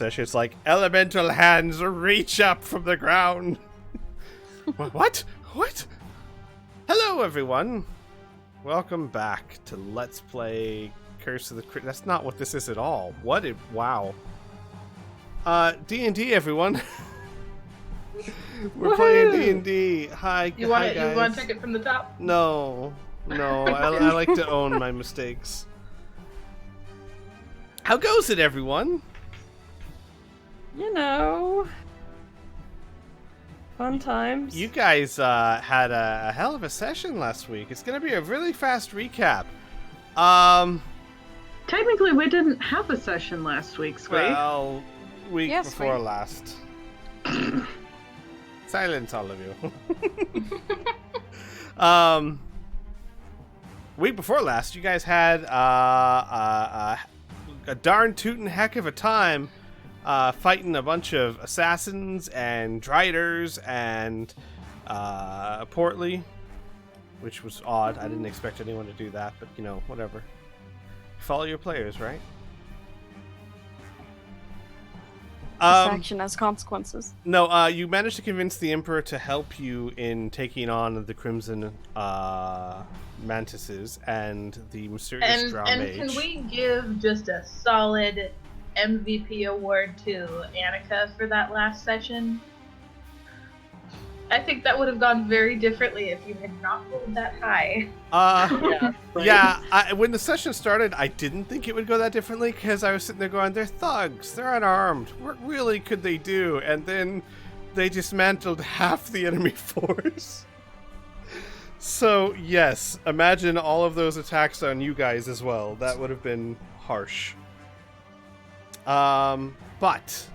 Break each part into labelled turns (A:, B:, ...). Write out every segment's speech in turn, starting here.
A: It's like, elemental hands reach up from the ground. What? Hello, everyone. Welcome back to Let's Play Curse of the Crit. That's not what this is at all. Wow. D&D, everyone. We're playing D&D. Hi,
B: you want
A: guys.
B: You want to take it from the top?
A: No. I like to own my mistakes. How goes it, everyone?
C: You know, fun times.
A: You guys had a hell of a session last week. It's going to be a really fast recap.
D: Technically, we didn't have a session last week, Squeak.
A: Well, week
C: Yes,
A: before
C: we-
A: last. Silence, all of you. Week before last, you guys had a darn tootin' heck of a time fighting a bunch of assassins and driders and Portly, which was odd. I didn't expect anyone to do that, but you know, whatever. Follow your players, right?
C: This action has consequences.
A: No, you managed to convince the Emperor to help you in taking on the Crimson Mantises and the mysterious Drow Mage.
B: And can we give just a solid MVP award to Annika for that last session? I think that would have gone very differently if you had not rolled that high.
A: When the session started, I didn't think it would go that differently because I was sitting there going, they're thugs, they're unarmed, what really could they do? And then they dismantled half the enemy force. So, yes, imagine all of those attacks on you guys as well. That would have been harsh. But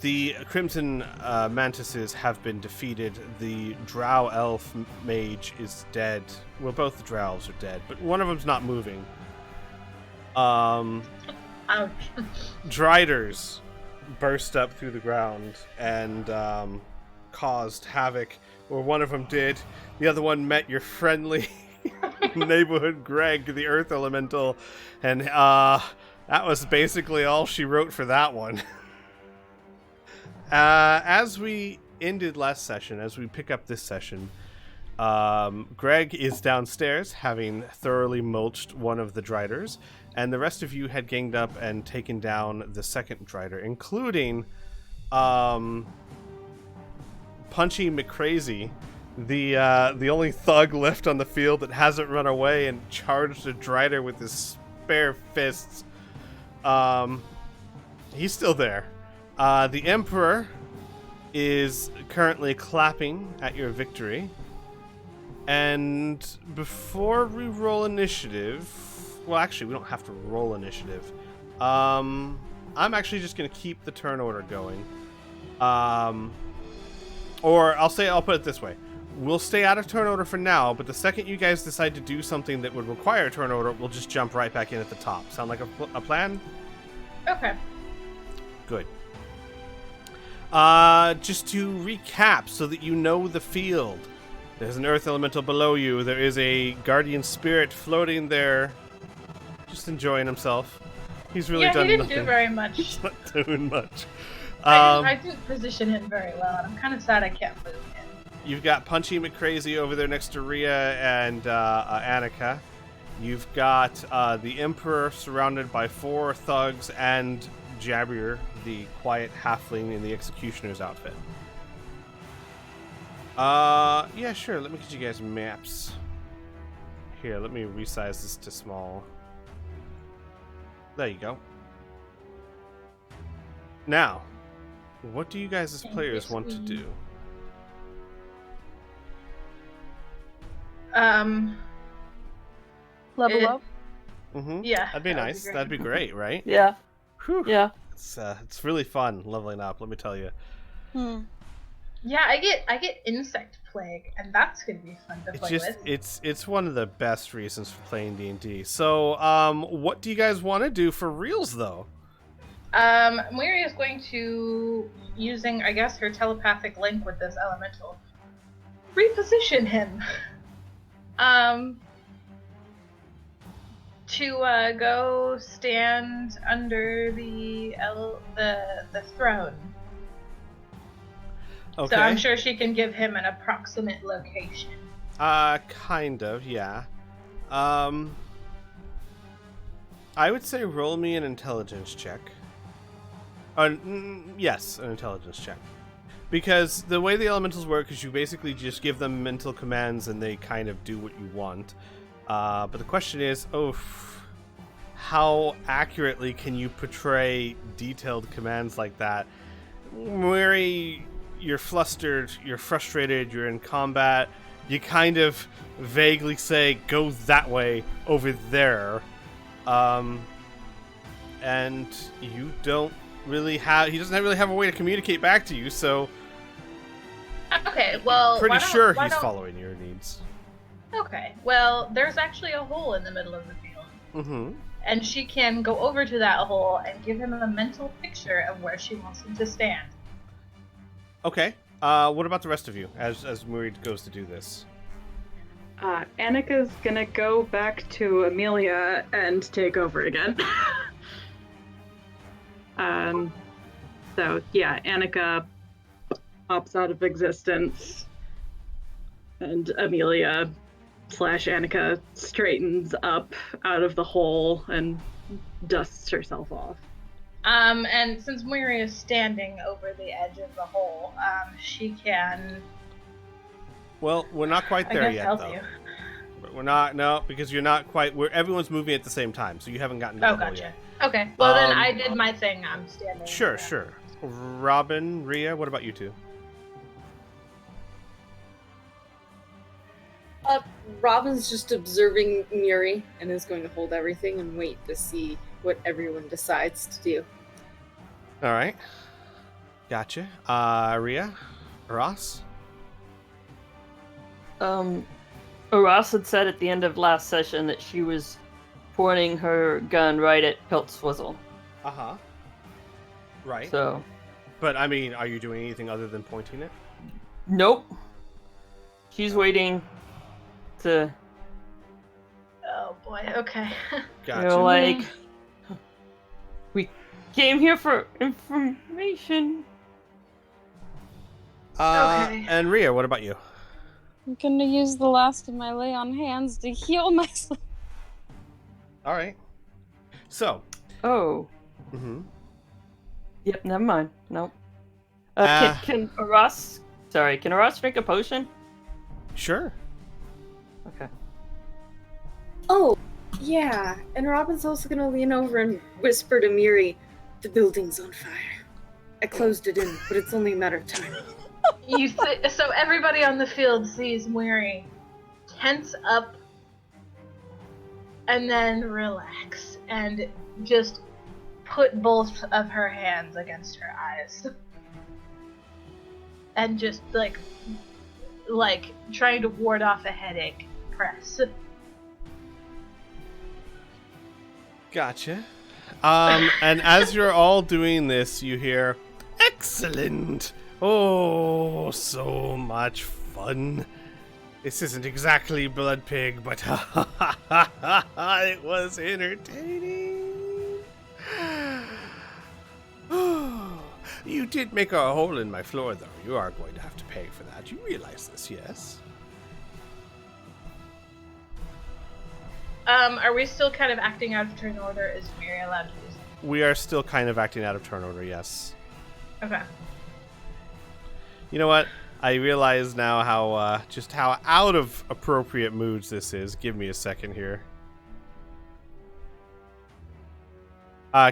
A: the Crimson Mantises have been defeated. The Drow Elf Mage is dead. Well, both the Drows are dead, but one of them's not moving.
B: Ouch.
A: Driders burst up through the ground and caused havoc, or one of them did. The other one met your friendly neighborhood Greg, the Earth Elemental, and that was basically all she wrote for that one. As we ended last session, as we pick up this session, Greg is downstairs having thoroughly mulched one of the Driders, and the rest of you had ganged up and taken down the second Drider, including Punchy McCrazy, the only thug left on the field that hasn't run away and charged a Drider with his spare fists. He's still there. The Emperor is currently clapping at your victory. And before we roll initiative... Well, actually, we don't have to roll initiative. I'm actually just going to keep the turn order going. Or I'll put it this way. We'll stay out of turn order for now, but the second you guys decide to do something that would require a turn order, we'll just jump right back in at the top. Sound like a plan?
B: Okay.
A: Good. Just to recap so that you know the field. There's an earth elemental below you. There is a guardian spirit floating there, just enjoying himself. He's really done
B: he didn't
A: nothing.
B: do very much.
A: He's not doing much.
B: I didn't position him very well, and I'm kind of sad I can't move him.
A: You've got Punchy McCrazy over there next to Rhea and Annika. You've got the Emperor surrounded by 4 thugs and Jabir, the quiet halfling in the Executioner's outfit. Yeah, sure. Let me get you guys maps. Here, let me resize this to small. There you go. Now, what do you guys as players want to do?
C: Level up?
A: Mm-hmm.
B: Yeah.
A: That'd be nice. That'd be great, right?
C: Yeah.
A: Whew.
C: Yeah.
A: It's really fun leveling up, let me tell you.
B: Yeah, I get insect plague, and that's gonna be fun to play with.
A: It's one of the best reasons for playing D&D. So, what do you guys want to do for reals, though?
B: Miri is going to, using, I guess, her telepathic link with this elemental, reposition him. to go stand under the throne.
A: Okay.
B: So I'm sure she can give him an approximate location.
A: Kind of, yeah. I would say roll me an intelligence check. Yes, an intelligence check. Because the way the elementals work is you basically just give them mental commands and they kind of do what you want. But the question is, how accurately can you portray detailed commands like that? Mary, you're flustered, you're frustrated, you're in combat. You kind of vaguely say, go that way, over there. And you don't really have... He doesn't really have a way to communicate back to you, so...
B: Okay, well...
A: Pretty sure he's following your needs.
B: Okay, well, there's actually a hole in the middle of the field.
A: Mm-hmm.
B: And she can go over to that hole and give him a mental picture of where she wants him to stand.
A: Okay. What about the rest of you, as Muri goes to do this?
D: Annika's gonna go back to Amelia and take over again. So, yeah, Annika pops out of existence, and Amelia / Annika straightens up out of the hole and dusts herself off.
B: And since Muri is standing over the edge of the hole, she can...
A: Well, we're not quite there yet, though. We're not, no, because you're not quite... everyone's moving at the same time, so you haven't gotten to the hole yet.
B: Okay, well then I did my thing, I'm standing.
A: Sure. Robin, Rhea, what about you two?
E: Robin's just observing Muri and is going to hold everything and wait to see what everyone decides to do.
A: Alright. Gotcha. Rhea? Ross?
C: Ross had said at the end of last session that she was pointing her gun right at Piltswizzle.
A: Uh-huh. Right.
C: So.
A: But, I mean, are you doing anything other than pointing it?
C: Nope. She's waiting to...
B: Oh boy, okay.
A: Gotcha.
C: You're like... We came here for information.
B: Okay.
A: And Rhea, what about you?
C: I'm gonna use the last of my lay on hands to heal myself.
A: Alright. So.
C: Oh.
A: Mm-hmm.
C: Yep, never mind. Nope. Can Ross... Sorry, can Ross drink a potion?
A: Sure.
C: Okay.
E: Oh, yeah. And Robin's also gonna lean over and whisper to Muri, "The building's on fire. I closed it in, but it's only a matter of time."
B: So everybody on the field sees Muri tense up and then relax and just put both of her hands against her eyes and just like trying to ward off a headache press.
A: Gotcha. And as you're all doing this, you hear, "Excellent! Oh, so much fun. This isn't exactly Blood Pig, but it was entertaining. You did make a hole in my floor, though. You are going to have to pay for that. You realize this, yes?"
B: Are we still kind of acting out of turn order? Is Mary allowed to do something?
A: We are still kind of acting out of turn order, yes.
B: Okay.
A: You know what? I realize now how just how out of appropriate moods this is. Give me a second here.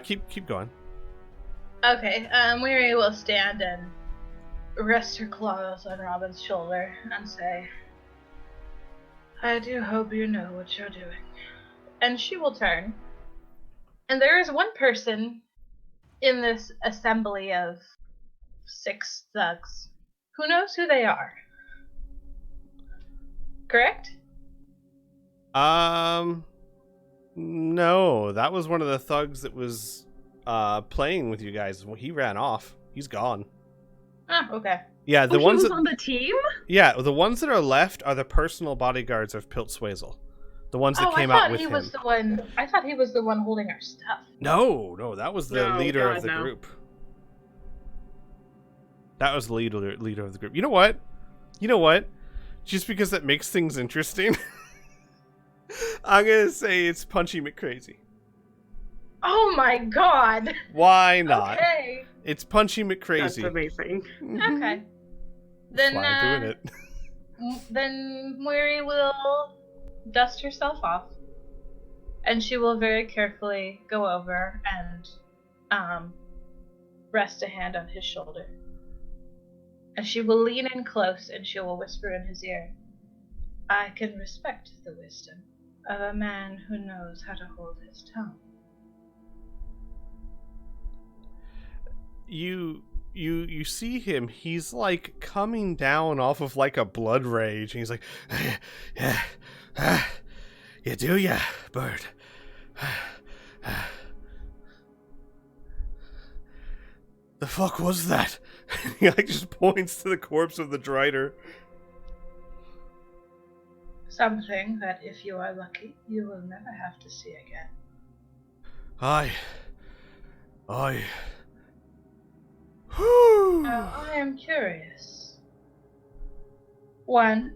A: Keep going.
B: Okay, Mary will stand and rest her claws on Robin's shoulder and say, "I do hope you know what you're doing." And she will turn. And there is one person in this assembly of 6 thugs who knows who they are. Correct?
A: No, that was one of the thugs that was playing with you guys. He ran off. He's gone.
B: Ah, okay.
A: Yeah, the
D: he
A: ones
D: was
A: that,
D: on the team?
A: yeah, the ones that are left are the personal bodyguards of Piltswizzle. The ones that
B: Oh,
A: came
B: I
A: out
B: thought
A: with
B: he
A: him.
B: was the one. I thought he was the one holding our stuff.
A: No, that was the
D: No,
A: leader of
D: God,
A: the
D: no.
A: group. That was the leader of the group. You know what? Just because that makes things interesting, I'm gonna say it's Punchy McCrazy.
B: Oh my god.
A: Why not?
B: Okay.
A: It's Punchy
D: That's
A: McCrazy.
D: amazing.
A: Mhm.
B: Okay.
A: That's
B: Then
A: why I'm doing it.
B: Then Muri will dust herself off, and she will very carefully go over and rest a hand on his shoulder. And she will lean in close and she will whisper in his ear, "I can respect the wisdom of a man who knows how to hold his tongue."
A: You see him, he's like coming down off of like a blood rage, and he's like, you do ya, bird. The fuck was that? And he like just points to the corpse of the Drider.
B: Something that, if you are lucky, you will never have to see again.
A: I
B: Now, I am curious. One,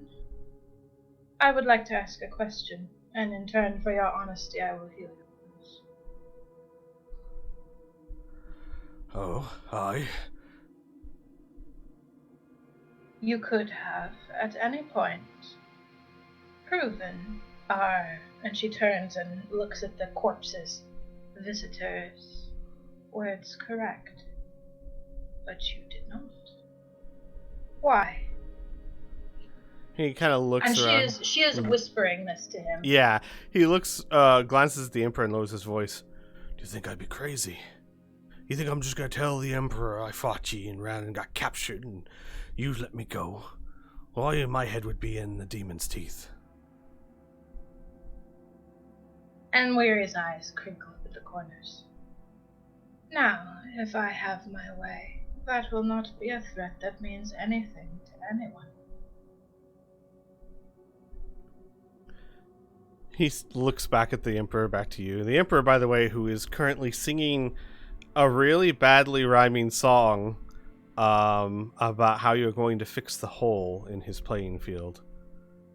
B: I would like to ask a question, and in turn for your honesty, I will heal your wounds.
A: Oh, aye.
B: You could have, at any point, proven our, and she turns and looks at the corpses, visitors' words correct. But you did not. Why?
A: He kind of looks
B: And
A: around.
B: she is whispering this to him.
A: Yeah, he looks, glances at the Emperor and lowers his voice. Do you think I'd be crazy? You think I'm just gonna tell the Emperor I fought ye and ran and got captured and you let me go? Well, my head would be in the demon's teeth.
B: And Weary's eyes crinkle at the corners. Now, if I have my way, that will not be a threat that means anything to anyone.
A: He looks back at the Emperor, back to you. The Emperor, by the way, who is currently singing a really badly rhyming song about how you're going to fix the hole in his playing field.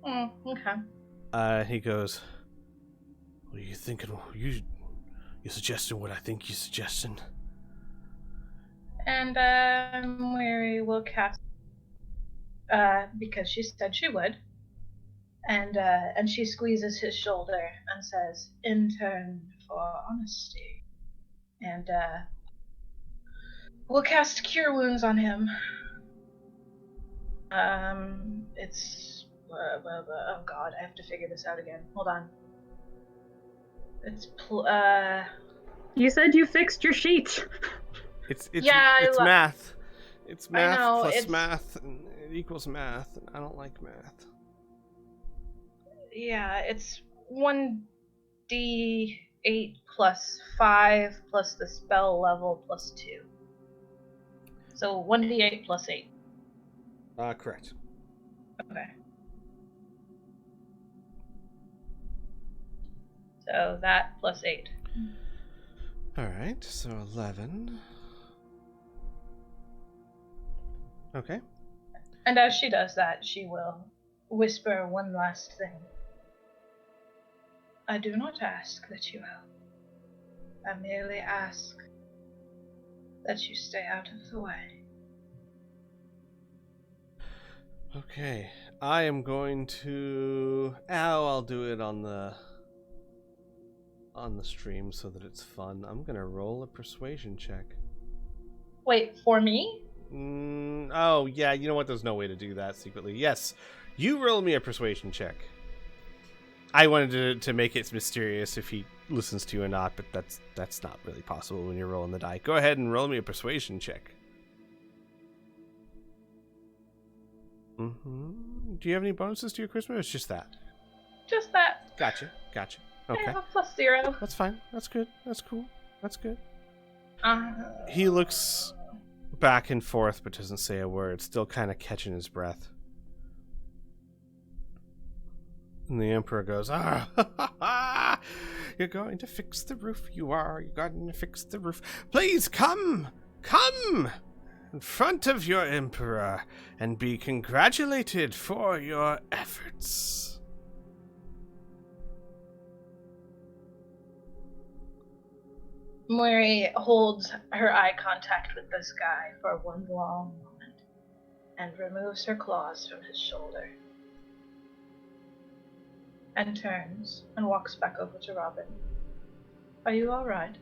B: Okay.
A: He goes, what are you thinking? You suggesting what I think you're suggesting?
B: And Weary will cast, because she said she would, and she squeezes his shoulder and says, "In turn for honesty," and we'll cast Cure Wounds on him. It's oh god, I have to figure this out again. Hold on. It's
D: You said you fixed your sheet.
A: It's
B: Yeah,
A: it's math. It's math
B: know,
A: plus
B: it's-
A: math, and it equals math, and I don't like math.
B: yeah, it's 1d8 plus 5 plus the spell level plus 2. So 1d8 plus 8.
A: Correct.
B: Okay. So that plus 8.
A: Alright, so 11. Okay.
B: And as she does that, she will whisper one last thing. I do not ask that you help. I merely ask that you stay out of the way.
A: Okay. I am going to... I'll do it on the stream so that it's fun. I'm gonna roll a persuasion check.
B: Wait, for me?
A: Oh, yeah, you know what? There's no way to do that secretly. Yes, you roll me a persuasion check. I wanted to make it mysterious if he listens to you or not, but that's not really possible when you're rolling the die. Go ahead and roll me a persuasion check. Do you have any bonuses to your charisma, or it's just that?
B: Just that.
A: Gotcha.
B: I
A: Okay.
B: have a plus 0.
A: That's fine. That's good. That's cool. That's good.
B: Uh,
A: He looks back and forth but doesn't say a word, still kind of catching his breath. And the Emperor goes, "Ah, you're going to fix the roof. You are. You're going to fix the roof. Please come in front of your Emperor and be congratulated for your efforts."
B: Mori holds her eye contact with this guy for one long moment and removes her claws from his shoulder and turns and walks back over to Robin. "Are you all right?"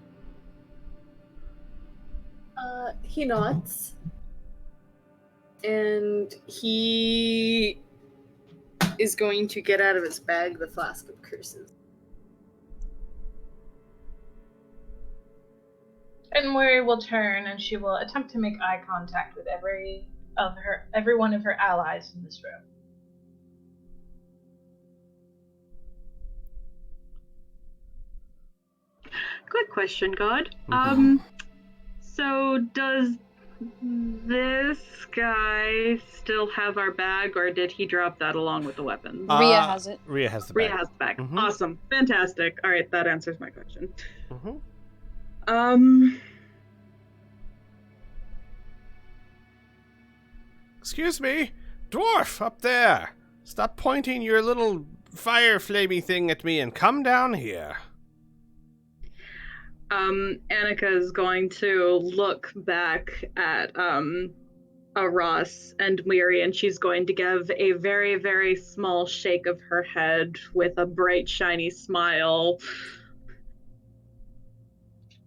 E: He nods. And he is going to get out of his bag the Flask of Curses.
B: And Mori will turn and she will attempt to make eye contact with every one of her allies in this room.
D: Quick question, God. So does this guy still have our bag, or did he drop that along with the weapons?
F: Rhea has it.
A: Rhea has the bag.
D: Rhea has the bag.
A: Mhm.
D: Awesome. Fantastic. All right, that answers my question.
A: Excuse me, dwarf up there. Stop pointing your little fire flamey thing at me and come down here.
D: Annika is going to look back at Ross and Miri, and she's going to give a very, very small shake of her head with a bright, shiny smile.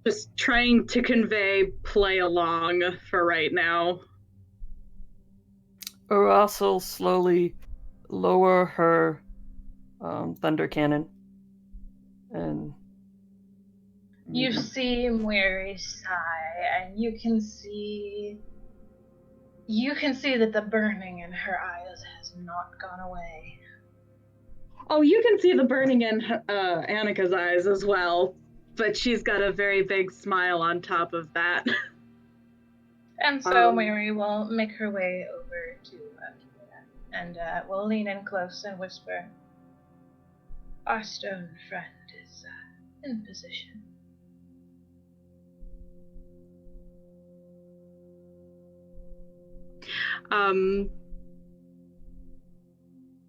D: Just trying to convey play along for right now.
C: Ross will slowly lower her thunder cannon. And
B: You see Mori sigh, and you can see that the burning in her eyes has not gone away.
D: Oh, you can see the burning in Annika's eyes as well, but she's got a very big smile on top of that.
B: And so Mary will make her way over to Kia and will lean in close and whisper, "Our stone friend is in position."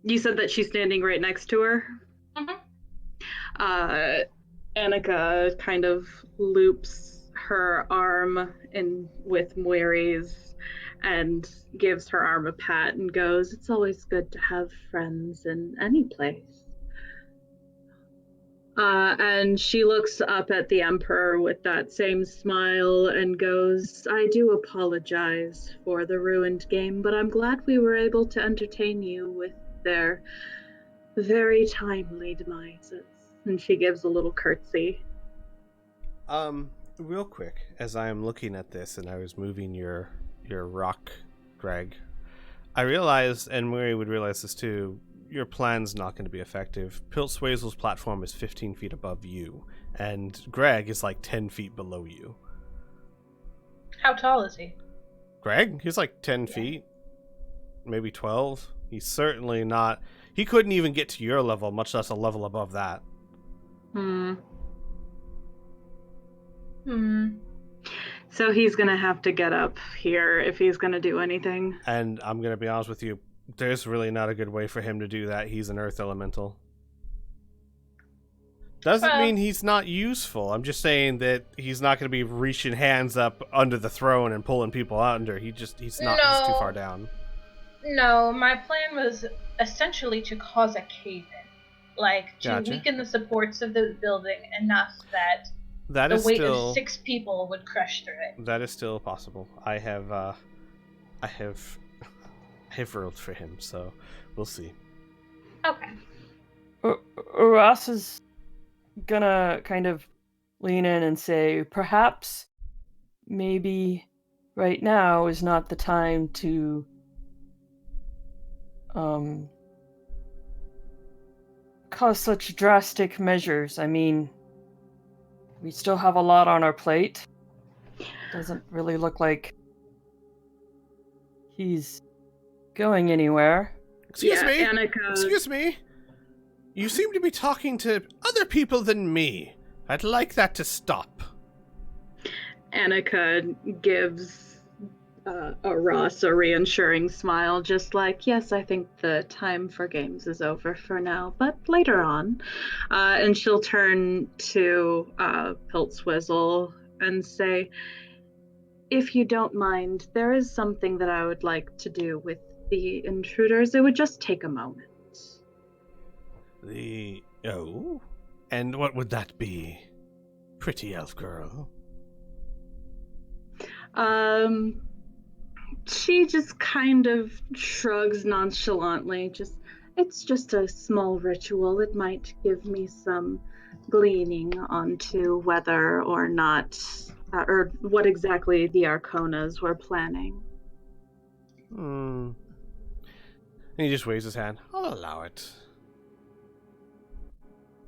D: You said that she's standing right next to her?
B: Mm-hmm.
D: Annika kind of loops her arm in with Moiri's and gives her arm a pat and goes, "It's always good to have friends in any place." And she looks up at the Emperor with that same smile and goes, "I do apologize for the ruined game, but I'm glad we were able to entertain you with their very timely demises." And she gives a little curtsy.
A: Real quick, as I am looking at this and I was moving your rock drag, I realized, and Mary would realize this too, your plan's not going to be effective. Piltswazel's platform is 15 feet above you, and Greg is like 10 feet below you.
B: How tall is he?
A: Greg? He's like 10 feet, maybe 12. He's certainly not... He couldn't even get to your level, much less a level above that.
D: So he's gonna have to get up here if he's gonna do anything.
A: And I'm going to be honest with you, there's really not a good way for him to do that. He's an earth elemental. Doesn't mean he's not useful. I'm just saying that he's not going to be reaching hands up under the throne and pulling people under. He's too far down.
B: No, my plan was essentially to cause a cave-in. To weaken the supports of the building enough that the weight of 6 people would crush through it.
A: That is still possible. I have rolled for him, so we'll see.
B: Okay.
C: Ross is gonna kind of lean in and say, perhaps, maybe right now is not the time to cause such drastic measures. I mean, we still have a lot on our plate. Doesn't really look like he's going anywhere.
A: Excuse me?
D: Annika...
A: Excuse me? You seem to be talking to other people than me. I'd like that to stop.
D: Annika gives Ross a reassuring smile, just like, yes, I think the time for games is over for now, but later on. And she'll turn to Piltswizzle and say, if you don't mind, there is something that I would like to do with the intruders. It would just take a moment.
A: Oh? And what would that be? Pretty elf girl.
D: She just kind of shrugs nonchalantly. It's just a small ritual. It might give me some gleaning onto whether or not, or what exactly the Arconas were planning.
A: And he just waves his hand. I'll allow it.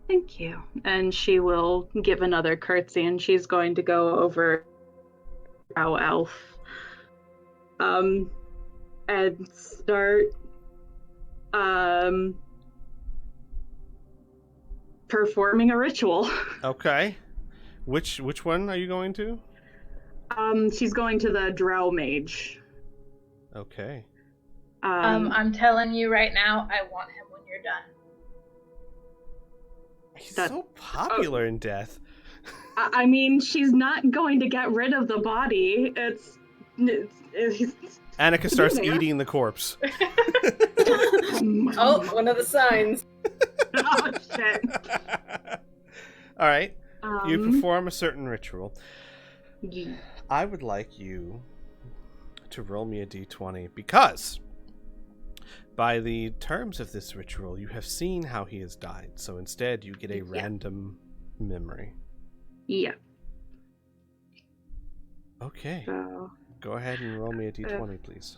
D: Thank you. And she will give another curtsy, and she's going to go over our elf. And start performing a ritual.
A: Okay. Which one are you going to?
D: She's going to the Drow Mage.
A: Okay.
B: I'm telling you right now, I want him when you're done.
A: He's so popular in death.
D: I mean, she's not going to get rid of the body. It's
A: Annika starts eating the corpse.
E: Oh, one of the signs.
D: Oh, shit.
A: All right. You perform a certain ritual.
D: Yeah.
A: I would like you to roll me a d20 because by the terms of this ritual, you have seen how he has died. So instead, you get a random memory.
D: Yeah.
A: Okay.
D: So,
A: Go ahead and roll me a d20, please.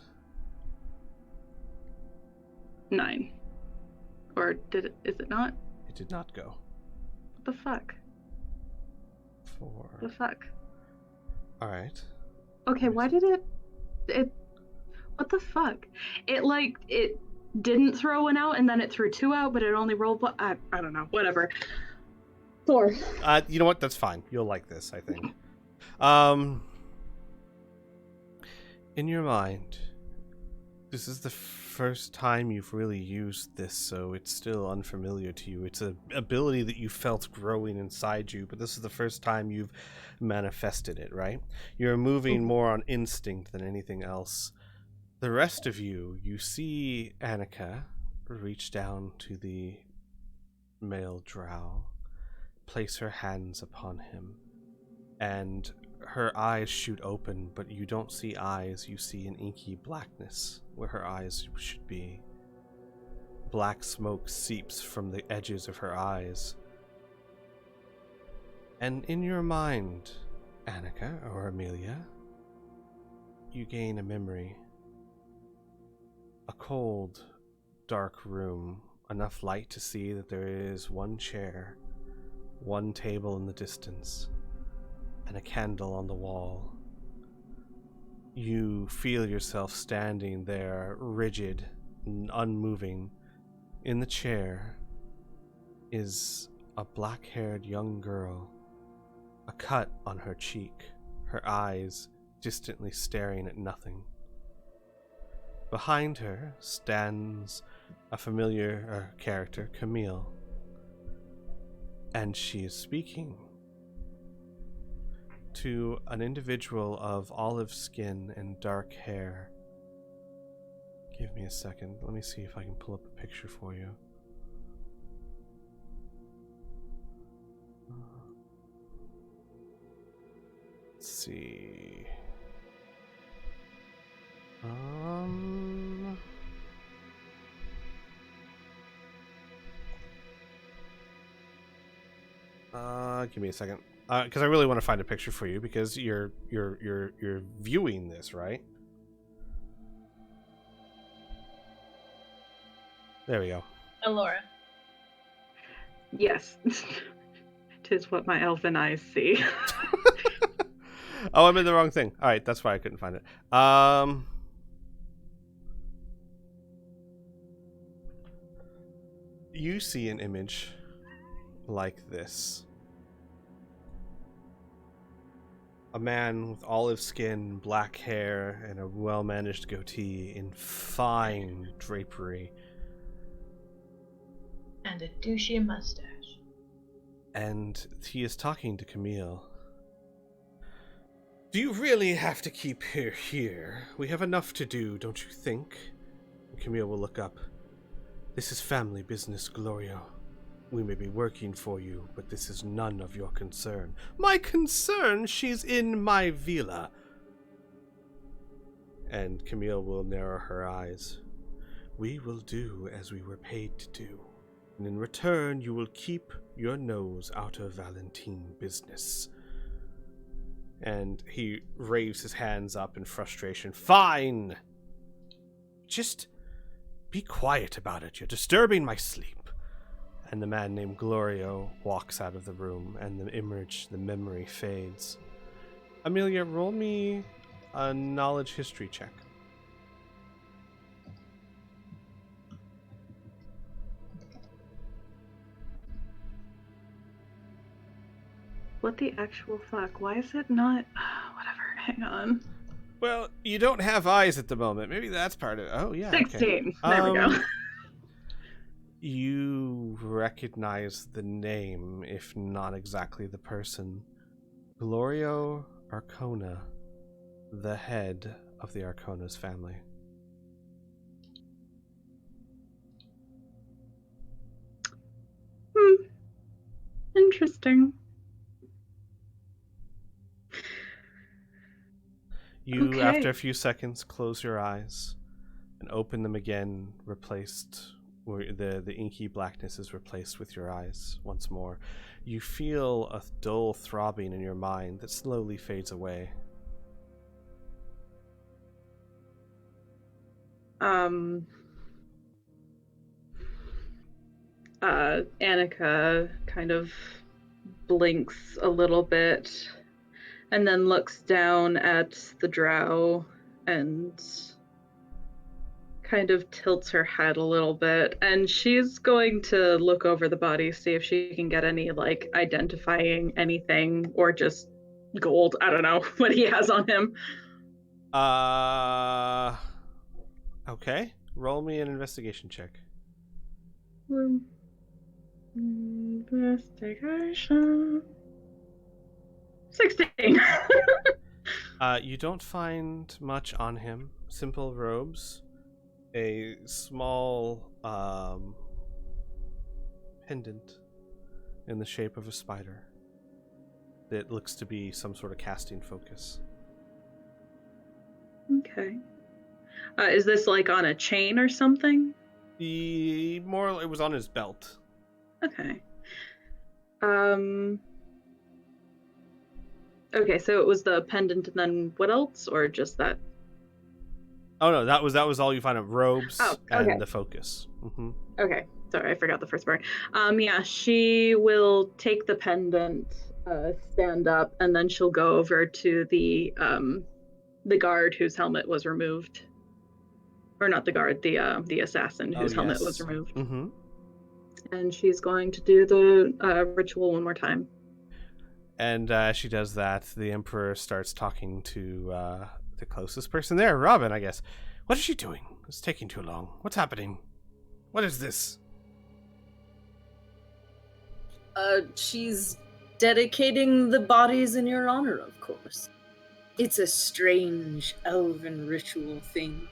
D: 9. Or is it not?
A: It did not go.
D: What the fuck?
A: 4.
D: The fuck?
A: All right.
D: Okay, why did it what the fuck? It didn't throw one out and then it threw 2 out, but it only rolled one. I don't know. Whatever. 4.
A: You know what? That's fine. You'll like this, I think. In your mind, this is the first time you've really used this, so it's still unfamiliar to you. It's an ability that you felt growing inside you, but this is the first time you've manifested it, right? You're moving more on instinct than anything else. The rest of you see Annika reach down to the male drow, place her hands upon him, and her eyes shoot open, but you don't see eyes, you see an inky blackness where her eyes should be. Black smoke seeps from the edges of her eyes. And in your mind, Annika or Amelia, you gain a memory. A cold, dark room, enough light to see that there is one chair, one table in the distance, and a candle on the wall. You feel yourself standing there, rigid and unmoving. In the chair is a black-haired young girl, a cut on her cheek, her eyes distantly staring at nothing. Behind her stands a familiar character, Camille, and she is speaking to an individual of olive skin and dark hair. Give me a second. Let me see if I can pull up a picture for you. Let's see. Give me a second. Because I really want to find a picture for you because you're viewing this, right? There we go.
B: Alora.
D: Yes. 'Tis what my elven eyes see.
A: Oh, I'm in the wrong thing. All right, that's why I couldn't find it. you see an image like this. A man with olive skin, black hair, and a well-managed goatee in fine drapery.
B: And a douchey mustache.
A: And he is talking to Camille. Do you really have to keep her here? We have enough to do, don't you think? Camille will look up. This is family business, Gloria. We may be working for you, but this is none of your concern. My concern? She's in my villa. And Camille will narrow her eyes. We will do as we were paid to do. And in return, you will keep your nose out of Valentine business. And he raves his hands up in frustration. Fine! Just be quiet about it. You're disturbing my sleep. And the man named Glorio walks out of the room, and the memory fades. Amelia, roll me a knowledge history check.
D: What the actual fuck? Why is it not... whatever, hang on.
A: Well, you don't have eyes at the moment. Maybe that's part of it. Oh, yeah.
D: 16.
A: Okay.
D: There we go.
A: You recognize the name, if not exactly the person. Glorio Arcona, the head of the Arcona's family.
D: Interesting.
A: You,
D: Okay.
A: after a few seconds, close your eyes and open them again, replaced, where the inky blackness is replaced with your eyes once more. You feel a dull throbbing in your mind that slowly fades away.
D: Annika kind of blinks a little bit and then looks down at the drow and kind of tilts her head a little bit, and she's going to look over the body, see if she can get any, like, identifying anything, or just gold. I don't know what he has on him.
A: Okay. Roll me an investigation check.
D: Investigation. 16.
A: You don't find much on him. Simple robes, a small pendant in the shape of a spider that looks to be some sort of casting focus.
D: Okay. Is this like on a chain or something?
A: It was on his belt.
D: Okay. Okay, so it was the pendant and then what else, or just that?
A: Oh no, that was all you find of robes
D: okay.
A: and the focus. Mm-hmm.
D: Okay, sorry, I forgot the first part. Yeah, she will take the pendant, stand up, and then she'll go over to the guard whose helmet was removed. Or not the guard, the assassin whose helmet was removed.
A: Mm-hmm.
D: And she's going to do the ritual one more time.
A: And as she does that, the Emperor starts talking to the closest person there, Robin, I guess. What is she doing? It's taking too long. What's happening? What is this?
E: She's dedicating the bodies in your honor, of course. It's a strange elven ritual thing.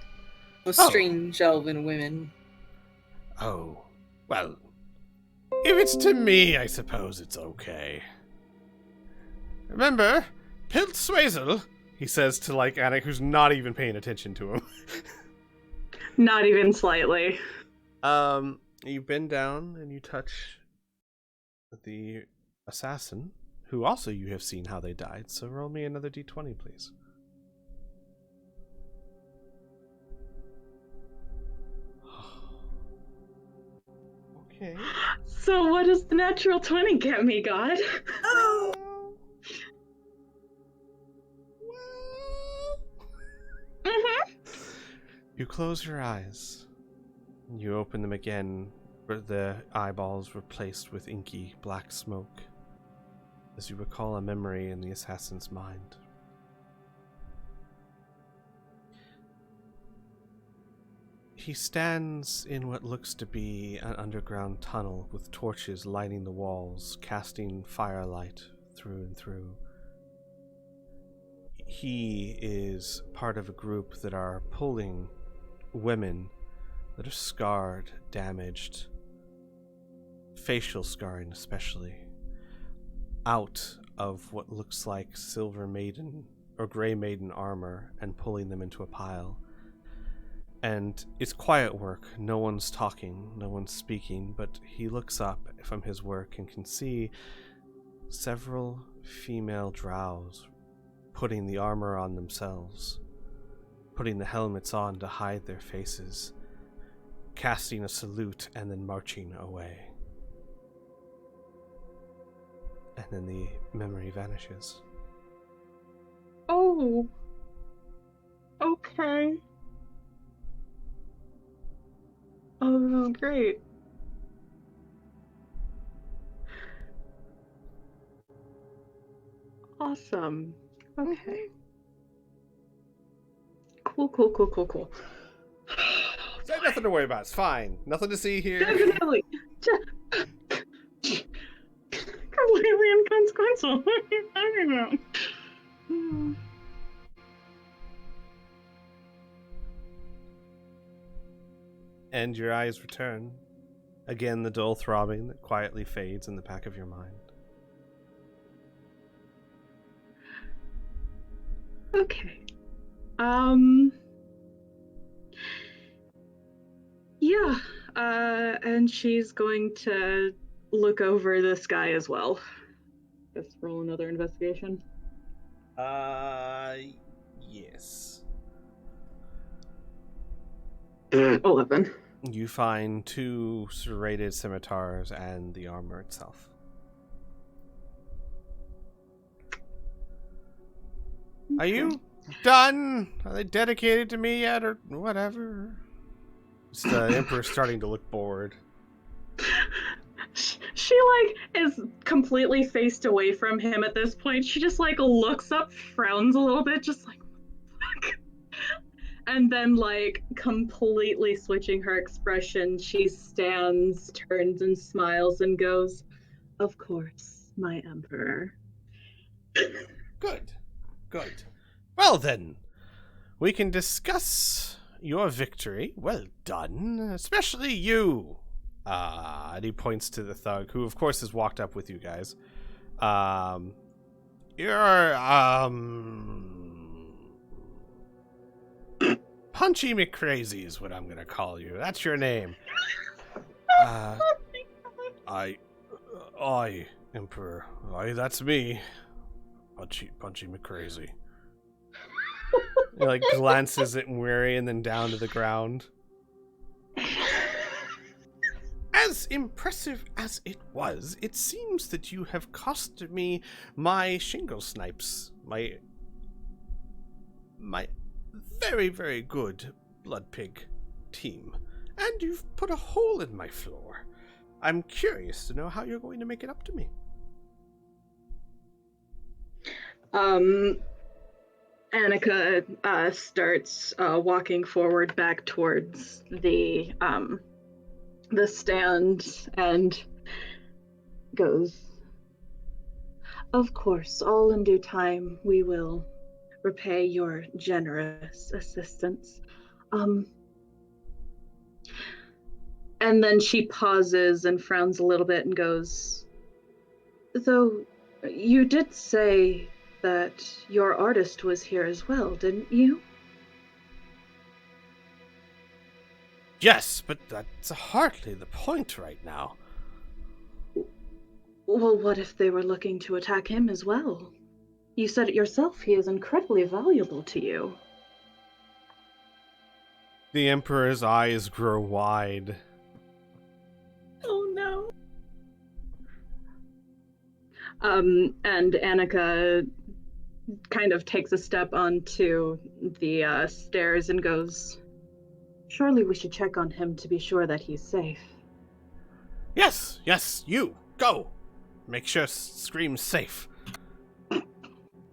E: With strange elven women.
A: Oh, well, if it's to me, I suppose it's okay. Remember, PSYLP, he says to, like, Anna, who's not even paying attention to him.
D: Not even slightly.
A: You bend down and you touch the assassin, who also you have seen how they died, so roll me another d20, please. Okay.
D: So what does the natural 20 get me, God?
E: Oh!
D: Mm-hmm.
A: You close your eyes. You open them again, The eyeballs replaced with inky black smoke, as you recall a memory in the assassin's mind. He stands in what looks to be an underground tunnel with torches lining the walls, casting firelight through and through. He is part of a group that are pulling women that are scarred, damaged, facial scarring especially, out of what looks like Silver Maiden or Grey Maiden armor and pulling them into a pile. And it's quiet work. No one's talking, no one's speaking, but he looks up from his work and can see several female drows putting the armor on themselves, putting the helmets on to hide their faces, casting a salute and then marching away. And then the memory vanishes.
D: Oh. Okay. Oh, great. Awesome. Okay. Cool.
A: So nothing to worry about. It's fine. Nothing to see here.
D: Definitely. Completely inconsequential. What are you talking about?
A: And your eyes return. Again, the dull throbbing that quietly fades in the back of your mind.
D: Okay. Yeah. And she's going to look over this guy as well. Let's roll another investigation.
A: Yes.
D: 11.
A: You find 2 serrated scimitars and the armor itself. Are you done? Are they dedicated to me yet, or whatever? The Emperor's starting to look bored.
D: She is completely faced away from him at this point. She just looks up, frowns a little bit, just fuck. And then completely switching her expression, she stands, turns and smiles and goes, "Of course, my Emperor."
A: Good. Well then, we can discuss your victory. Well done, especially you. And he points to the thug, who of course has walked up with you guys. You're Punchy McCrazy is what I'm gonna call you. That's your name. I, Emperor. That's me. Punchy McCrazy. He glances at Weary and then down to the ground. As impressive as it was, it seems that you have cost me my shingle snipes, my very, very good blood pig team, and you've put a hole in my floor. I'm curious to know how you're going to make it up to me.
D: Annika starts walking forward back towards the stand and goes, "Of course, all in due time, we will repay your generous assistance." And then she pauses and frowns a little bit and goes, "Though you did say that your artist was here as well, didn't you?"
A: Yes, but that's hardly the point right now.
D: Well, what if they were looking to attack him as well? You said it yourself, he is incredibly valuable to you.
A: The Emperor's eyes grow wide.
E: Oh no.
D: And Annika kind of takes a step onto the stairs and goes, "Surely we should check on him to be sure that he's safe."
A: Yes, you, go. Make sure Scream's safe.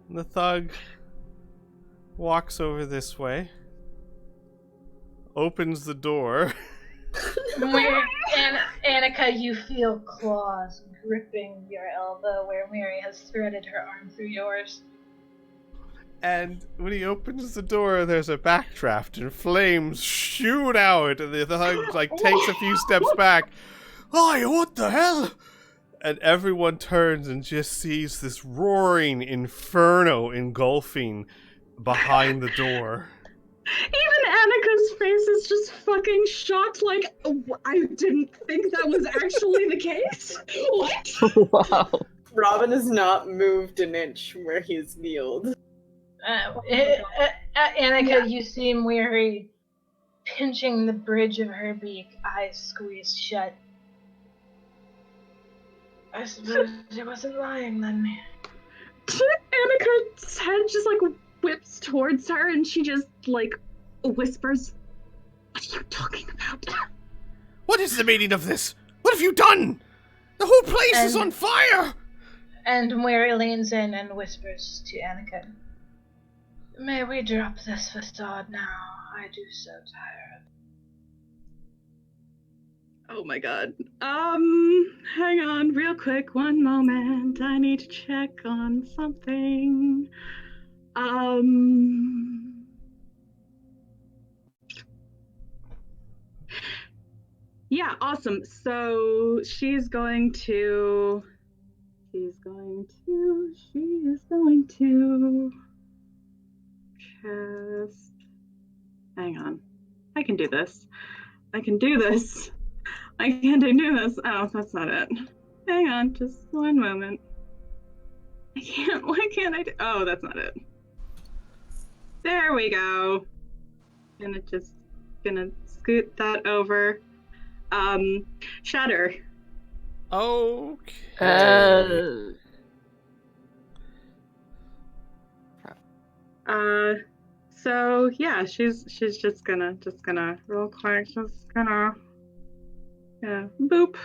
A: The thug walks over this way, opens the door.
B: Annika, you feel claws gripping your elbow where Mary has threaded her arm through yours.
A: And when he opens the door, there's a backdraft and flames shoot out, and the thug takes a few steps back. Oh, what the hell? And everyone turns and just sees this roaring inferno engulfing behind the door.
D: Even Annika's face is just fucking shocked, like, I didn't think that was actually the case? What?
C: Wow.
E: Robin has not moved an inch from where he's kneeled.
B: Annika, you seem weary, pinching the bridge of her beak, eyes squeezed shut. I suppose it wasn't lying then.
D: Annika's head just whips towards her and she just whispers, "What are you talking about?"
A: What is the meaning of this? What have you done? The whole place is on fire!
B: And Mary leans in and whispers to Annika, "May we drop this facade now? I do so tire.
D: Oh my god. Hang on real quick, one moment. I need to check on something. Yeah, awesome. So she's going to just hang on. I can do this. Why can't I do this? Oh, that's not it. Hang on, just one moment. Why can't I do? Oh, that's not it. There we go. Gonna scoot that over. Shatter.
A: Okay.
D: So yeah, she's just gonna real quick, boop.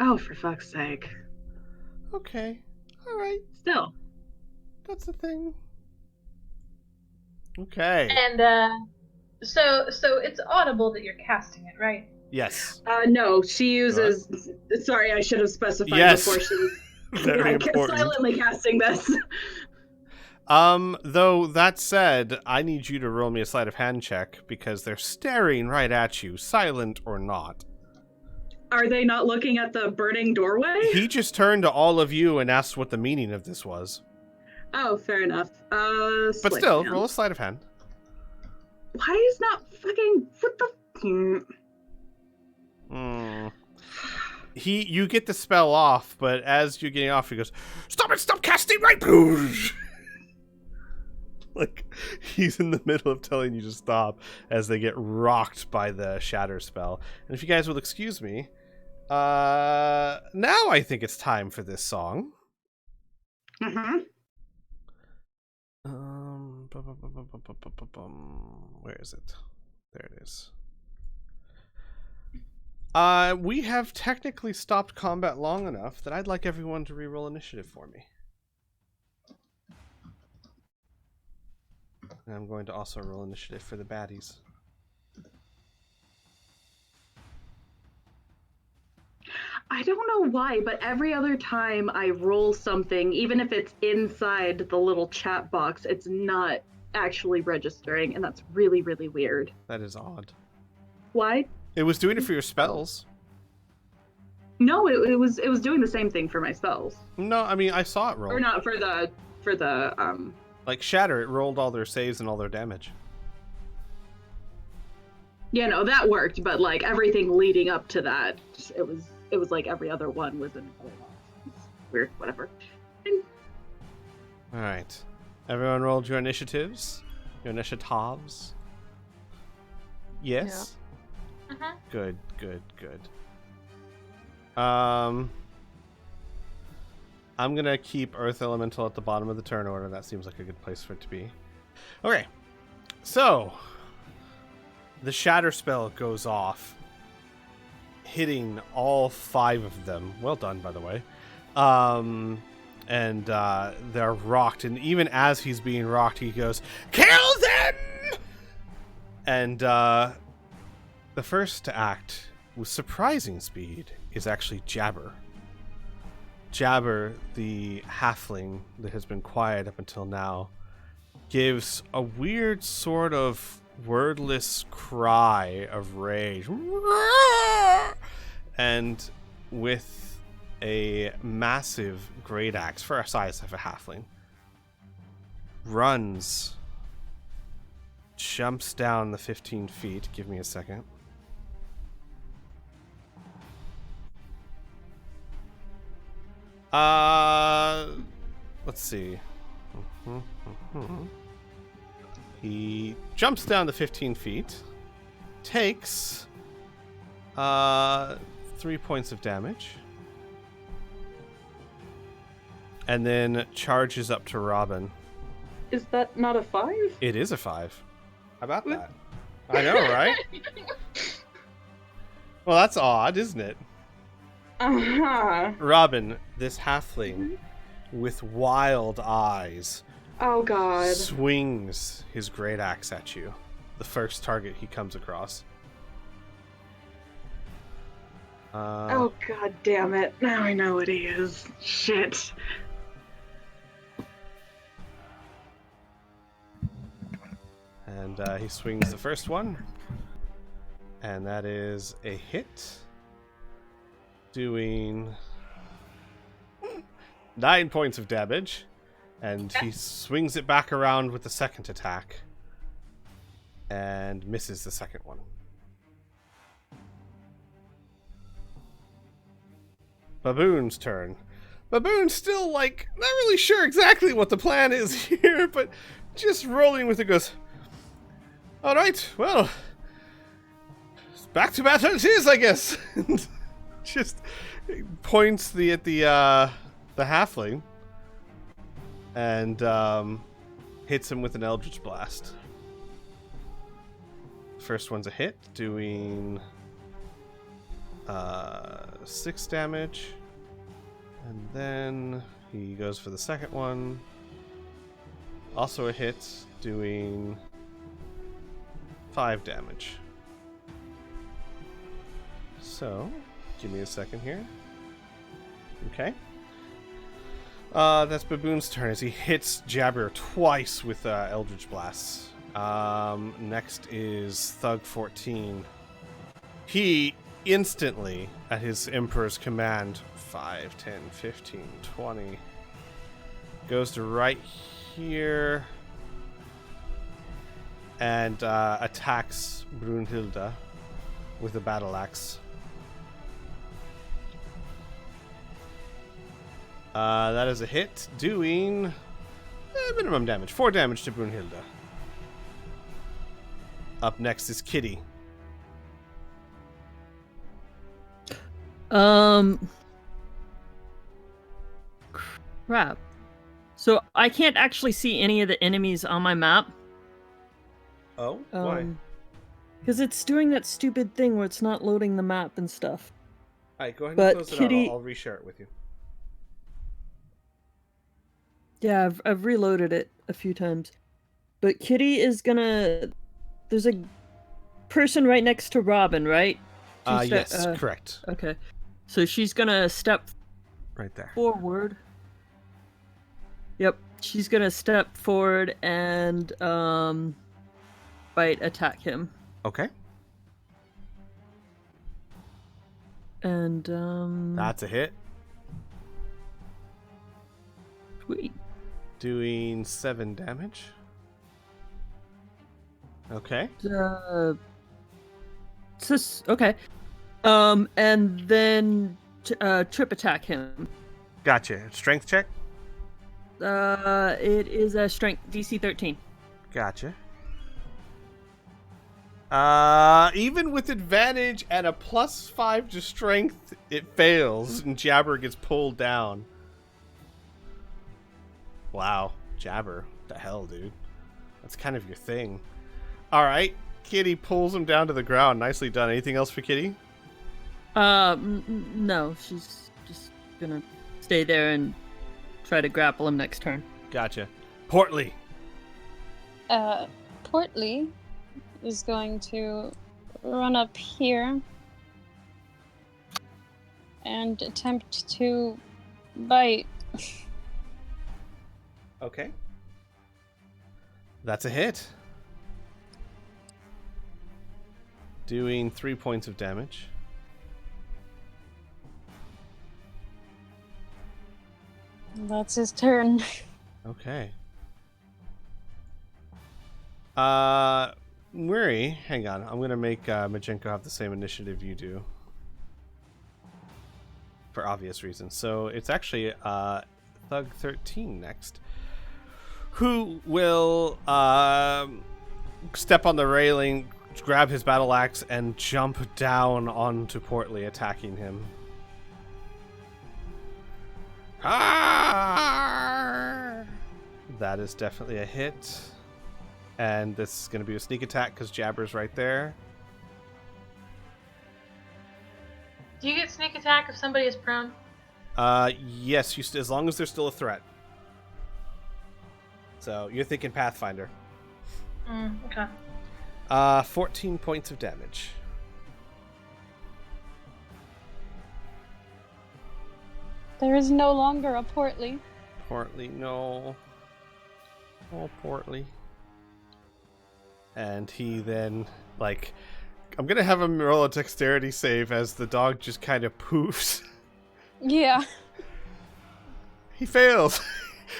D: Oh, for fuck's sake.
A: Okay. All right.
D: Still.
A: That's the thing. Okay.
B: And so it's audible that you're casting it, right?
A: Yes.
D: No, she uses. Sorry, I should have specified before she.
A: Very important.
D: Silently casting this.
A: Though that said, I need you to roll me a sleight of hand check because they're staring right at you, silent or not.
D: Are they not looking at the burning doorway?
A: He just turned to all of you and asked what the meaning of this was.
D: Oh, fair enough.
A: But still, roll a sleight of hand.
D: Why is not fucking what the?
A: You get the spell off, but as you're getting off, he goes, Stop casting right!" Like, he's in the middle of telling you to stop as they get rocked by the shatter spell. And if you guys will excuse me, now I think it's time for this song. Where is it? There it is. We have technically stopped combat long enough that I'd like everyone to reroll initiative for me. And I'm going to also roll initiative for the baddies.
D: I don't know why, but every other time I roll something, even if it's inside the little chat box, it's not actually registering, and that's really, really weird.
A: That is odd.
D: Why?
A: It was doing it for your spells.
D: No, it was doing the same thing for my spells.
A: No, I mean, I saw it roll.
D: Or not for the
A: Like Shatter, it rolled all their saves and all their damage.
D: Yeah, no, that worked, but like everything leading up to that, it was like every other one was in it's weird, whatever.
A: Alright. Everyone rolled your initiatives? Your initiatives? Yes?
B: Yeah.
A: Good. I'm gonna keep Earth Elemental at the bottom of the turn order. That seems like a good place for it to be. Okay. So, the Shatter spell goes off. hitting all 5 of them. Well done, by the way. And they're rocked. And even as he's being rocked, he goes, "Kill them!" And the first to act with surprising speed is actually Jabber. Jabber, the halfling that has been quiet up until now, gives a weird sort of wordless cry of rage. And with a massive great axe for a size of a halfling, runs, jumps down the 15 feet. Give me a second. Let's see. He jumps down the 15 feet, takes 3 points of damage, and then charges up to Robin.
D: Is that not a 5?
A: It is a 5. How about that? I know, right? Well, that's odd, isn't it?
D: Uh-huh.
A: Robin, this halfling with wild eyes,
D: Oh god.
A: swings his great axe at you. The first target he comes across.
D: Oh god damn it. Now I know what he is. Shit.
A: And he swings the first one. And that is a hit. Doing 9 points of damage. And he swings it back around with the second attack. And misses the second one. Baboon's turn. Baboon's still, not really sure exactly what the plan is here, but just rolling with it goes, "Alright, well, back to battle it is, I guess." Just points at the halfling and hits him with an Eldritch Blast. First one's a hit, doing 6 damage, and then he goes for the second one. Also a hit, doing 5 damage. So, give me a second here. Okay. That's Baboon's turn as he hits Jabber twice with Eldritch Blasts. Next is Thug 14. He instantly, at his Emperor's command, 5, 10, 15, 20, goes to right here and attacks Brunhilde with a battle axe. That is a hit, doing minimum damage. 4 damage to Brunhilde. Up next is Kitty.
C: Crap. So I can't actually see any of the enemies on my map.
A: Oh? Why?
C: Because it's doing that stupid thing where it's not loading the map and stuff.
A: Alright, go ahead
C: But
A: and close
C: Kitty-
A: it out. I'll reshare it with you.
C: Yeah, I've reloaded it a few times. But Kitty is gonna... There's a person right next to Robin, right?
A: Yes, correct.
C: Okay. So she's gonna step
A: Right there.
C: forward. Yep. She's gonna step forward and attack him.
A: Okay.
C: And
A: That's a hit.
C: sweet.
A: Doing 7 damage. Okay.
C: Okay. And then trip attack him.
A: Gotcha. Strength check?
C: It is a strength DC 13.
A: Gotcha. Even with advantage and a +5 to strength, it fails and Jabber gets pulled down. Wow, Jabber. What the hell, dude? That's kind of your thing. Alright, Kitty pulls him down to the ground. Nicely done. Anything else for Kitty?
C: No, she's just gonna stay there and try to grapple him next turn.
A: Gotcha. Portly.
F: Portly is going to run up here and attempt to bite.
A: Okay. That's a hit. Doing 3 points of damage.
F: That's his turn.
A: Okay. Muri, hang on. I'm gonna make Majenko have the same initiative you do. For obvious reasons. So it's actually Thug 13 next. Who will step on the railing, grab his battle axe, and jump down onto Portly, attacking him. That is definitely a hit. And this is going to be a sneak attack because Jabber's right there.
B: Do you get sneak attack if somebody is prone?
A: Yes, as long as they're still a threat. So you're thinking Pathfinder.
B: Okay.
A: 14 points of damage.
F: There is no longer a Portly.
A: Portly, no. Oh, Portly. And he then, like, I'm gonna have him roll a dexterity save as the dog just kind of poofs.
F: Yeah.
A: He fails.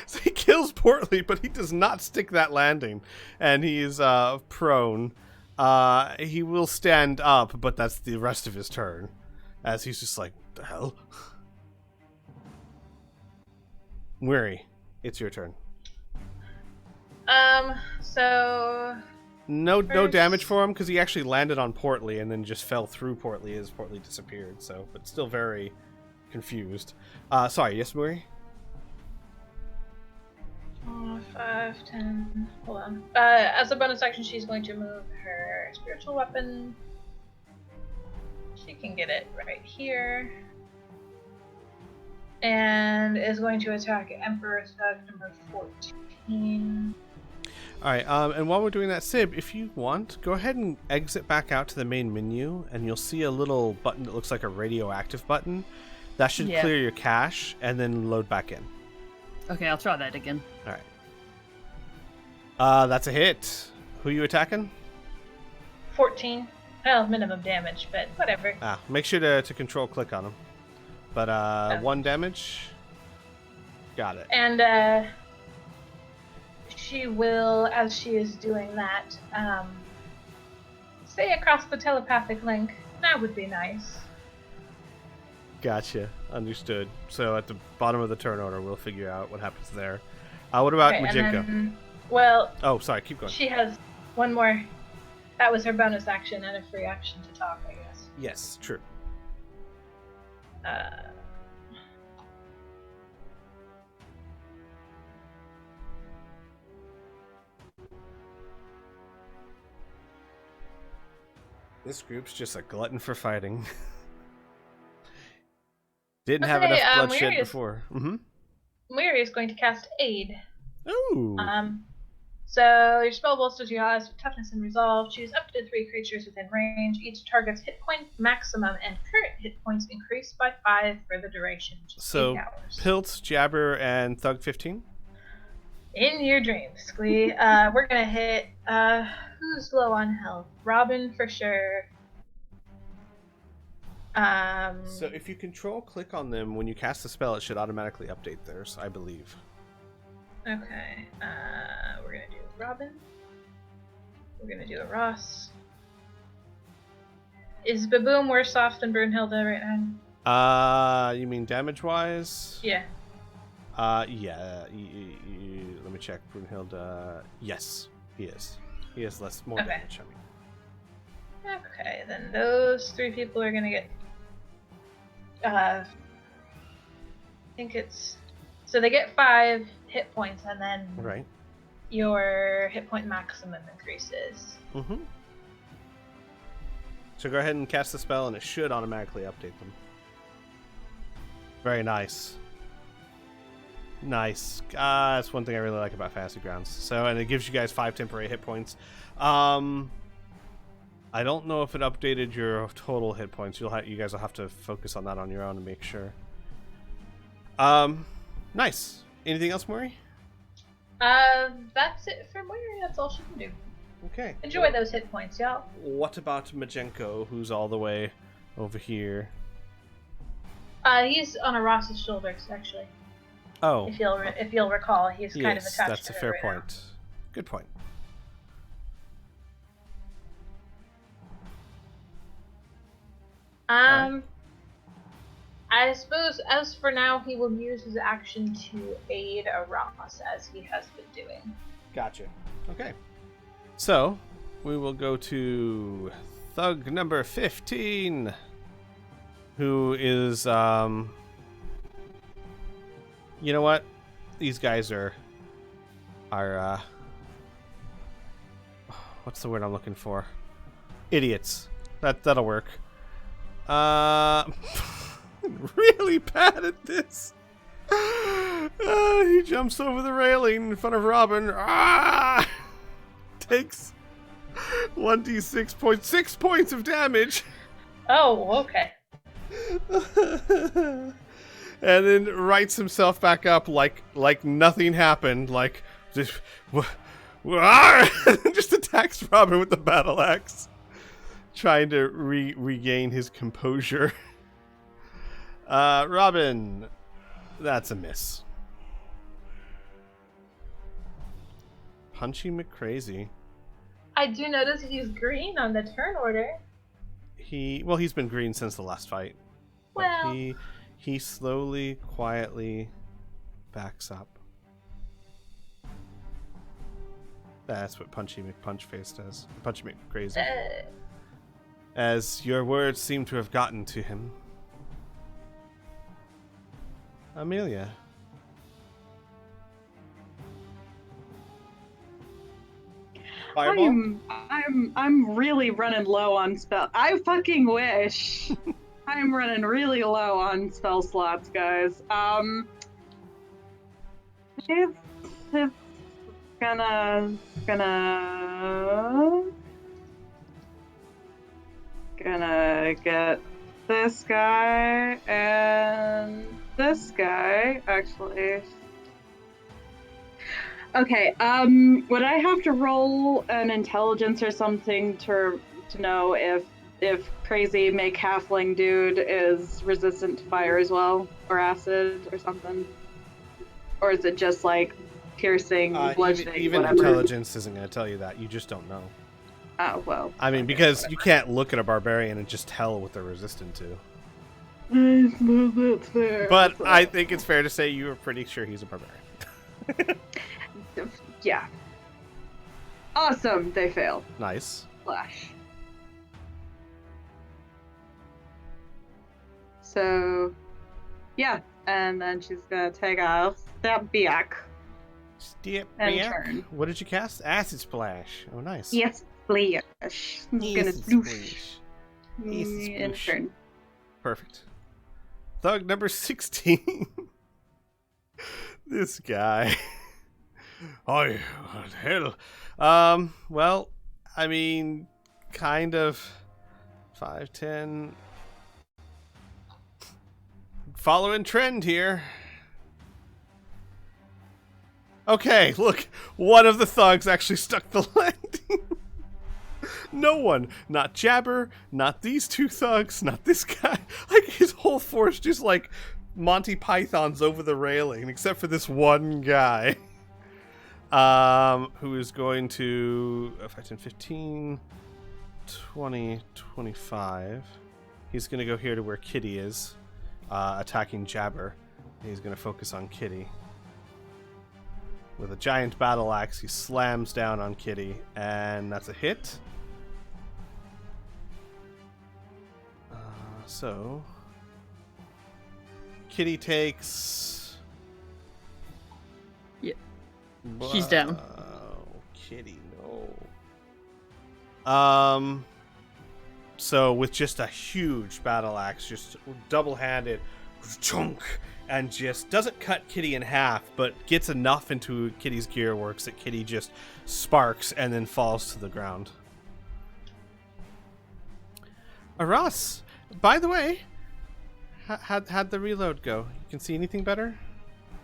A: So he kills Portly, but he does not stick that landing. And he's prone. He will stand up, but that's the rest of his turn. As he's just like, the hell? Weary, it's your turn.
B: So...
A: No
B: First-
A: damage for him, because he actually landed on Portly and then just fell through Portly as Portly disappeared, so, but still very confused. Sorry, yes, Muri?
B: 5, 10, hold on. As a bonus action, she's going to move her spiritual weapon. She can get it right here. And is going to attack Emperor Thug number 14.
A: Alright, and while we're doing that, Sib, if you want, go ahead and exit back out to the main menu, and you'll see a little button that looks like a radioactive button. That should clear your cache, and then load back in.
C: Okay, I'll try that again.
A: Alright. That's a hit. Who are you attacking?
B: 14. Well, minimum damage, but whatever.
A: Make sure to control click on him. But 1 damage. Got it.
B: And she will, as she is doing that, say across the telepathic link, that would be nice.
A: Gotcha. Understood. So at the bottom of the turn order, we'll figure out what happens there. What about
B: Okay,
A: Majenko?
B: and then, well,
A: Oh, sorry. Keep going.
B: she has one more. That was her bonus action and a free action to talk, I guess.
A: Yes, true. This group's just a glutton for fighting. Didn't have
B: Okay,
A: enough bloodshed
B: Miri is-
A: before.
B: Miri is going to cast Aid.
A: Ooh.
B: So your spell bolsters your odds with toughness and resolve. Choose up to 3 creatures within range. Each target's hit point maximum and current hit points increase by 5 for the duration. Which is
A: So
B: 8 hours.
A: Pilt, Jabber, and Thug 15?
B: In your dreams, Glee. We're gonna hit. Who's low on health? Robin for sure.
A: So if you control click on them when you cast the spell, it should automatically update theirs, I believe.
B: Okay. We're gonna do Robin. We're gonna do a Ross. Is Baboom worse off than Brunhilde right now?
A: You mean damage-wise?
B: Yeah.
A: Yeah. Let me check. Brunhilde. Yes, he is. He has more
B: Okay.
A: damage. I mean.
B: Okay, then those 3 people are gonna get. I think it's. So they get 5 hit points, and then
A: Right.
B: your hit point maximum increases.
A: Mm-hmm. So go ahead and cast the spell, and it should automatically update them. Very nice. Nice. That's one thing I really like about Fantasy Grounds. So, and it gives you guys 5 temporary hit points. I don't know if it updated your total hit points. You guys will have to focus on that on your own and make sure. Nice. Anything else, Maury?
B: That's it for Moira. That's all she can do.
A: Okay.
B: Enjoy those hit points, y'all.
A: What about Majenko, who's all the way over here?
B: He's on Ross's shoulders, actually.
A: Oh.
B: If you'll recall, he's kind of
A: Yes,
B: attached
A: that's
B: to
A: a
B: her
A: fair
B: right
A: point. Good point.
B: now. I suppose, as for now, he will use his action to aid Ross, as he has been doing.
A: Gotcha. Okay. So, we will go to Thug number 15, who is, you know what? These guys are, what's the word I'm looking for? Idiots. That'll work. Really bad at this. He jumps over the railing in front of Robin. Takes 1d6 points, 6 points of damage.
B: Oh, okay.
A: And then rights himself back up like nothing happened. Like just just attacks Robin with the battle axe, trying to regain his composure. Robin, that's a miss. Punchy McCrazy.
B: I do notice he's green on the turn order.
A: He's been green since the last fight.
B: Well,
A: He slowly, quietly backs up. That's what Punchy McPunchface does. Punchy McCrazy. As your words seem to have gotten to him. Amelia. Fireball?
D: I'm really running low on spell. I fucking wish. I'm running really low on spell slots, guys. It's gonna get this guy and this guy, actually. Okay, would I have to roll an intelligence or something to know if crazy make halfling dude is resistant to fire as well, or acid or something? Or is it just like piercing, bludgeoning,
A: even
D: whatever?
A: intelligence isn't going to tell you that. You just don't know.
D: Oh, well.
A: I mean,
D: okay,
A: because
D: whatever.
A: you can't look at a barbarian and just tell what they're resistant to.
D: That's fair.
A: But I think it's fair to say you were pretty sure he's a barbarian.
D: Yeah. Awesome, they fail.
A: Nice.
D: Flash. So, yeah, and then she's gonna take a step back.
A: Step
D: And
A: back.
D: turn.
A: What did you cast? Acid Splash. Oh, nice.
D: Yes, splash. She's gonna
A: Acid
D: douche.
A: Splash. Acid
D: And
A: splash.
D: turn.
A: Perfect. Thug number 16. This guy. Oh, what the hell? Well, I mean, kind of 5'10". Following trend here. Okay, look, one of the thugs actually stuck the landing. No one, not Jabber, not these two thugs, not this guy. Like, his whole force just like Monty Python's over the railing, except for this one guy. Who is going to 5, 10, 15, 20, 25. He's going to go here to where Kitty is, attacking Jabber. He's going to focus on Kitty. With a giant battle axe, he slams down on Kitty, and that's a hit. So, Kitty takes...
E: Yeah. She's down.
A: Oh, Kitty, no. So with just a huge battle axe, just double-handed, chunk, and just doesn't cut Kitty in half, but gets enough into Kitty's gear works that Kitty just sparks and then falls to the ground. Ross, by the way, how'd the reload go? You can see anything better?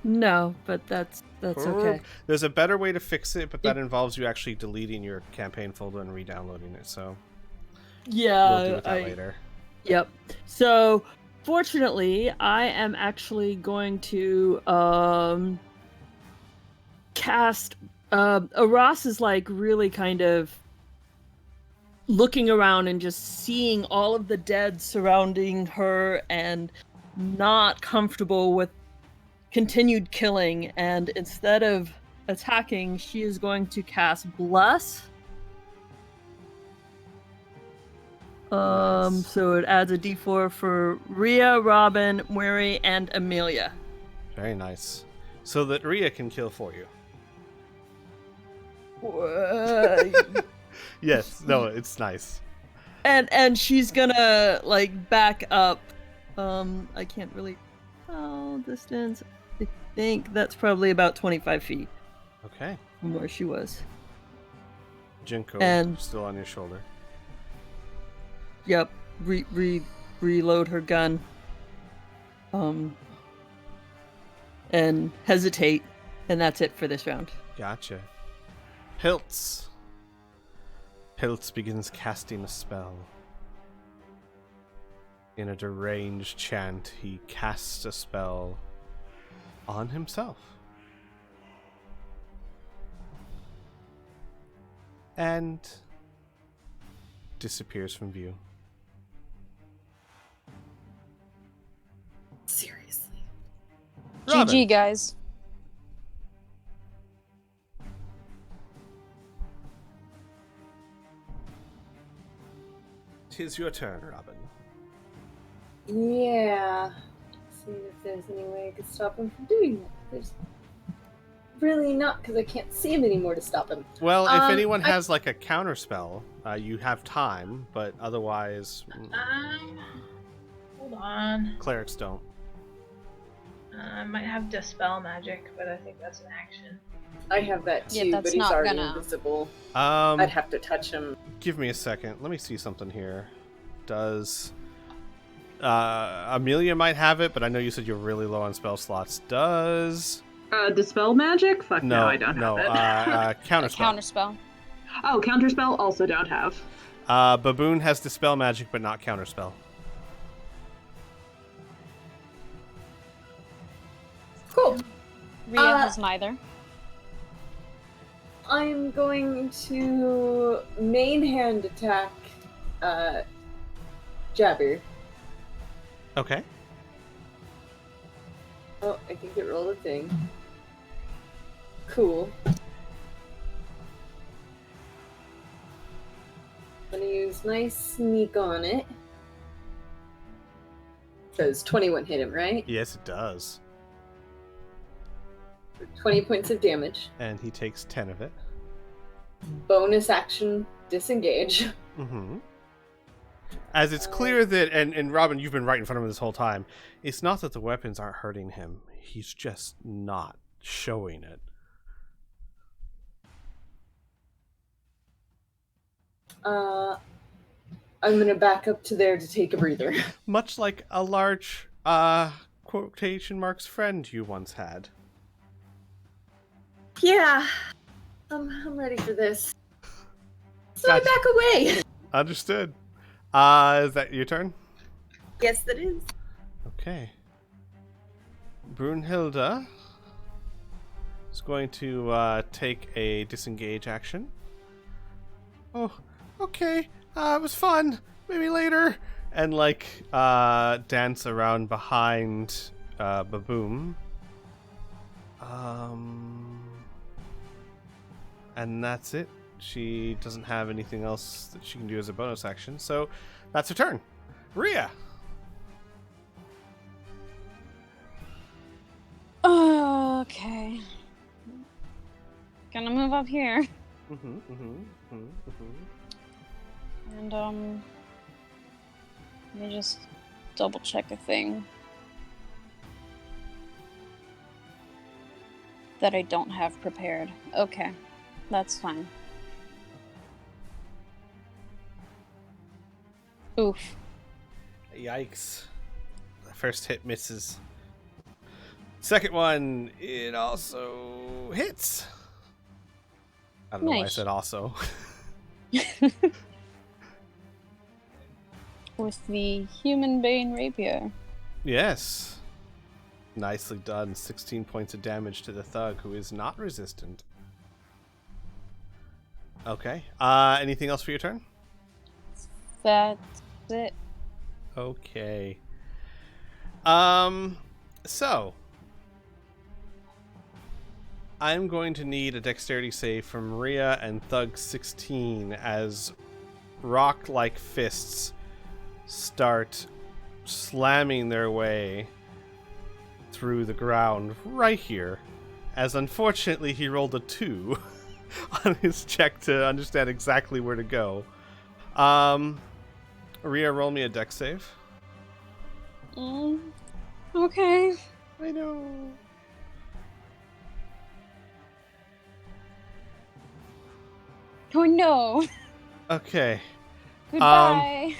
C: No, but that's okay.
A: There's a better way to fix it, but that involves you actually deleting your campaign folder and re-downloading it, so
C: Yeah,
A: we'll deal with that later.
C: Yep. So, fortunately, I am actually going to cast. Ross is like really kind of looking around and just seeing all of the dead surrounding her and not comfortable with continued killing. And instead of attacking, she is going to cast Bless.
A: Nice.
C: So it adds a d4 for Rhea, Robin, Mary, and Amelia.
A: Very nice. So that Rhea can kill for you. Yes, no, it's nice.
C: And she's gonna like back up. I can't really tell distance. I think that's probably about 25 feet
A: Okay.
C: from where she was.
A: Jinko
C: And-
A: still on your shoulder.
C: Yep. Reload her gun. And hesitate, and that's it for this round.
A: Gotcha. Piltz. Piltz begins casting a spell. In a deranged chant, he casts a spell on himself. And disappears from view.
E: Seriously.
A: Robin.
F: GG, guys.
A: Tis your turn, Robin.
E: Yeah. See if there's any way I could stop him from doing that. There's really not, because I can't see him anymore to stop him.
A: Well, if anyone has like a counter spell, you have time, but otherwise,
B: Hold on.
A: clerics don't.
B: I might have Dispel Magic, but I think that's an action.
E: I have that
F: Yeah,
E: too,
F: that's
E: but he's
F: not
E: already
F: gonna-
E: invisible. I'd have to touch him.
A: Give me a second. Let me see something here. Does Amelia might have it, but I know you said you're really low on spell slots. Does
D: Dispel magic? Fuck no, I don't have it.
A: counter spell.
F: Counterspell.
D: Oh, counterspell also don't have.
A: Baboon has dispel magic, but not counterspell.
E: Cool.
F: Rhea has neither.
E: I'm going to main hand attack Jabber.
A: Okay.
E: Oh, I think it rolled a thing. Cool. I'm gonna use my sneak on it. Says 21 hit him, right?
A: Yes, it does.
E: 20 points of damage.
A: And he takes 10 of it.
E: Bonus action disengage.
A: Mm-hmm. As it's clear that, and Robin, you've been right in front of him this whole time, it's not that the weapons aren't hurting him. He's just not showing it.
E: I'm gonna back up to there to take a breather.
A: Much like a large, quotation marks friend you once had.
E: Yeah, I'm ready for this. So
A: Gotcha.
E: I back away.
A: Understood. Is that your turn?
E: Yes, that is.
A: Okay. Brunhilde is going to take a disengage action. Oh, okay. It was fun. Maybe later. And dance around behind Baboom. And that's it. She doesn't have anything else that she can do as a bonus action, so that's her turn. Rhea.
F: Okay. Gonna move up here. And Let me just double check a thing that I don't have prepared. Okay, that's fine. Oof.
A: Yikes. The first hit misses. Second one, it also hits. I don't know why I
F: Nice.
A: said also.
F: With the human bane rapier.
A: Yes. Nicely done. 16 points of damage to the thug, who is not resistant. Okay. Anything else for your turn?
F: That's it.
A: Okay. So I'm going to need a dexterity save from Maria and Thug 16 as rock-like fists start slamming their way through the ground right here. As unfortunately he rolled a 2 on his check to understand exactly where to go. Maria, roll me a dex save.
F: Okay.
A: I know.
F: Oh no.
A: Okay.
F: Goodbye.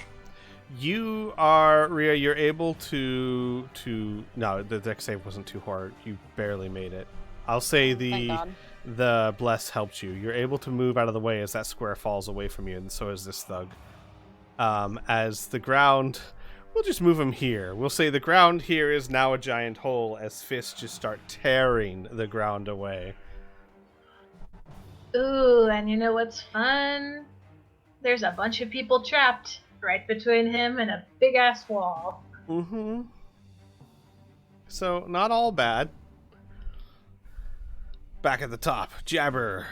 A: You are, Rhea, you're able to no, the dex save wasn't too hard. You barely made it. I'll say
F: Thank God.
A: the bless helped you. You're able to move out of the way as that square falls away from you, and so is this thug. As the ground, we'll just move him here. We'll say the ground here is now a giant hole as fists just start tearing the ground away.
B: Ooh, and you know what's fun? There's a bunch of people trapped right between him and a big-ass wall.
A: Mm-hmm. So, not all bad. Back at the top, Jabber.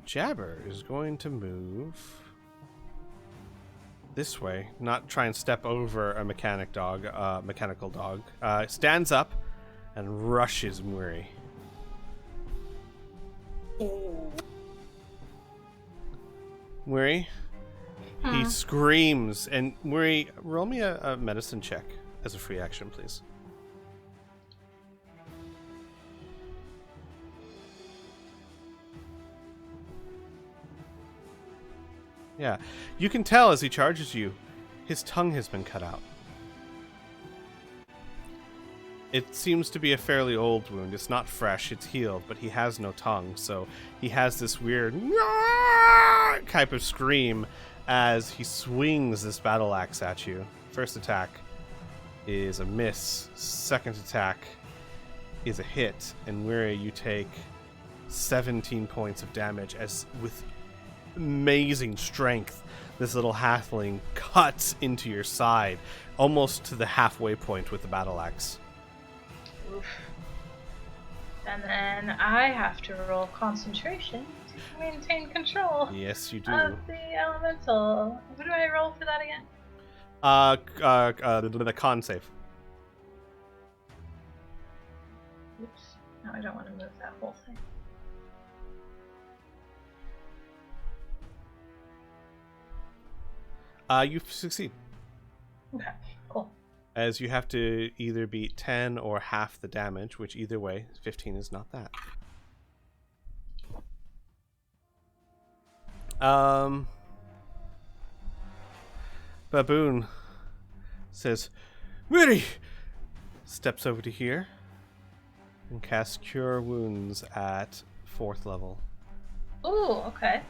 A: Jabber is going to move this way, not try and step over a mechanical dog. Stands up and rushes Muri. Muri, he screams, and Muri, roll me a medicine check as a free action, please. Yeah, you can tell as he charges you, his tongue has been cut out. It seems to be a fairly old wound. It's not fresh, it's healed, but he has no tongue, so he has this weird type of scream as he swings this battle axe at you. First attack is a miss. Second attack is a hit, and Weary, you take 17 points of damage as with amazing strength this little halfling cuts into your side almost to the halfway point with the battle axe.
B: Oof. And then I have to roll concentration to maintain control
A: Yes, you do.
B: of the elemental. What do I roll for that again?
A: The con save.
B: Oops. No, I don't want to move that whole thing.
A: You succeed.
B: Okay, cool.
A: As you have to either beat 10 or half the damage, which either way, 15 is not that. Baboon says, Miri! Steps over to here and casts Cure Wounds at 4th level.
B: Ooh, okay.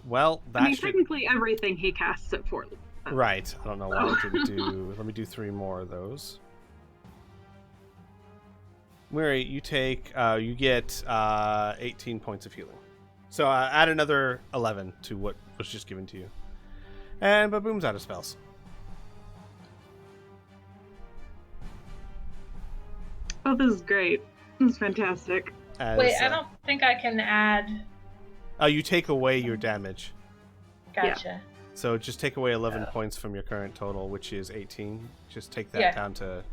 A: Well, that
D: I mean,
A: should...
D: technically everything he casts at 4.
A: Right. I don't know why I didn't do... Let me do 3 more of those. Miri, you take... you get 18 points of healing. So add another 11 to what was just given to you. And Baboom's out of spells.
D: Oh, this is great. This is fantastic.
B: Wait, I don't think I can add...
A: you take away your damage.
B: Gotcha.
A: So just take away 11 points from your current total, which is 18. Just take that down to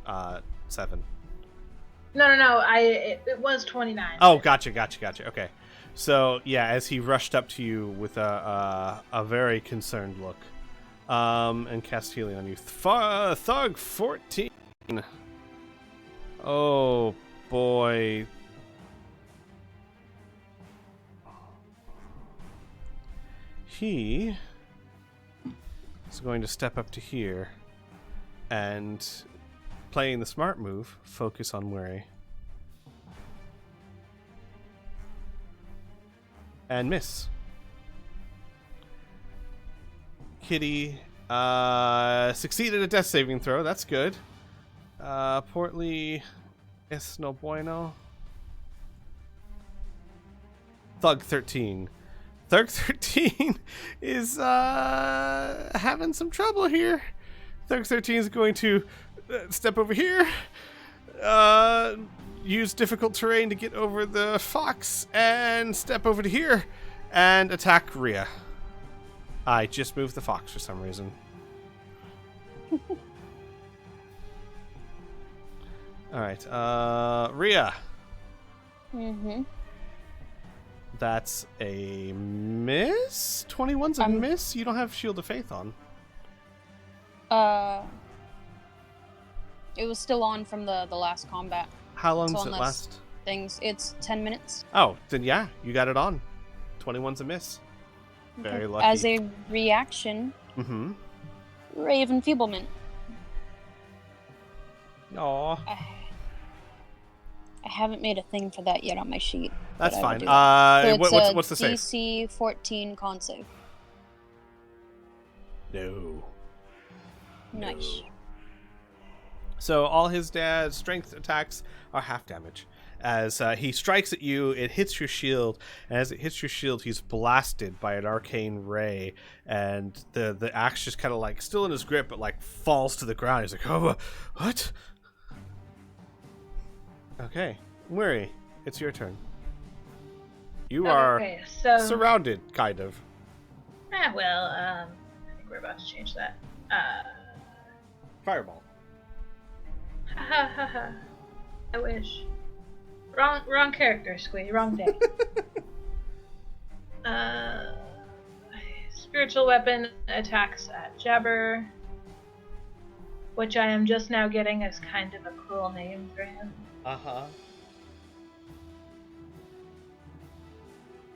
A: 7.
B: No. It was 29.
A: Oh, gotcha. Okay. So yeah, as he rushed up to you with a very concerned look, and cast healing on you. Thug 14. Oh boy. He is going to step up to here and, playing the smart move, focus on Murray. And miss. Kitty succeeded a death saving throw. That's good. Portly, es no bueno. Thug 13. Thug 13 is having some trouble here. Thug 13 is going to step over here. Use difficult terrain to get over the fox and step over to here and attack Rhea. I just moved the fox for some reason. Alright, Rhea.
F: Mm-hmm.
A: That's a miss? 21's a miss? You don't have Shield of Faith on.
F: It was still on from the last combat.
A: How long
F: So
A: does it
F: unless
A: last?
F: Things. It's 10 minutes.
A: Oh, then yeah, you got it on. 21's a miss. Very lucky.
F: As a reaction,
A: Mm-hmm.
F: Ray of Enfeeblement.
A: Aw.
F: I haven't made a thing for that yet on my sheet.
A: That's
F: but I will
A: fine.
F: do that. So it's
A: What's the save?
F: DC 14 con save.
A: No.
F: Nice.
A: So all his dad's strength attacks are half damage. As he strikes at you, it hits your shield, and as it hits your shield, he's blasted by an arcane ray, and the axe just kind of like still in his grip, but like falls to the ground. He's like, "Oh, what?" Okay, Murray, it's your turn. You are surrounded, kind of.
B: I think we're about to change that.
A: Fireball.
B: Ha ha ha. I wish. Wrong character, Squee. Wrong day. Spiritual weapon attacks at Jabber, which I am just now getting as kind of a cruel name for him.
A: Uh-huh.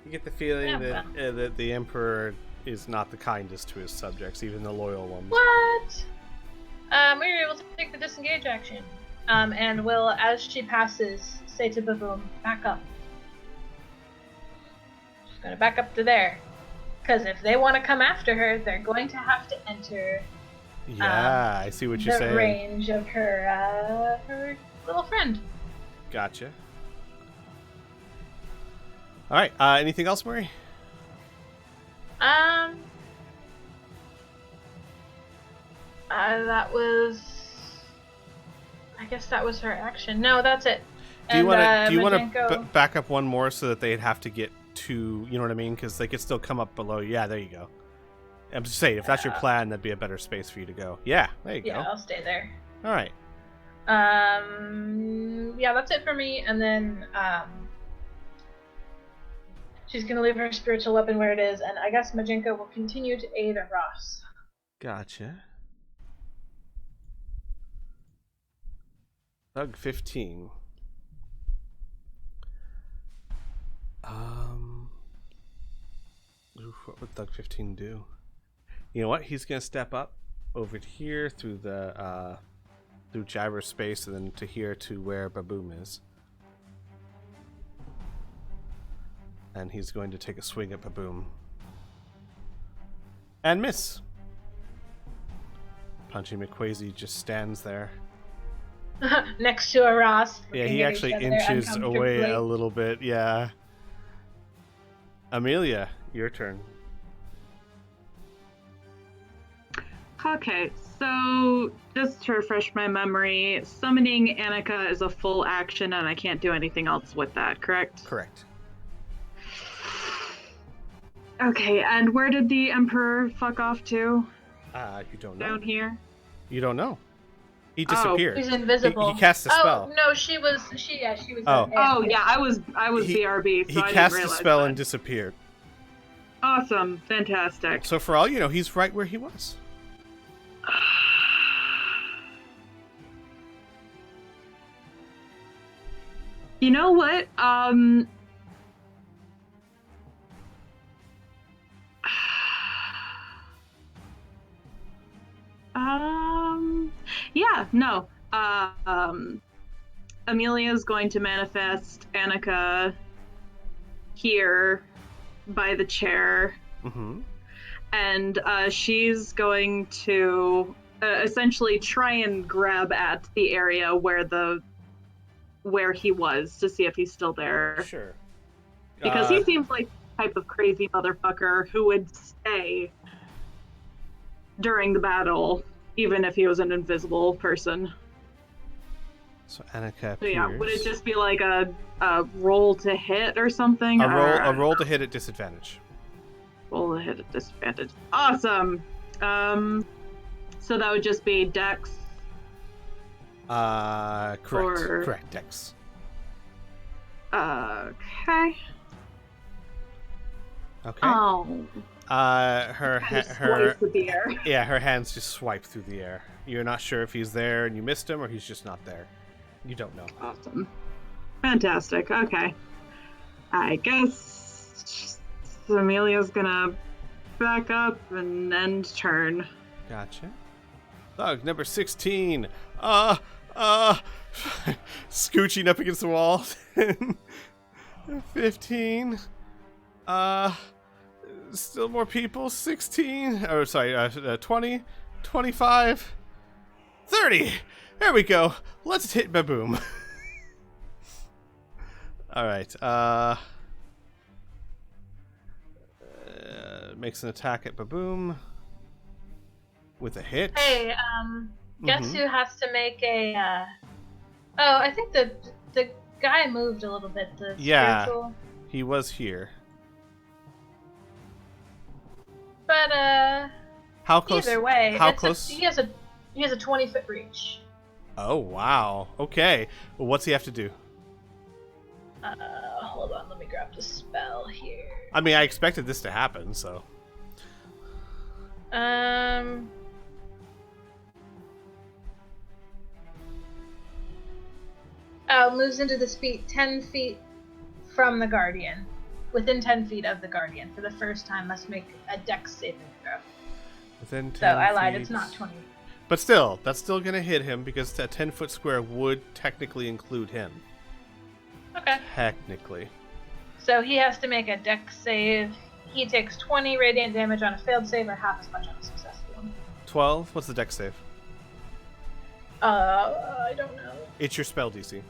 A: You get the feeling that the Emperor is not the kindest to his subjects, even the loyal ones.
B: What? We were able to take the disengage action. And will, as she passes, say to Baboom, back up. She's gonna back up to there. Because if they want to come after her, they're going to have to enter
A: Yeah, I see what you're
B: the
A: saying.
B: range of her little friend.
A: Gotcha. Alright, anything else, Murray?
B: That was... I guess that was her action. No, that's it.
A: Do you want to back up one more so that they'd have to get to, you know what I mean? Because they could still come up below. Yeah, there you go. I'm just saying, if that's your plan, that'd be a better space for you to go. Yeah, there you go.
B: Yeah, I'll stay there.
A: All right.
B: Yeah, that's it for me. And then she's gonna leave her spiritual weapon where it is, and I guess Majinka will continue to aid Ross.
A: Gotcha. Thug 15. What would Thug 15 do? You know what? He's gonna step up over here through the through Jabber's space, and then to here to where Baboom is. And he's going to take a swing at Baboom. And miss. Punchy McQuazy just stands there.
B: Next to a Ross.
A: Yeah, he actually inches away a little bit, yeah. Amelia, your turn.
D: Okay, so just to refresh my memory, summoning Annika is a full action and I can't do anything else with that, correct?
A: Correct.
D: Okay, and where did the Emperor fuck off to?
A: You don't know.
D: Down here?
A: You don't know. He disappeared.
B: She's invisible.
A: He cast a spell.
B: Oh no, she was.
A: Oh.
D: Oh yeah, I was BRB, so I
A: He
D: didn't
A: cast a
D: realize
A: spell
D: that.
A: and disappeared.
D: Awesome, fantastic.
A: So for all you know, he's right where he was.
D: You know what? Yeah, no. Amelia's going to manifest Annika here by the chair.
A: Mm-hmm.
D: And she's going to essentially try and grab at the area where he was to see if he's still there.
A: Sure.
D: Because he seems like the type of crazy motherfucker who would stay during the battle, even if he was an invisible person.
A: So Annika appears.
D: So yeah, would it just be like a roll to hit or something?
A: A roll to hit at disadvantage.
D: Roll to hit at disadvantage. Awesome. So that would just be Dex.
A: Correct.
D: Or-
A: Correct, Dex.
D: Okay.
A: Okay.
D: Oh.
A: Her
D: Kind of swipes with the air.
A: yeah, her hands just swipe through the air. You're not sure if he's there and you missed him, or he's just not there. You don't know.
D: Awesome. Fantastic. Okay. I guess Amelia's gonna back up and end turn.
A: Gotcha. Thug number 16. Scooching up against the wall. 15. Still more people. 16. Oh, sorry. 20. 25. 30. There we go. Let's hit Baboom. All right. Makes an attack at Baboom with a hit.
B: Hey, guess who has to make a? I think the guy moved a little bit. The
A: Yeah.
B: spiritual.
A: He was here.
B: But
A: How close?
B: either way,
A: How
B: it's
A: close?
B: he has a 20-foot reach.
A: Oh wow. Okay. Well, what's he have to do?
B: Hold on, let me grab the spell here.
A: I mean, I expected this to happen, so.
B: Moves into the speed 10 feet from the Guardian. Within 10 feet of the Guardian. For the first time, must make a Dex saving throw.
A: Within 10
B: So I lied,
A: feet.
B: it's not 20.
A: But still, that's still gonna hit him because a 10-foot square would technically include him.
B: Okay.
A: Technically.
B: So he has to make a Dex save. He takes 20 radiant damage on a failed save or half as much on a successful one.
A: 12. What's the dex save?
B: I don't know.
A: It's your spell DC.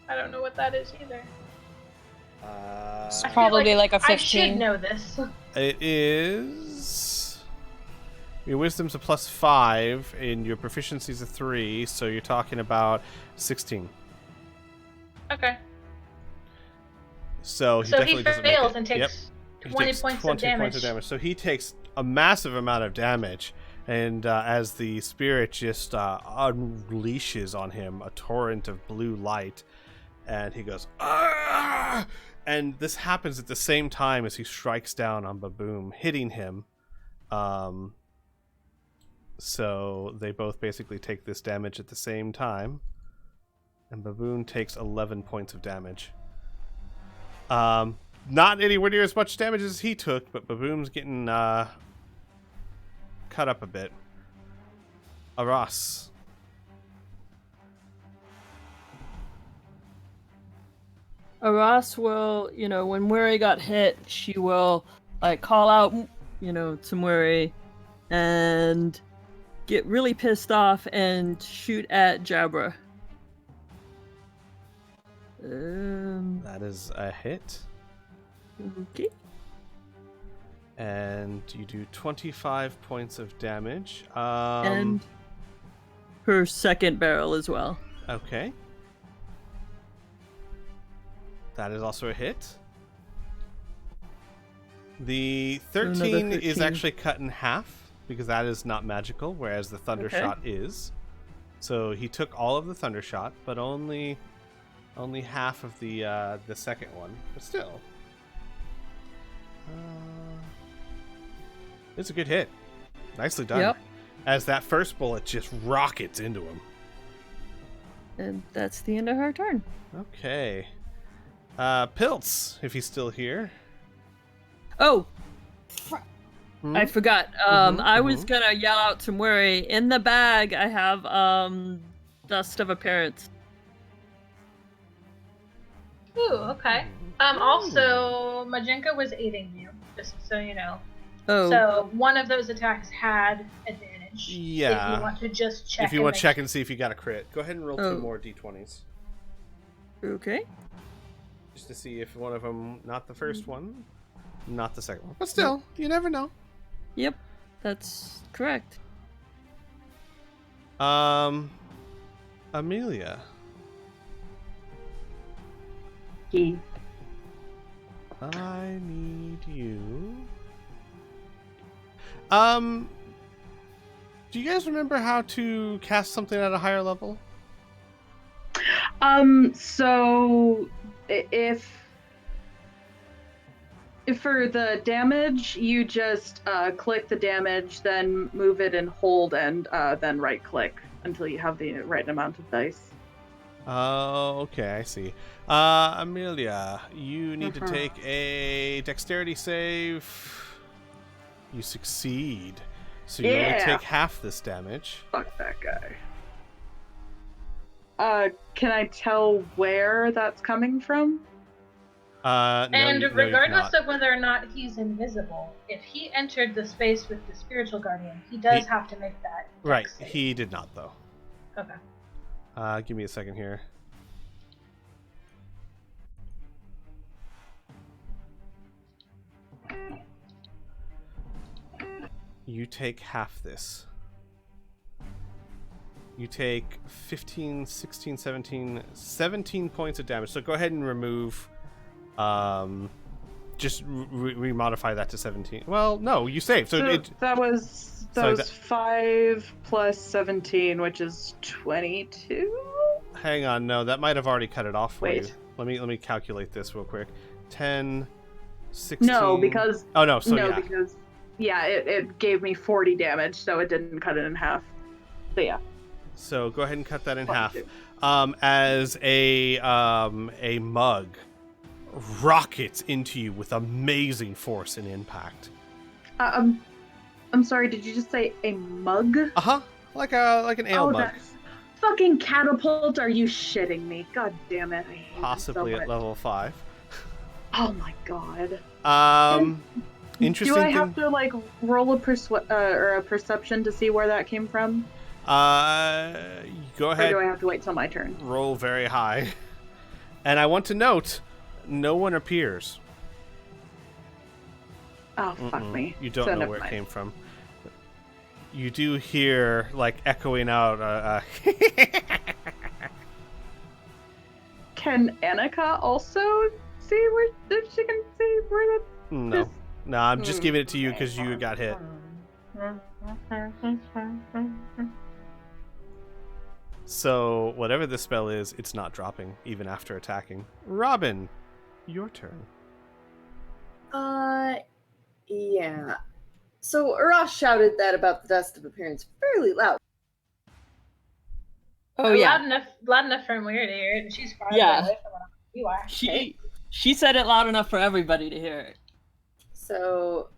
B: I don't know what that is either.
F: It's
B: I feel
F: probably like a
B: I
F: 15.
B: should know this.
A: It is. Your wisdom's a +5, and your proficiency's a 3, so you're talking about 16.
B: Okay.
A: So he
B: So
A: definitely
B: he
A: doesn't make
B: fails
A: it.
B: and
A: Yep.
B: takes
A: He
B: 20
A: takes
B: points
A: 20
B: of damage.
A: points of damage. So he takes a massive amount of damage, and as the spirit just unleashes on him a torrent of blue light, and he goes, "Ah!" And this happens at the same time as he strikes down on Baboom, hitting him. So they both basically take this damage at the same time, and Baboon takes 11 points of damage. Not anywhere near as much damage as he took, but Baboom's getting cut up a bit. Aras.
C: Aras will, when Muri got hit, she will call out, to Muri and get really pissed off and shoot at Jabra.
A: That is a hit.
C: Okay.
A: And you do 25 points of damage.
C: And her second barrel as well.
A: Okay. That is also a hit. The 13 is
C: 13.
A: actually cut in half. because that is not magical, whereas the thunder shot is. So he took all of the thunder shot, but only half of the second one. But still, it's a good hit. Nicely done.
C: Yep.
A: As that first bullet just rockets into him.
C: And that's the end of her turn.
A: Okay. Pilts, if he's still here.
C: Oh,
A: Hmm?
C: I forgot. I was gonna yell out to Murray. In the bag, I have dust of appearance.
B: Ooh, okay. Also, Majenka was aiding you, just so you know.
C: Oh.
B: So one of those attacks had advantage.
A: Yeah.
B: If you want to just check.
A: If you want to check and see if you got a crit, go ahead and roll 2 more d20s.
C: Okay.
A: Just to see if one of them, not the first one, not the second one. But still, you never know.
C: Yep, that's correct.
A: Amelia.
D: He.
A: I need you. Do you guys remember how to cast something at a higher level?
D: So if for the damage, you just click the damage, then move it and hold, and then right click until you have the right amount of dice.
A: Oh, okay, I see. Amelia, you need to take a dexterity save. You succeed. So you only take half this damage.
D: Fuck that guy. Can I tell where that's coming from?
A: No,
B: And
A: you cannot.
B: regardless of whether or not he's invisible, if he entered the space with the spiritual guardian, he does have to make that.
A: Right,
B: dex save.
A: he did not though.
B: Okay.
A: Give me a second here. You take half this. You take 15, 16, 17 points of damage. So go ahead and remove... just remodify that to 17. Well, no, you saved. So
D: that was 5 plus 17, which is 22.
A: Hang on, no, that might have already cut it off for
D: Wait.
A: you. Let me calculate this real quick. 10, 16...
D: No, because...
A: Oh, no, so
D: no,
A: yeah.
D: because... Yeah, it gave me 40 damage, so it didn't cut it in half. So yeah.
A: So go ahead and cut that in half.
D: 22.
A: As a mug rockets into you with amazing force and impact.
D: I'm sorry, did you just say a mug?
A: Like an ale mug.
D: That's fucking catapult. Are you shitting me? God damn it. I hate
A: Possibly
D: it so
A: at
D: much.
A: level 5.
D: Oh my god.
A: Interesting.
D: Do I have to like roll a perception to see where that came from?
A: Go ahead.
D: Or do I have to wait till my turn?
A: Roll very high. And I want to note, no one appears.
D: Oh, fuck me.
A: You don't
D: So
A: know
D: never
A: where it
D: mind.
A: came from. You do hear, like, echoing out,
D: Can Annika also see if she can see where that...
A: No. No, I'm just giving it to you because you got hit. So, whatever this spell is, it's not dropping, even after attacking. Robin, your turn.
E: Yeah. So Ross shouted that about the dust of appearance fairly loud.
C: Oh yeah.
B: Loud enough for Moira to hear it, and she's far
C: Yeah.
B: away from what you are.
C: She said it loud enough for everybody to hear it.
E: So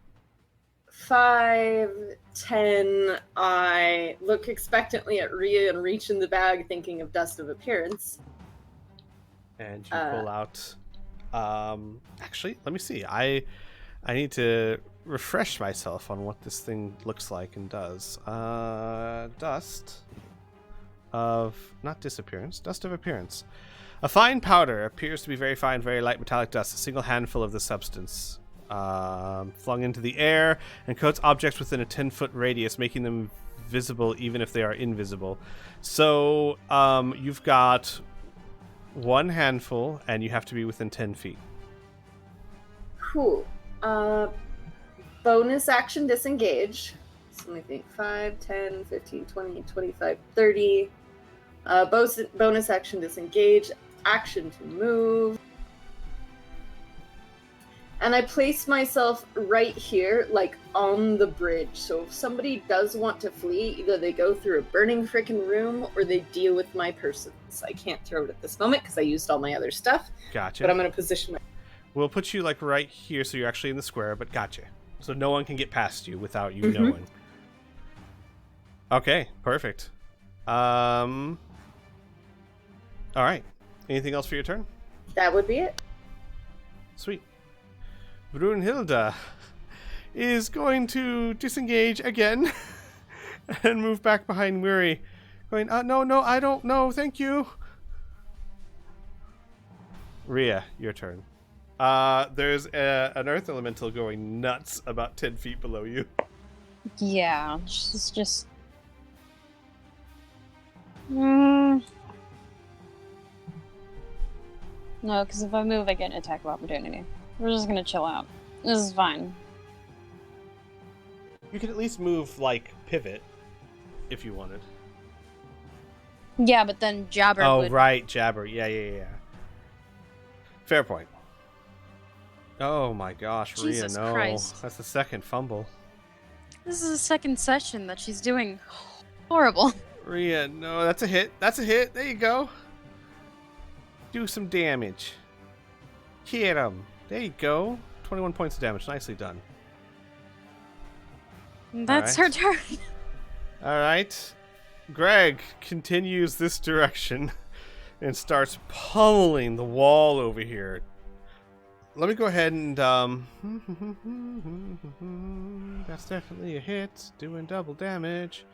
E: 5, 10, I look expectantly at Rhea and reach in the bag thinking of dust of appearance.
A: And you pull out... actually, let me see. I need to refresh myself on what this thing looks like and does. Dust of... Not disappearance. Dust of appearance. A fine powder appears to be very fine, very light metallic dust. A single handful of the substance. Flung into the air and coats objects within a 10-foot radius, making them visible even if they are invisible. So you've got one handful, and you have to be within 10 feet.
E: Cool. Bonus action disengage. So let me think. 5, 10, 15, 20, 25, 30. Bonus action disengage. Action to move. And I place myself right here, like on the bridge. So if somebody does want to flee, either they go through a burning frickin' room or they deal with my persons. I can't throw it at this moment because I used all my other stuff.
A: Gotcha.
E: But I'm going to position my...
A: We'll put you like right here so you're actually in the square, but gotcha. So no one can get past you without you knowing. Okay, perfect. All right. Anything else for your turn?
E: That would be it.
A: Sweet. Brunhilde is going to disengage again and move back behind Weary, going, no, I don't know, thank you. Rhea, your turn. There's an earth elemental going nuts about 10 feet below you.
F: Yeah, she's just... No, because if I move, I get an attack of opportunity. We're just gonna chill out. This is fine.
A: You could at least move, like, pivot, if you wanted.
F: Yeah, but then Jabber
A: Oh,
F: would...
A: right, Jabber. Yeah. Fair point. Oh my gosh,
F: Jesus
A: Rhea, no.
F: Christ.
A: That's the second fumble.
F: This is the second session that she's doing horrible.
A: Rhea, no, that's a hit. That's a hit. There you go. Do some damage. Hit him. There you go. 21 points of damage. Nicely done.
F: That's
A: Alright.
F: her turn.
A: All right. Greg continues this direction and starts pummeling the wall over here. Let me go ahead and that's definitely a hit. Doing double damage.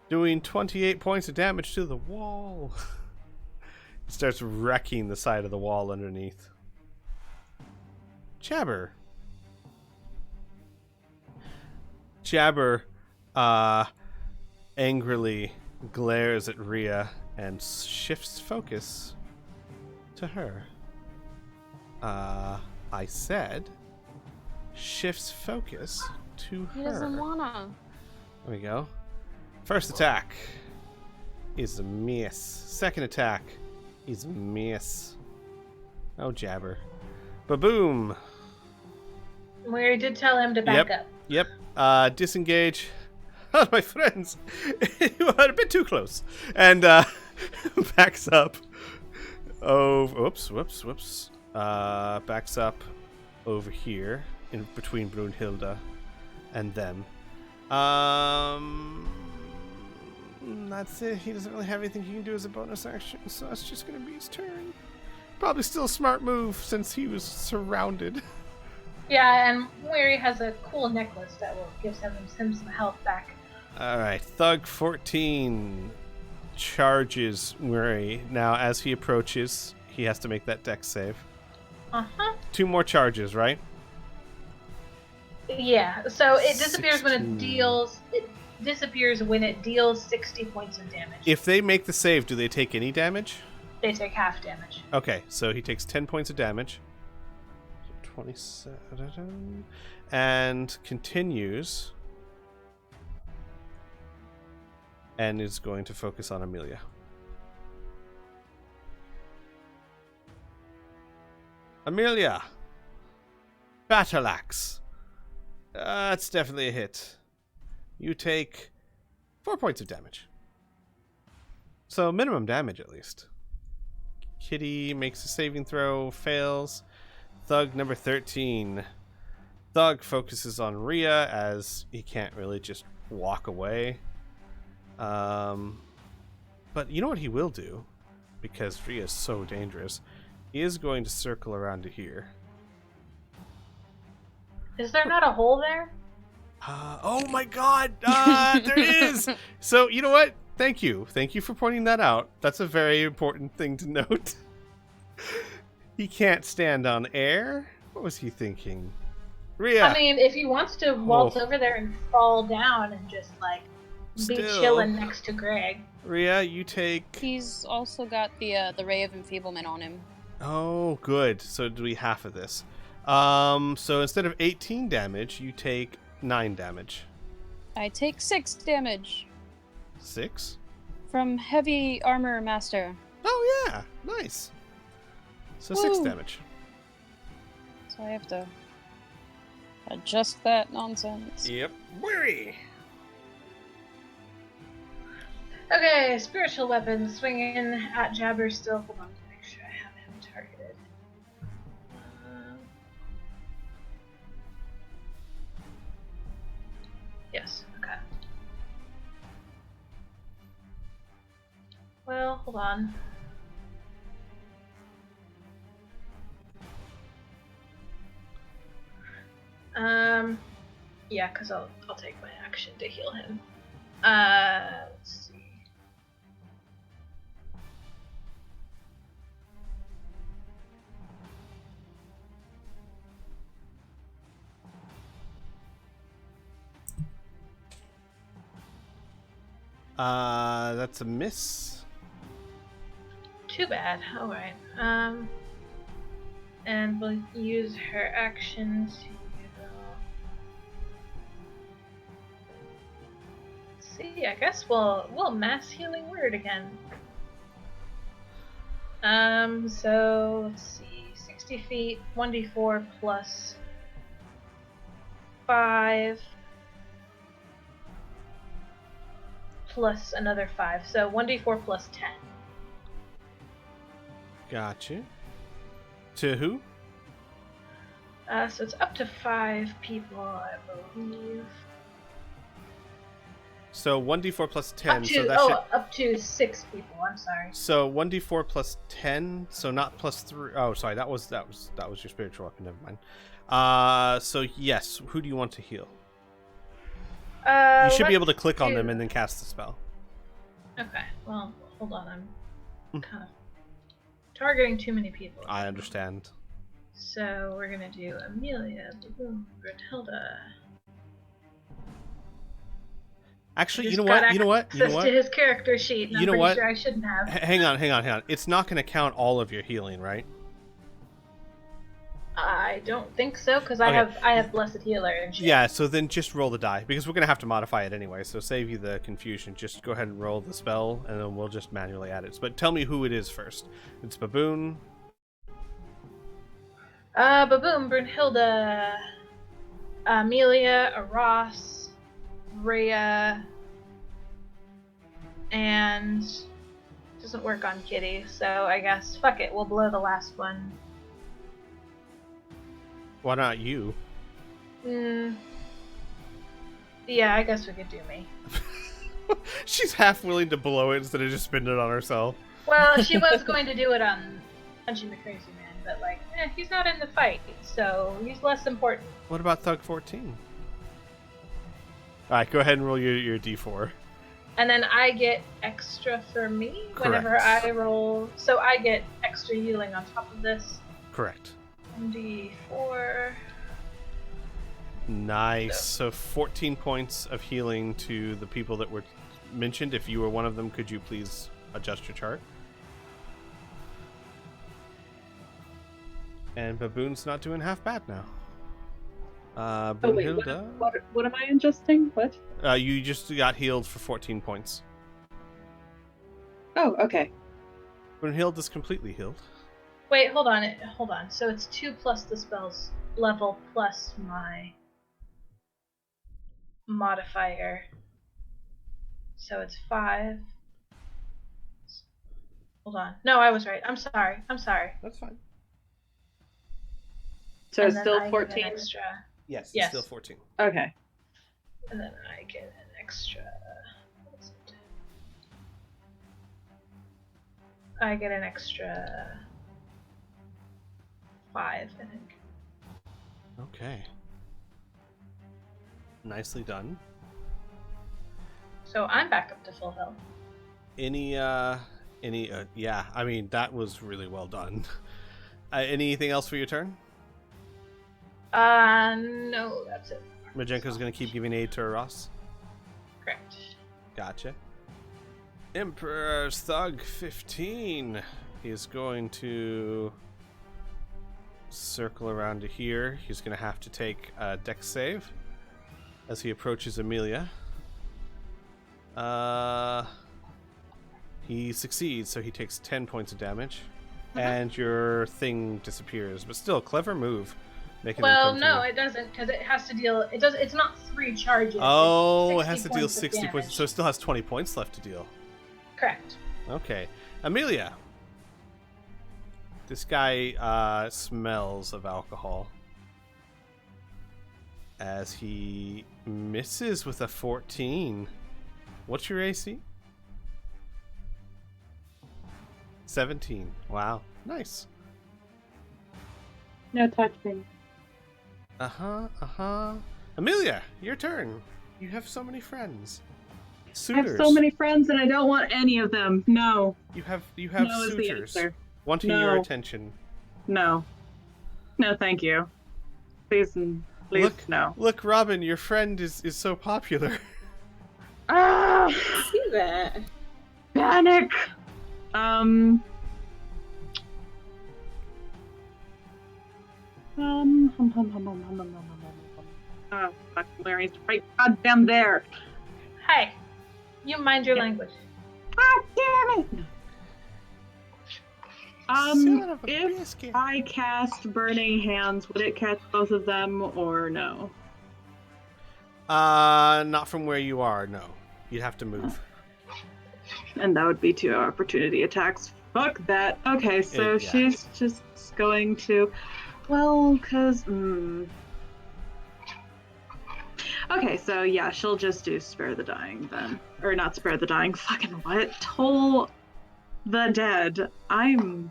A: Doing 28 points of damage to the wall. It starts wrecking the side of the wall underneath. Jabber. Jabber angrily glares at Rhea and shifts focus to her. I said shifts focus to her.
F: He doesn't wanna.
A: There we go. First attack is a miss. Second attack is a miss. Oh, Jabber. Ba-boom.
B: We did tell him to back up.
A: Yep. Disengage. Oh, my friends. You are a bit too close. And backs up. Oh, whoops. Backs up over here in between Brunhilde and them. That's it. He doesn't really have anything he can do as a bonus action, so that's just going to be his turn. Probably still a smart move since he was surrounded.
B: Yeah, and Weary has a cool necklace that will give him some health back.
A: Alright, Thug 14 charges Weary. Now, as he approaches, he has to make that dex save.
B: Uh-huh.
A: 2 more charges, right?
B: Yeah, so it disappears
A: 16.
B: it disappears when it deals 60 points of damage.
A: If they make the save, do they take any damage?
B: They take half damage.
A: Okay, so he takes 10 points of damage. 27. And continues. And is going to focus on Amelia. Amelia! Battle Axe. That's definitely a hit. You take 4 points of damage. So minimum damage at least. Kitty makes a saving throw, fails. Thug number 13. Thug focuses on Rhea as he can't really just walk away. But you know what he will do? Because Rhea is so dangerous. He is going to circle around to here.
B: Is there not a hole there?
A: Oh my god! There is! So, you know what? Thank you. Thank you for pointing that out. That's a very important thing to note. He can't stand on air? What was he thinking? Rhea!
B: I mean, if he wants to waltz over there and fall down and just, like, be chilling next to Greg.
A: Rhea, you take...
F: He's also got the Ray of Enfeeblement on him.
A: Oh, good. So do we half of this. So instead of 18 damage, you take 9 damage.
F: I take 6 damage
A: 6?
F: from Heavy Armor Master.
A: Oh, yeah. Nice. So 6
F: Woo.
A: damage.
F: So I have to adjust that nonsense.
A: Yep. Weary.
B: Okay, spiritual weapon swinging at Jabber still. Hold on to make sure I have him targeted. Yes, okay. Well, hold on. Yeah, because I'll take my action to heal him. Let's see.
A: That's a miss.
B: Too bad. Alright. And we'll use her action to see, I guess we'll mass healing word again. So let's see, 60 feet, 1d4 plus 5 plus another 5, so 1d4 plus 10.
A: Gotcha. To who?
B: So it's up to 5 people, I believe.
A: So 1d4 plus 10.
B: Up to,
A: so that should...
B: up to 6 people. I'm sorry.
A: So 1d4 plus 10. So not plus 3. Oh, sorry. That was your spiritual weapon. Never mind. So yes. Who do you want to heal? You should be able to click on them and then cast the spell.
B: Okay. Well, hold on. I'm kind of targeting too many people.
A: I understand.
B: So we're gonna do Amelia, Boom, Grunhilda.
A: Actually, you know what?
B: Access to his character sheet. And
A: You know
B: I'm
A: what?
B: pretty sure I shouldn't have.
A: Hang on. It's not going to count all of your healing, right?
B: I don't think so, because
A: Okay.
B: I have blessed healer and shit.
A: Yeah. So then just roll the die because we're going to have to modify it anyway. So save you the confusion. Just go ahead and roll the spell, and then we'll just manually add it. But tell me who it is first. It's Baboon.
B: Baboom, Brunhilde, Amelia, Ross, Rhea, and doesn't work on Kitty, so I guess fuck it, we'll blow the last one.
A: Why not you?
B: Yeah, I guess we could do me.
A: She's half willing to blow it instead of just spending it on herself.
B: Well, she was going to do it on Punching the Crazy Man, but he's not in the fight, so he's less important.
A: What about Thug 14? Alright, go ahead and roll your d4.
B: And then I get extra for me whenever
A: Correct.
B: I roll. So I get extra healing on top of this.
A: Correct.
B: D4.
A: Nice. So 14 points of healing to the people that were mentioned. If you were one of them, could you please adjust your chart? And Baboon's not doing half bad now.
D: Oh wait,
A: Brunhilde,
D: what am I adjusting? What?
A: you just got healed for 14 points.
D: Oh, okay.
A: Brunhilde is completely healed.
B: Wait, hold on. So it's 2 plus the spell's level plus my modifier. So it's 5. Hold on. No, I was right. I'm sorry.
A: That's fine.
D: So
B: And
D: it's
B: then
D: still
B: I get an
D: 14.
B: extra.
A: Yes, it's
B: Yes.
A: still 14.
D: Okay.
B: And then I get an extra. What is it? I get an extra 5, I think.
A: Okay. Nicely done.
B: So I'm back up to full health.
A: Yeah, I mean, that was really well done. Anything else for your turn?
B: No, that's it.
A: Majenko's going to keep giving aid to Ross.
B: Correct.
A: Gotcha. Emperor's Thug 15 is going to circle around to here. He's going to have to take a dex save as he approaches Amelia. He succeeds, so he takes 10 points of damage. And your thing disappears. But still, clever move. Making them
B: Well,
A: come
B: no,
A: to you.
B: it doesn't, because it has to deal. It does. It's not 3 charges.
A: Oh,
B: it's
A: it has to
B: 60
A: deal
B: points of
A: 60 points.
B: damage.
A: So it still has 20 points left to deal.
B: Correct.
A: Okay. Amelia. This guy smells of alcohol. As he misses with a 14. What's your AC? 17. Wow. Nice.
D: No touching.
A: Amelia, your turn. You have so many friends.
D: I
A: Suitors.
D: have so many friends and I don't want any of them. No.
A: You have
D: No is the
A: suitors
D: answer.
A: wanting your attention.
D: No. No, thank you. Please, no.
A: Look, Robin, your friend is so popular.
D: Ah!
E: See that?
D: Panic! Oh, fuck, Larry's right goddamn there.
B: Hey, you mind your language.
D: God damn it!
A: Son of a
D: If
A: biscuit.
D: I cast Burning Hands, would it catch both of them or no?
A: Not from where you are, no. You'd have to move.
D: And that would be 2 opportunity attacks. Fuck that. Okay, so
A: Yeah.
D: she's just going to... Well, because... Okay, so yeah, she'll just do Spare the Dying then. Or not Spare the Dying, fucking what? Toll the Dead. I'm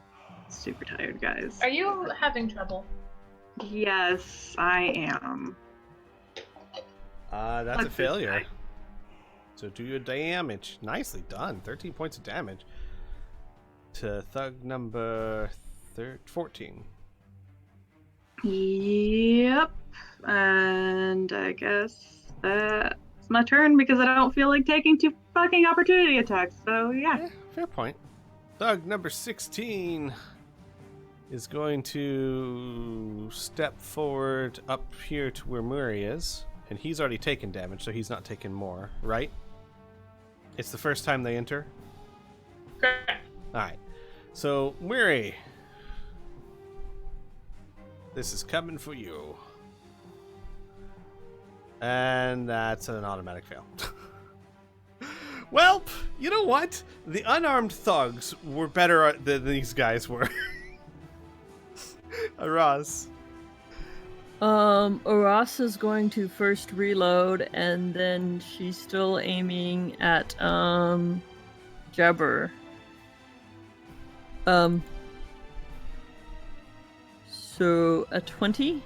D: super tired, guys.
B: Are you having trouble?
D: Yes, I am.
A: That's
D: Fuck
A: a
D: this
A: failure.
D: guy.
A: So do your damage. Nicely done. 13 points of damage. To thug number 14.
D: Yep. And I guess that's my turn because I don't feel like taking 2 fucking opportunity attacks. So yeah.
A: Fair point. Thug number 16 is going to step forward up here to where Murray is. And he's already taken damage, so he's not taking more, right? It's the first time they enter?
B: Correct.
A: Alright. So, Murray. This is coming for you. And that's an automatic fail. Well, you know what? The unarmed thugs were better than these guys were. Aras.
C: Aras is going to first reload, and then she's still aiming at, Jabber. So a 20?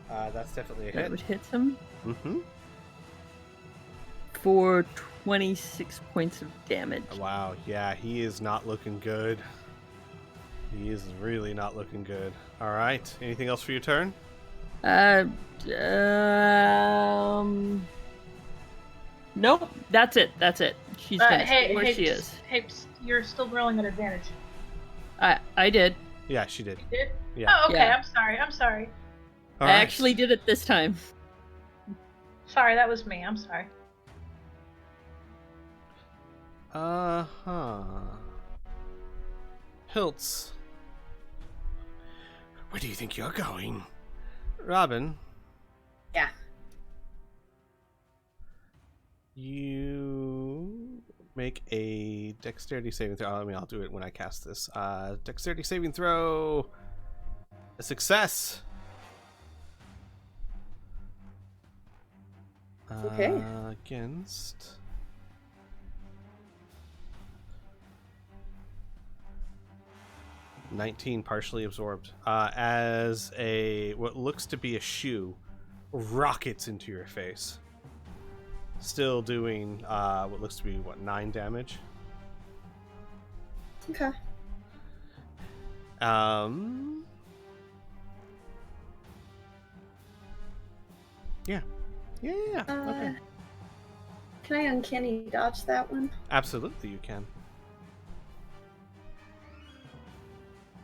A: That's definitely a
C: That
A: hit.
C: would hit him
A: Mm-hmm.
C: for 26 points of damage.
A: Wow, yeah, he is not looking good. He is really not looking good. Alright, anything else for your turn?
C: Nope, that's it. She's gonna stay where she is.
B: Hey, you're still rolling at advantage.
C: I did.
A: Yeah, she did.
B: You did?
A: Yeah.
B: Oh, okay.
C: Yeah.
B: I'm sorry.
A: All
C: I
A: right.
C: actually did it this time.
B: Sorry, that was me. I'm sorry.
A: Hiltz. Where do you think you're going? Robin,
E: Yeah.
A: you make a dexterity saving throw. I mean, I'll do it when I cast this. Dexterity saving throw. A success.
E: Okay.
A: Against. (19) partially absorbed. As what looks to be a shoe rockets into your face. Still doing what looks to be 9 damage.
E: Okay.
A: Yeah. Okay.
E: Can I uncanny dodge that one?
A: Absolutely, you can.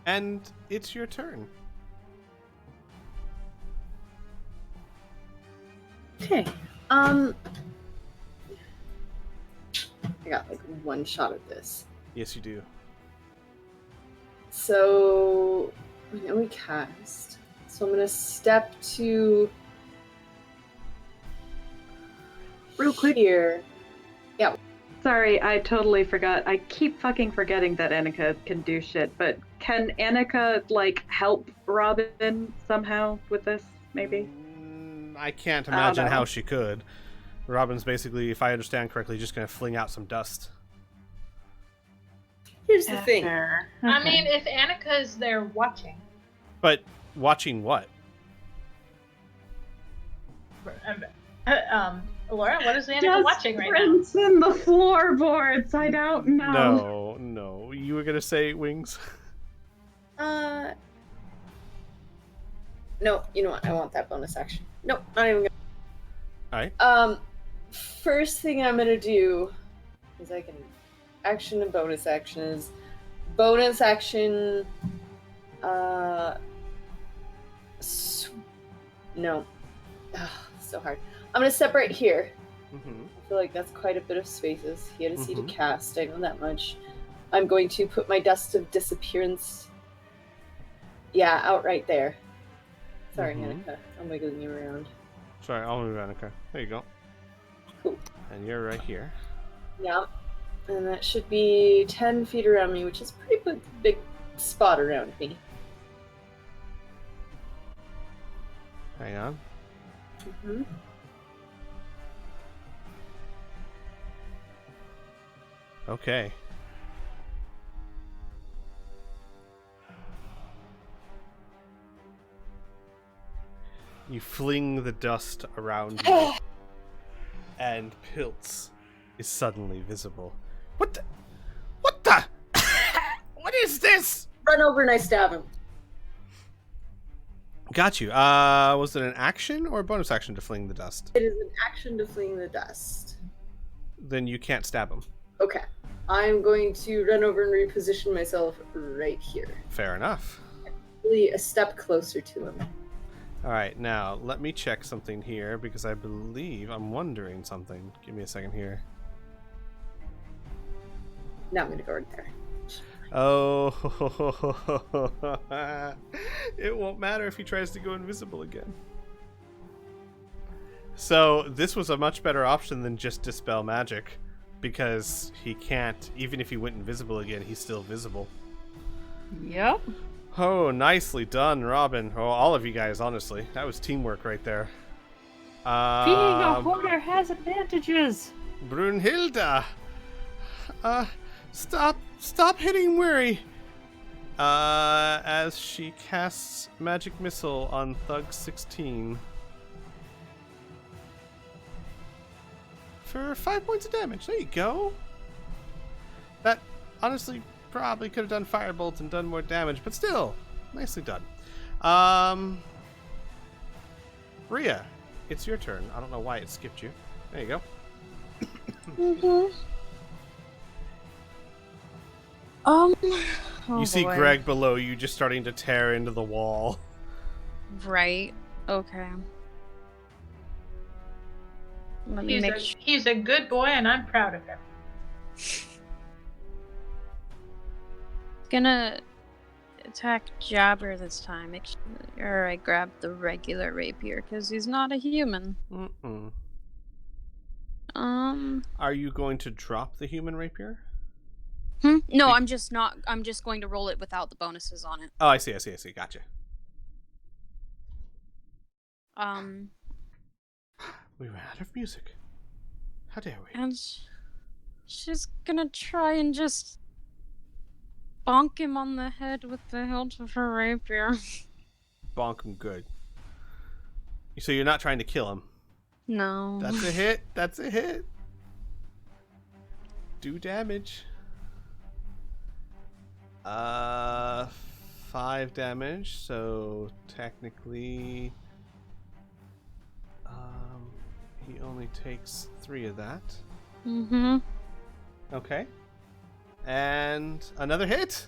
A: And it's your turn.
E: Okay. I got like one shot at this.
A: Yes, you do.
E: So I know we cast. So I'm gonna step to
D: Real quick.
E: here. Yeah.
D: Sorry, I totally forgot. I keep fucking forgetting that Annika can do shit, but can Annika, like, help Robin somehow with this, maybe?
A: I can't
D: I don't
A: imagine
D: know.
A: how she could. Robin's basically, if I understand correctly, just going to fling out some dust.
E: Here's the thing.
D: Fair.
B: I
D: Okay.
B: mean, if Annika's there watching,
A: But watching what?
B: Laura, what is Annika
D: Just
B: watching right now?
D: prints in the floorboards. I don't know.
A: No. You were going to say wings?
E: No, you know what? I want that bonus action. Nope, not even gonna.
A: Alright.
E: First thing I'm gonna do is I can action and bonus action is bonus action. No, so hard. I'm gonna step right here.
A: Mm-hmm.
E: I feel like that's quite a bit of spaces. He had a seat
A: Mhm.
E: to cast. I know that much. I'm going to put my dust of disappearance. Yeah, out right there. Sorry,
A: Mhm.
E: Annika. I'm wiggling you around.
A: Sorry, I'll move Annika. There you go.
E: Cool.
A: And you're right here.
E: Yeah. And that should be 10 feet around me, which is a pretty big spot around me.
A: Hang on.
E: Mm-hmm.
A: Okay. You fling the dust around you, and Piltz is suddenly visible. What the? What the? What is this?
E: Run over and I stab him.
A: Got you. Was it an action or a bonus action to fling the dust?
E: It is an action to fling the dust.
A: Then you can't stab him.
E: Okay. I'm going to run over and reposition myself right here.
A: Fair enough.
E: Really a step closer to him.
A: All right, now let me check something here because I believe I'm wondering something. Give me a second here.
E: Now I'm going to go right there.
A: Oh, it won't matter if he tries to go invisible again. So this was a much better option than just dispel magic, because he can't, even if he went invisible again, he's still visible.
C: Yep.
A: Oh, nicely done, Robin. Oh, all of you guys, honestly. That was teamwork right there.
C: Being a hoarder has advantages.
A: Brunhilde! Stop hitting Weary! As she casts Magic Missile on Thug 16. For 5 points of damage. There you go. That, honestly, probably could have done Firebolt and done more damage, but still, nicely done. Rhea, it's your turn. I don't know why it skipped you. There you go. You see
F: boy.
A: Greg below you just starting to tear into the wall.
F: Right. Okay. Let me make sure.
B: He's a good boy, and I'm proud of him.
F: Gonna attack Jabber this time. Make sure I grab the regular rapier because he's not a human.
A: Mm-mm.
F: Um.
A: Are you going to drop the human rapier?
F: No, I'm just not. I'm just going to roll it without the bonuses on it.
A: Oh, I see. Gotcha. We ran out of music. How dare we?
F: And she's gonna try and just bonk him on the head with the hilt of her rapier.
A: Bonk him good. So you're not trying to kill him?
F: No.
A: That's a hit. That's a hit. Do damage. 5 damage, so technically he only takes 3 of that.
F: Mm-hmm.
A: Okay. And another hit.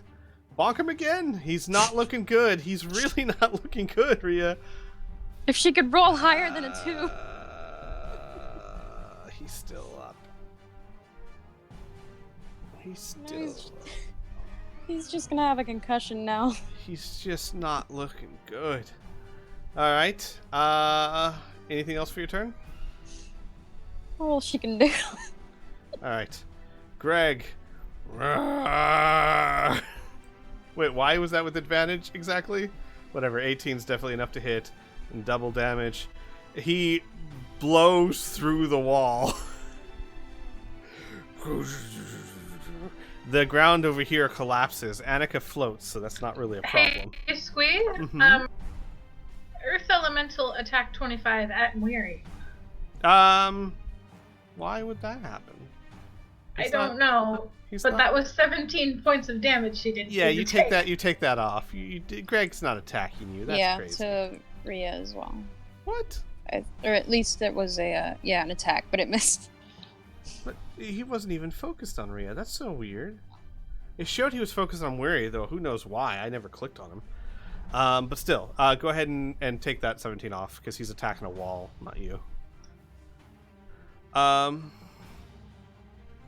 A: Bonk him again. He's not looking good. He's really not looking good, Rhea.
F: If she could roll higher than a 2.
A: He's still up. He's
F: No,
A: still...
F: he's just gonna have a concussion now.
A: He's just not looking good. Alright. Anything else for your turn?
F: All she can do.
A: Alright. Greg. Wait, why was that with advantage exactly? Whatever, 18's definitely enough to hit. And double damage. He blows through the wall. The ground over here collapses. Annika floats, so that's not really a problem.
B: Hey, Squee.
A: Mhm.
B: Earth Elemental attack 25 at Weary.
A: Why would that happen?
B: I don't know, but that was 17 points of damage she didn't.
A: Yeah, you take that. You take that off. Greg's not attacking you. That's
F: yeah,
A: crazy.
F: to Rhea as well.
A: What?
F: Or at least it was an attack, but it missed.
A: But he wasn't even focused on Rhea. That's so weird. It showed he was focused on Weary, though. Who knows why? I never clicked on him. But still, go ahead and take that 17 off because he's attacking a wall, not you.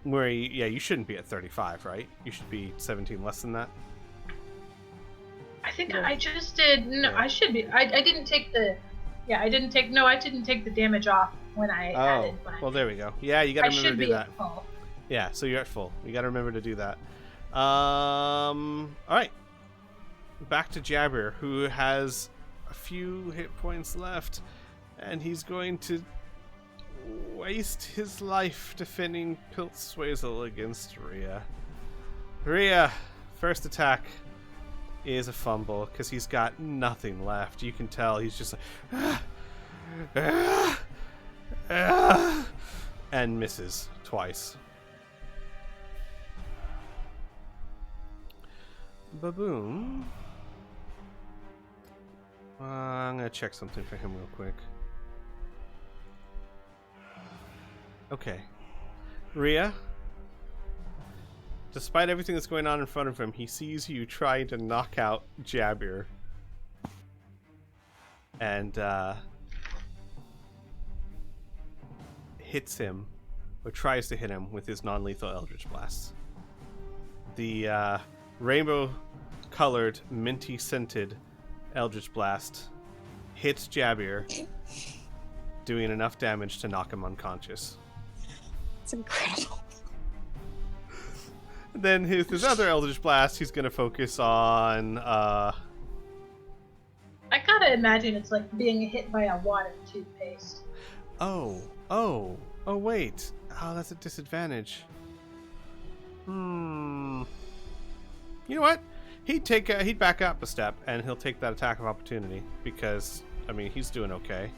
A: Weary, yeah, you shouldn't be at 35, right? You should be 17 less than that.
B: I think I just did. No,
A: Yeah.
B: I should be. I didn't take the. Yeah, I didn't take. No, I didn't take the damage off when I added.
A: Well, there we go. Yeah, you gotta
B: I
A: remember
B: should
A: to do
B: be
A: that.
B: at full.
A: Yeah, so you're at full. You gotta remember to do that. All right. Back to Jabber, who has a few hit points left, and he's going to waste his life defending Piltswazel against Rhea. Rhea, first attack is a fumble because he's got nothing left. You can tell he's just like and misses twice. Baboon. I'm gonna check something for him real quick. Okay. Rhea, despite everything that's going on in front of him, he sees you trying to knock out Jabir. And hits him, or tries to hit him with his non-lethal Eldritch Blast. The rainbow-colored, minty-scented Eldritch Blast hits Jabir, doing enough damage to knock him unconscious.
F: It's incredible.
A: Then with his other Eldritch Blast, he's going to focus on...
B: I gotta imagine it's like being hit by a water toothpaste.
A: Oh, wait. Oh, that's a disadvantage. You know what? He'd back up a step, and he'll take that attack of opportunity, because, I mean, he's doing okay.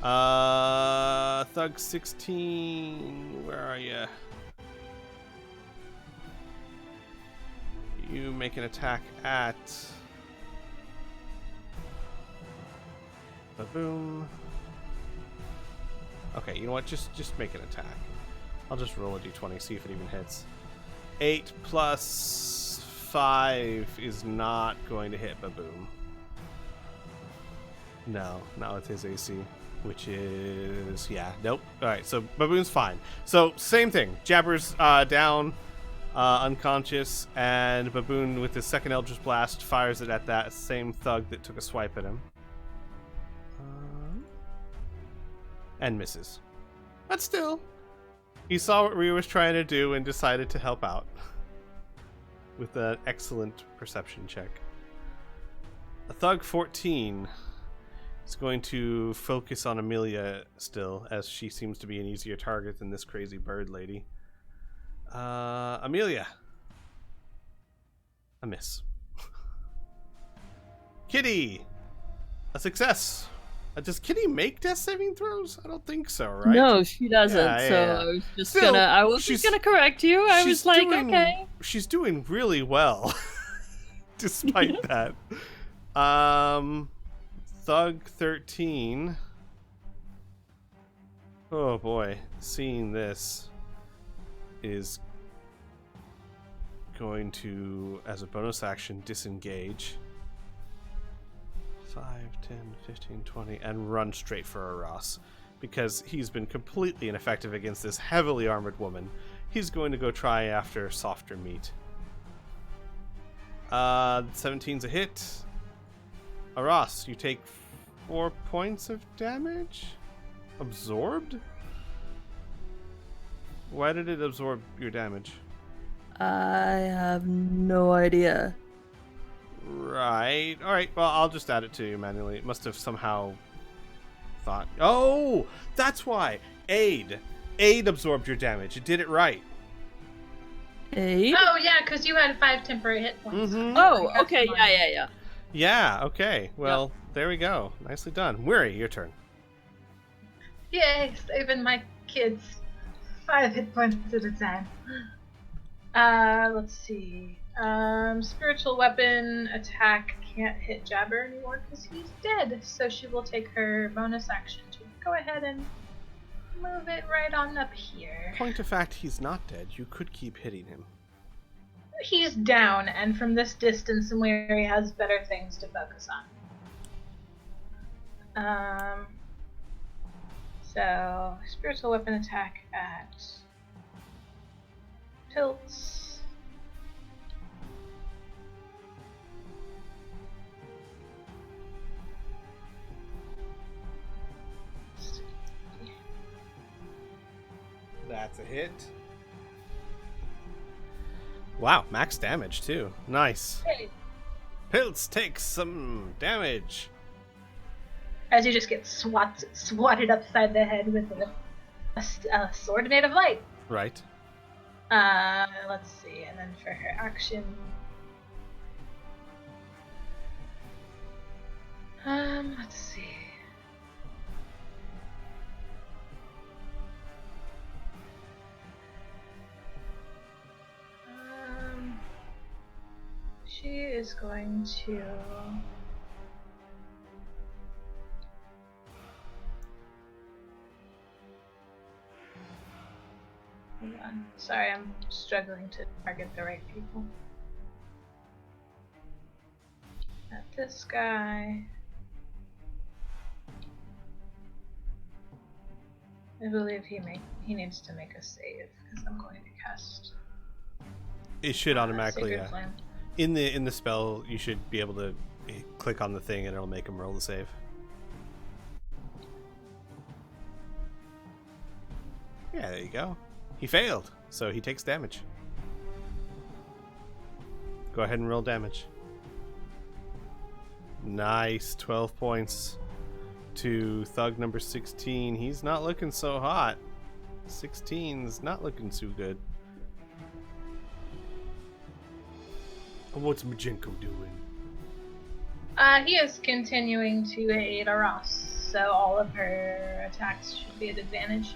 A: Thug 16, where are you? You make an attack at... Boom. Okay, you know what? Just make an attack. I'll just roll a d20, see if it even hits. 8 plus 5 is not going to hit Baboon. No, not with his AC, which is... yeah, nope. Alright, so Baboon's fine. So, same thing. Jabber's down, unconscious, and Baboon, with his second Eldritch Blast, fires it at that same thug that took a swipe at him. And misses. But still, he saw what Rhea was trying to do and decided to help out. With an excellent perception check. A Thug 14 is going to focus on Amelia still, as she seems to be an easier target than this crazy bird lady. Amelia. A miss. Kitty. A success. Does Kitty make death saving throws? I don't think so, right?
C: No, she doesn't.
A: Yeah,
C: so
A: yeah.
C: I was just
A: Still,
C: I was just gonna correct you. I was like, okay.
A: She's doing really well, despite that. Thug 13. Oh boy, seeing this is going to, as a bonus action, disengage. 5, 10, 15, 20, and run straight for Aras, because he's been completely ineffective against this heavily armored woman. He's going to go try after softer meat. 17's a hit. Aras, you take 4 points of damage? Absorbed? Why did it absorb your damage?
C: I have no idea.
A: Right. Alright, well, I'll just add it to you manually. It must have somehow thought... Oh! That's why! Aid absorbed your damage. It did it right.
C: Aid?
B: Oh, yeah, because you had 5 temporary hit points.
A: Mm-hmm.
C: Oh, okay, yeah.
A: Yeah, okay. Well, there we go. Nicely done. Weary, your turn.
B: Yay, saving my kids 5 hit points at a time. Let's see. Spiritual weapon attack can't hit Jabber anymore because he's dead. So she will take her bonus action to go ahead and move it right on up here.
A: Point of fact, he's not dead. You could keep hitting him.
B: He's down, and from this distance, and where he has better things to focus on. So spiritual weapon attack at Pilts.
A: That's a hit. Wow, max damage too. Nice.
B: Hey.
A: Pilts takes some damage.
B: As you just get swatted upside the head with a sword made of light.
A: Right.
B: Let's see, and then for her action. Let's see. She is going to... Hold on. Sorry, I'm struggling to target the right people. At this guy. I believe he needs to make a save because I'm going to cast.
A: It should automatically.
B: Sacred Flame.
A: In the spell, you should be able to click on the thing and it'll make him roll the save. Yeah, there you go. He failed, so he takes damage. Go ahead and roll damage. Nice, 12 points to thug number 16. He's not looking so hot. 16's not looking too good. What's Majenko doing?
B: He is continuing to aid Aras, so all of her attacks should be at advantage.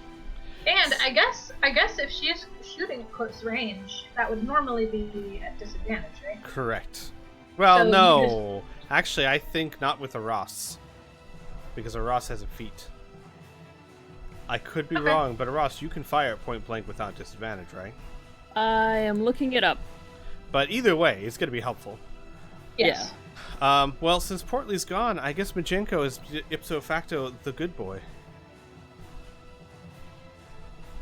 B: And I guess if she is shooting at close range, that would normally be at disadvantage, right?
A: Correct. Well,
B: So
A: no. Actually, I think not with Aras. Because Aras has a feat. I could be wrong, but Aras, you can fire at point blank without disadvantage, right?
C: I am looking it up.
A: But either way, it's going to be helpful.
B: Yes.
A: Well, since Portly's gone, I guess Majenko is ipso facto the good boy.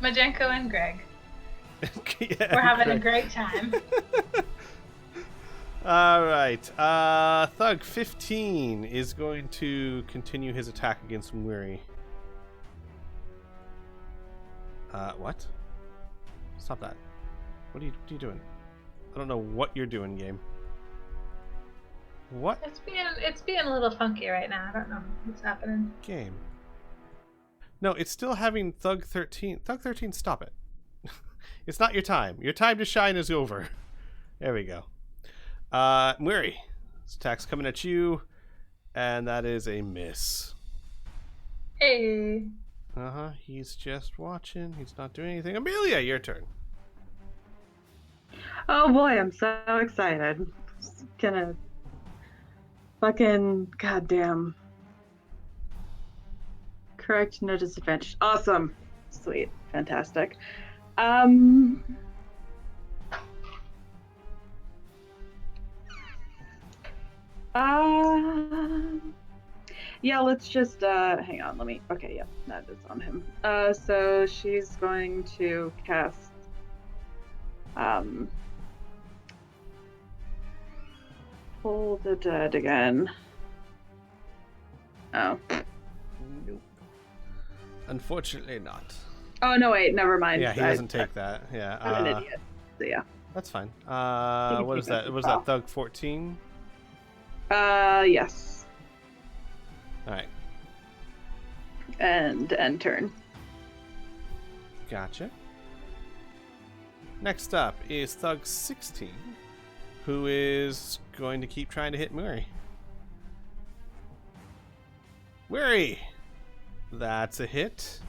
B: Majenko and Greg.
A: Yeah,
B: We're having a
A: Greg.
B: great time.
A: Alright. Thug 15 is going to continue his attack against Weary. What? Stop that. What are you doing? I don't know what you're doing, game. What?
B: It's being a little funky right now. I don't know what's happening.
A: Game. No, it's still having Thug 13. Thug 13, stop it. It's not your time. Your time to shine is over. There we go. Weary. This attack's coming at you, and that is a miss.
B: Hey.
A: He's just watching. He's not doing anything. Amelia, your turn.
D: Oh boy, I'm so excited. Just gonna fucking goddamn correct, no disadvantage. Awesome. Sweet. Fantastic. Yeah, let's just hang on, okay, yeah, that is on him. So she's going to cast Pull the dead again. Oh.
A: Nope. Unfortunately not.
D: Oh, no, wait, never mind.
A: Yeah, he doesn't take that. Yeah.
D: I'm an idiot. So, yeah.
A: That's fine.
D: can
A: What
D: take
A: is
D: that
A: that?
D: as
A: Was
D: well.
A: that Thug 14?
D: Yes.
A: Alright.
D: And end turn.
A: Gotcha. Next up is Thug 16, who is going to keep trying to hit Muri. Muri! That's a hit.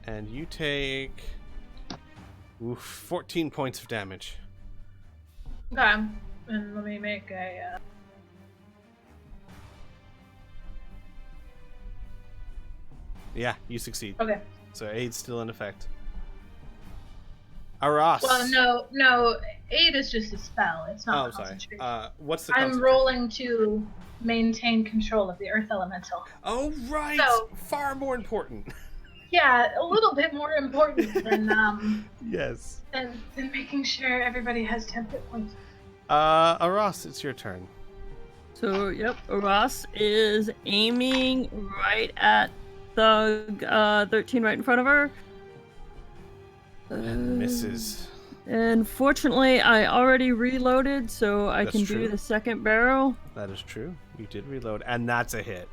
A: And you take 14 points of damage.
B: Okay, and let me make a.
A: Yeah, you succeed.
B: Okay.
A: So aid's still in effect. Aras.
B: Well, no, aid is just a spell. It's not
A: sorry.
B: concentration.
A: What's the
B: I'm
A: concentration?
B: rolling to maintain control of the earth elemental.
A: Oh, right!
B: So-
A: Far more important.
B: Yeah, a little bit more important than
A: Yes.
B: than making sure everybody has 10 hit points.
A: Aras, it's your turn.
C: So, yep, Ross is aiming right at Thug 13 right in front of her.
A: And misses.
C: And fortunately, I already reloaded, so I
A: That's
C: can
A: true.
C: do the second barrel.
A: That is true. You did reload, and that's a hit.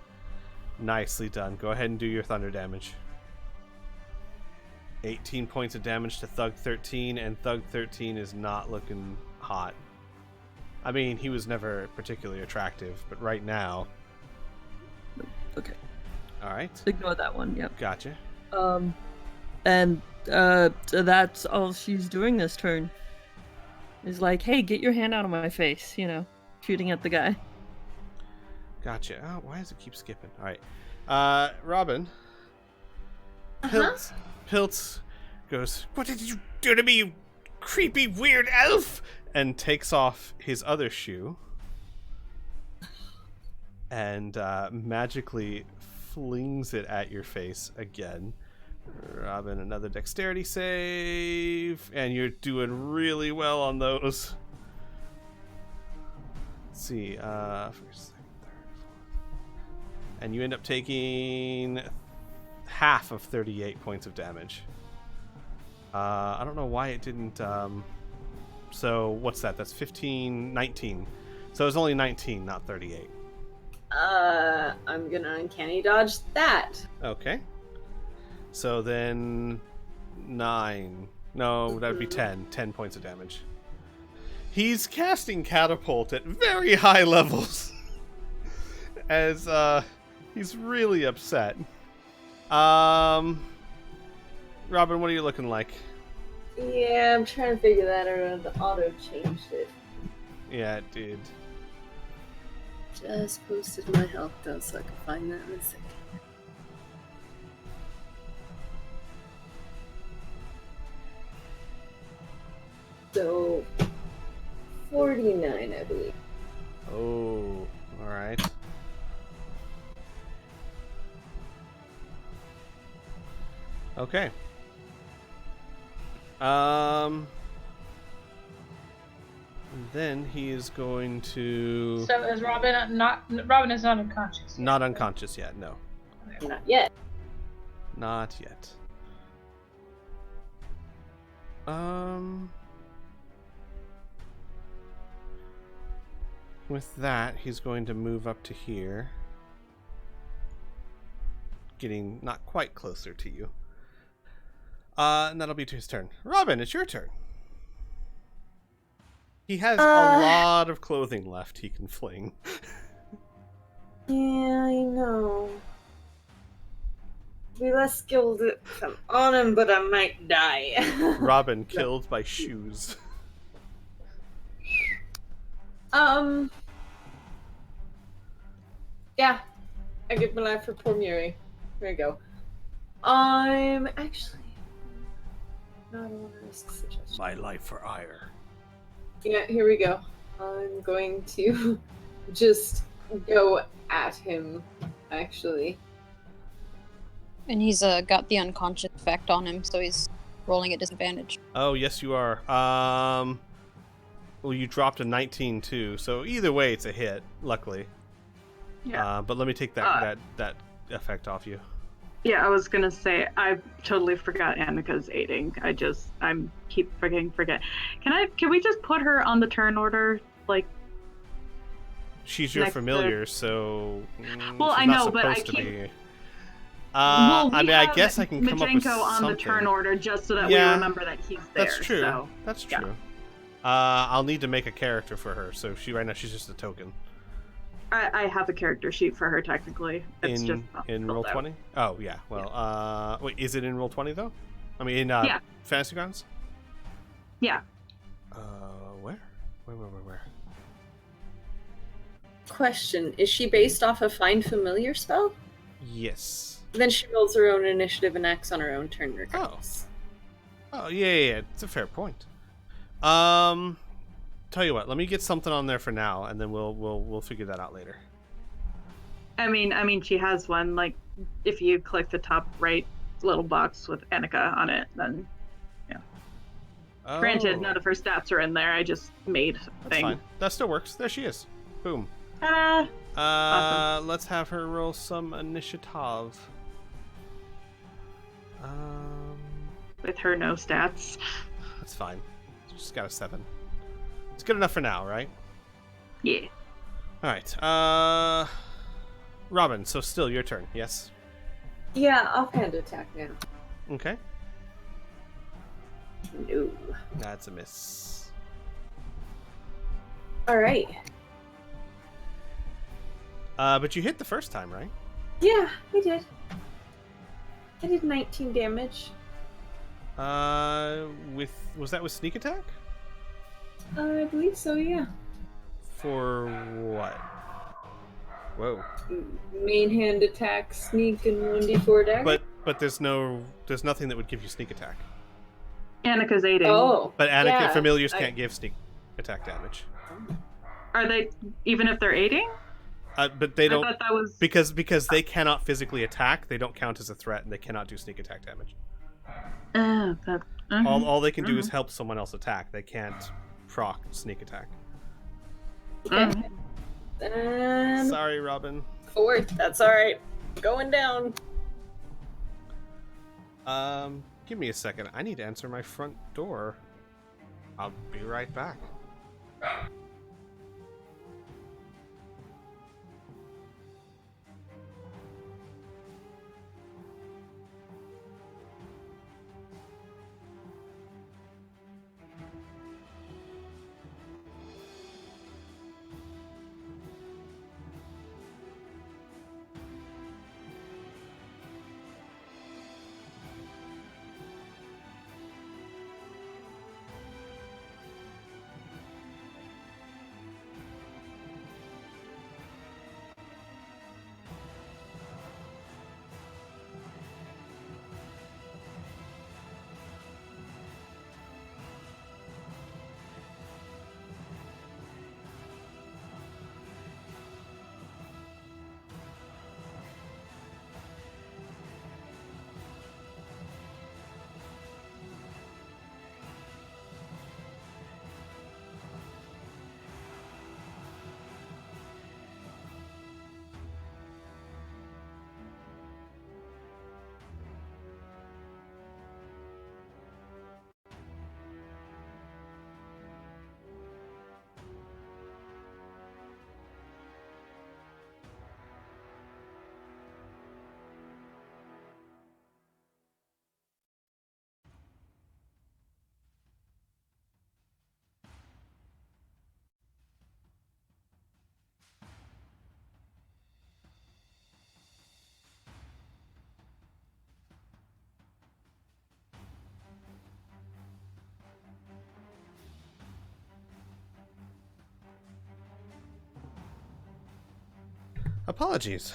A: Nicely done. Go ahead and do your thunder damage. 18 points of damage to Thug 13, and Thug 13 is not looking hot. I mean, he was never particularly attractive, but right now...
C: Okay,
A: Alright.
C: ignore that one, yep.
A: Gotcha.
C: And so that's all she's doing this turn. Is like, hey, get your hand out of my face, shooting at the guy.
A: Gotcha. Oh, why does it keep skipping? Alright. Robin. Piltz goes, "What did you do to me, you creepy weird elf?" And takes off his other shoe. And magically flings it at your face again. Robin, another dexterity save. And you're doing really well on those. Let's see. First, second, third, fourth. And you end up taking half of 38 points of damage. I don't know why it didn't... So, what's that? That's 15, 19. So it's only 19, not 38.
E: I'm gonna uncanny dodge that.
A: Okay. So then 9. No, that would be 10. 10 points of damage. He's casting Catapult at very high levels. As he's really upset. Robin, what are you looking like?
E: Yeah, I'm trying to figure that out. The auto changed it.
A: Yeah, it did.
E: Just posted my health though, so I can find that in a second. So, 49, I believe.
A: Oh, alright. Okay. Then he is going to...
B: So is Robin not? Robin is not unconscious.
A: Not unconscious yet, no.
E: Not yet.
A: Not yet. With that, he's going to move up to here. Getting not quite closer to you. And that'll be to his turn. Robin, it's your turn. He has a lot of clothing left he can fling.
E: Yeah, I know. Be less skilled if I'm on him, but I might die.
A: Robin killed by shoes.
E: Yeah. I give my life for poor Muri. There you go. I'm actually not on a risk suggestion.
A: My life for ire.
E: Yeah, here we go. I'm going to just go at him, actually.
F: And he's got the unconscious effect on him, so he's rolling at disadvantage.
A: Oh, yes, you are. Well, you dropped a 19 too, so either way, it's a hit. Luckily.
D: Yeah.
A: But let me take that effect off you.
D: Yeah, I was gonna say I totally forgot Annika's aiding. I'm keep forget. Can we just put her on the turn order? Like,
A: she's your
D: next to-
A: familiar, so
D: Well,
A: she's
D: I
A: not
D: know, but I
A: supposed to
D: keep-
A: be.
D: well, we
A: I mean, I
D: have
A: guess I can come up with
D: Majenko on the
A: something.
D: turn order just so that
A: Yeah,
D: we remember that he's there.
A: That's true.
D: So.
A: That's
D: yeah.
A: true. I'll need to make a character for her. So right now she's just a token.
D: I have a character sheet for her technically. It's just not
A: in
D: filled out.
A: Roll20. Oh yeah. Well, wait, is it in Roll20 though? I mean, in
D: Yeah.
A: Fantasy Grounds.
D: Yeah.
A: Where? Where?
E: Question: is she based off a Find Familiar spell?
A: Yes.
E: Then she rolls her own initiative and acts on her own turn regardless.
A: Oh yeah. It's a fair point. Tell you what, let me get something on there for now, and then we'll figure that out later.
D: I mean, she has one. Like, if you click the top right little box with Annika on it, then yeah.
A: Oh,
D: Granted, none of her stats are in there. I just made a
A: that's
D: thing.
A: fine. That still works. There she is. Boom.
D: Ta-da! Awesome.
A: Let's have her roll some initiative.
D: With her no stats.
A: That's fine. She's got a 7. It's good enough for now, right?
D: Yeah.
A: All right. Robin. So still your turn. Yes.
E: Yeah, offhand attack now.
A: Okay.
E: No.
A: That's a miss.
E: All right.
A: But you hit the first time, right?
E: Yeah, I did. I did 19 damage.
A: Was that with sneak attack?
E: I believe so, yeah.
A: For what? Whoa.
E: Main hand attack, sneak, and 1d4 dagger.
A: But there's nothing that would give you sneak attack.
D: Annika's aiding.
E: Oh.
A: But
E: yeah,
A: familiars can't give sneak attack damage.
D: Are they, even if they're aiding?
A: But they don't.
D: I thought that was...
A: Because they cannot physically attack, they don't count as a threat, and they cannot do sneak attack damage. All they can do is help someone else attack. They can't proc sneak attack.
E: Okay.
A: Sorry, Robin.
E: 4th, that's alright. Going down.
A: Give me a second. I need to answer my front door. I'll be right back. Apologies.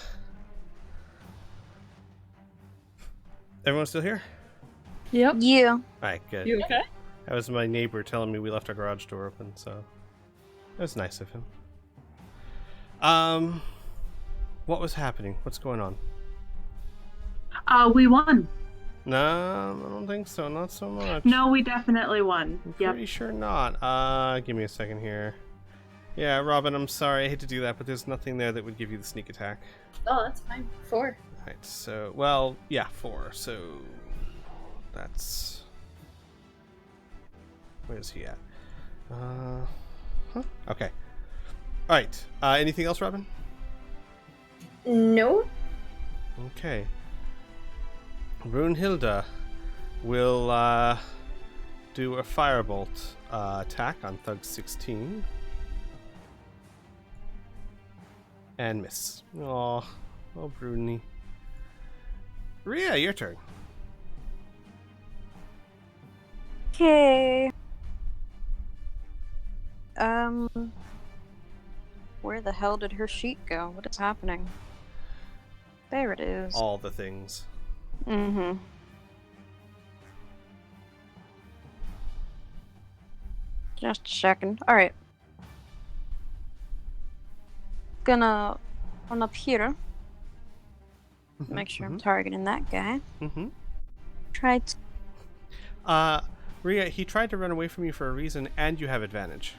A: Everyone still here?
C: Yep.
F: Yeah.
A: All right, good.
C: You okay?
A: That was my neighbor telling me we left our garage door open, so that was nice of him. What was happening? What's going on?
D: We won.
A: No, I don't think so. Not so much.
D: No, we definitely won.
A: I'm
D: Yep.
A: pretty sure not. Give me a second here. Yeah, Robin, I'm sorry. I hate to do that, but there's nothing there that would give you the sneak attack.
E: Oh, that's fine. 4.
A: Alright, so, well, yeah, 4. So, that's... Where's he at? Okay. Alright, anything else, Robin?
E: No.
A: Okay. Brunhilde will, do a firebolt, attack on Thug 16. And miss. Aw. Oh, Bruni. Rhea, your turn.
F: Okay. Where the hell did her sheet go? What is happening? There it is.
A: All the things.
F: Mm-hmm. Just checking. Alright. Gonna run up here. Make sure I'm targeting that guy. Try to...
A: Rhea, he tried to run away from you for a reason, and you have advantage.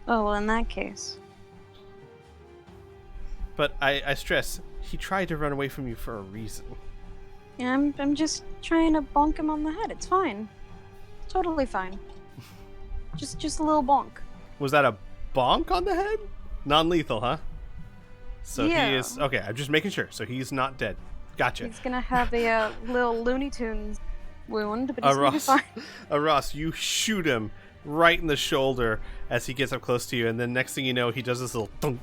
F: Oh, well, in that case.
A: But I stress, he tried to run away from you for a reason.
F: Yeah, I'm just trying to bonk him on the head. It's fine. Totally fine. Just a little bonk.
A: Was that a bonk on the head? Non-lethal, huh? So
F: Yeah.
A: he is... Okay, I'm just making sure. So he's not dead. Gotcha.
F: He's gonna have a little Looney Tunes wound, but he's gonna be fine.
A: Ross, you shoot him right in the shoulder as he gets up close to you, and then next thing you know, he does this little thunk.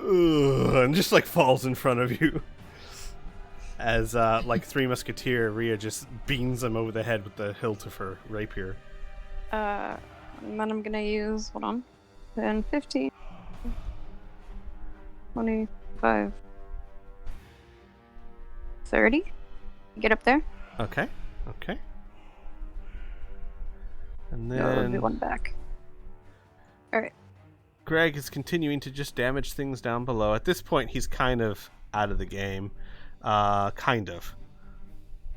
A: And just like falls in front of you. As like Three Musketeer, Rhea just beans him over the head with the hilt of her rapier.
F: And then I'm gonna use, hold on, 10, 15, 25, 30. Get up there.
A: Okay. And
F: No, it'll be
A: then
F: one back. Alright.
A: Greg is continuing to just damage things down below. At this point, he's kind of out of the game. Kind of.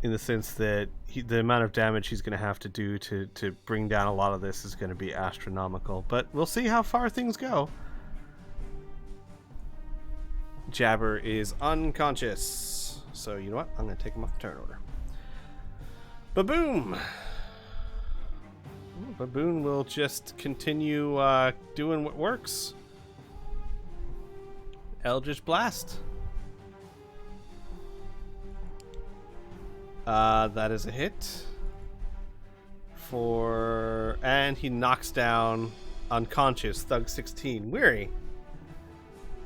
A: In the sense that the amount of damage he's going to have to do to bring down a lot of this is going to be astronomical. But we'll see how far things go. Jabber is unconscious. So, you know what? I'm going to take him off the turn order. Baboom! Baboon will just continue doing what works. Eldritch Blast. That is a hit. And he knocks down unconscious Thug 16. Weary.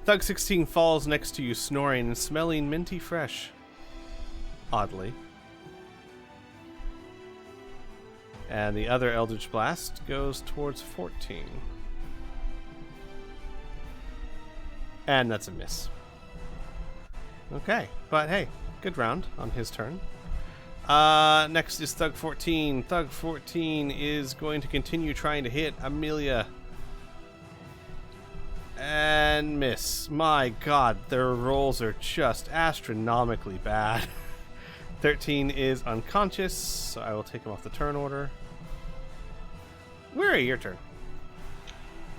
A: Thug 16 falls next to you, snoring and smelling minty fresh. Oddly. And the other Eldritch Blast goes towards 14. And that's a miss. Okay, but hey, good round on his turn. Next is Thug 14. Thug 14 is going to continue trying to hit Amelia. And miss. My god, their rolls are just astronomically bad. 13 is unconscious, so I will take him off the turn order. Weary, your turn.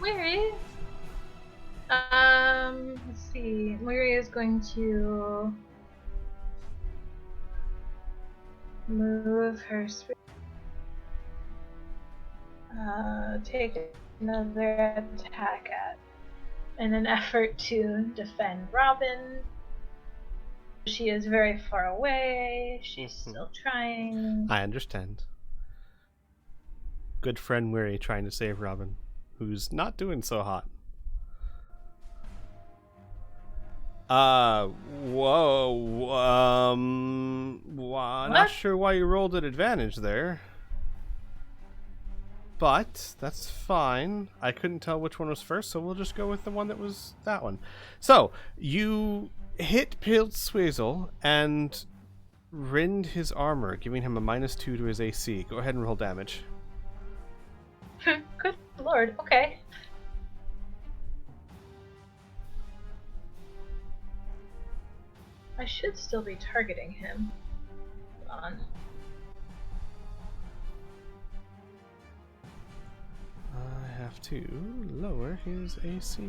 B: Weary? Let's see. Weary is going to move her spirit. Take another attack at in an effort to defend Robin. She is very far away. She's still trying.
A: I understand. Good friend Weary trying to save Robin, who's not doing so hot. Not sure why you rolled at advantage there. But that's fine. I couldn't tell which one was first, so we'll just go with the one that was that one. So, you hit Pilsweasel and rend his armor, giving him a -2 to his AC. Go ahead and roll damage.
B: Good lord, okay. I should still be targeting him. on.
A: I have to lower his AC.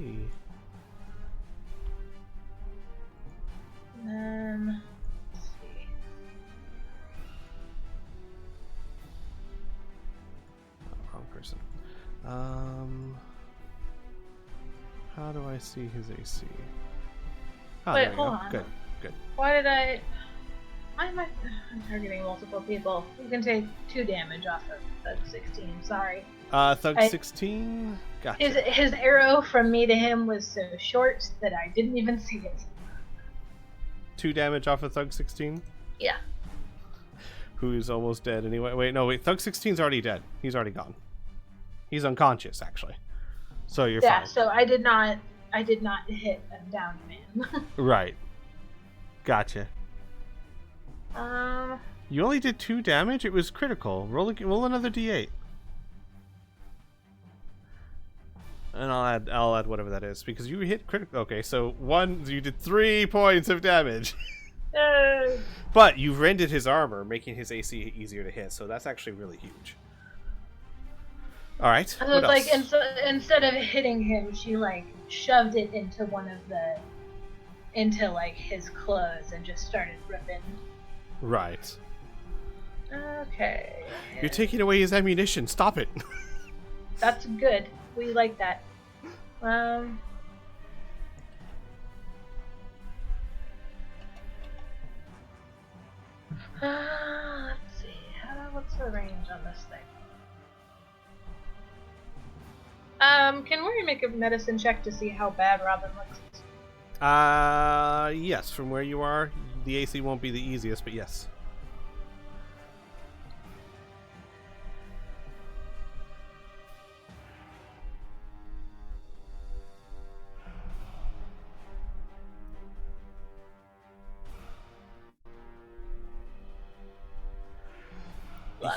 B: And then, let's see.
A: Oh, wrong person. How do I see his AC? Oh,
B: Wait,
A: there we
B: hold
A: go.
B: on.
A: Good, good.
B: Why am I targeting multiple people? You can take 2 damage off of Thug 16, sorry.
A: Thug 16? Gotcha.
B: His arrow from me to him was so short that I didn't even see it.
A: 2 damage off of Thug 16?
B: Yeah.
A: Who's almost dead anyway. Wait, Thug 16's already dead. He's already gone. He's unconscious, actually. So you're fine.
B: Yeah, so I did not hit a down man.
A: Right. Gotcha.
B: Um,
A: You only did 2 damage? It was critical. Roll another d8. And I'll add whatever that is, because you hit critical. Okay, so you did 3 points of damage. But you've rendered his armor, making his AC easier to hit, so that's actually really huge. Alright,
B: so
A: what
B: it's
A: else?
B: like instead of hitting him, she like shoved it into his clothes and just started ripping.
A: Right.
B: Okay.
A: You're taking away his ammunition. Stop it.
B: That's good. We like that. Let's see. What's the range on this thing? Can we make a medicine check to see how bad Robin looks?
A: Yes, from where you are, the AC won't be the easiest, but yes.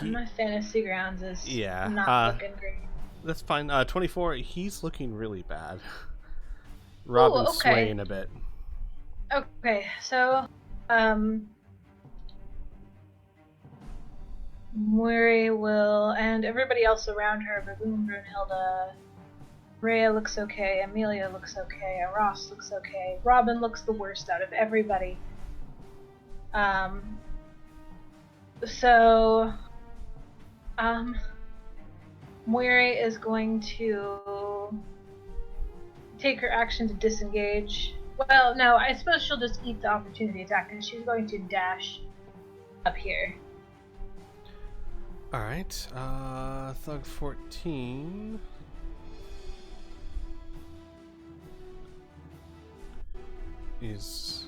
B: My fantasy grounds is not looking great.
A: That's fine. 24, he's looking really bad. Robin's swaying a bit.
B: Okay, so, Murray will, and everybody else around her, Baboon, Brunhilde, Rhea looks okay, Amelia looks okay, Ross looks okay, Robin looks the worst out of everybody. Moiri is going to take her action to disengage. Well, no, I suppose she'll just eat the opportunity attack, and she's going to dash up here.
A: Alright, Thug 14... is...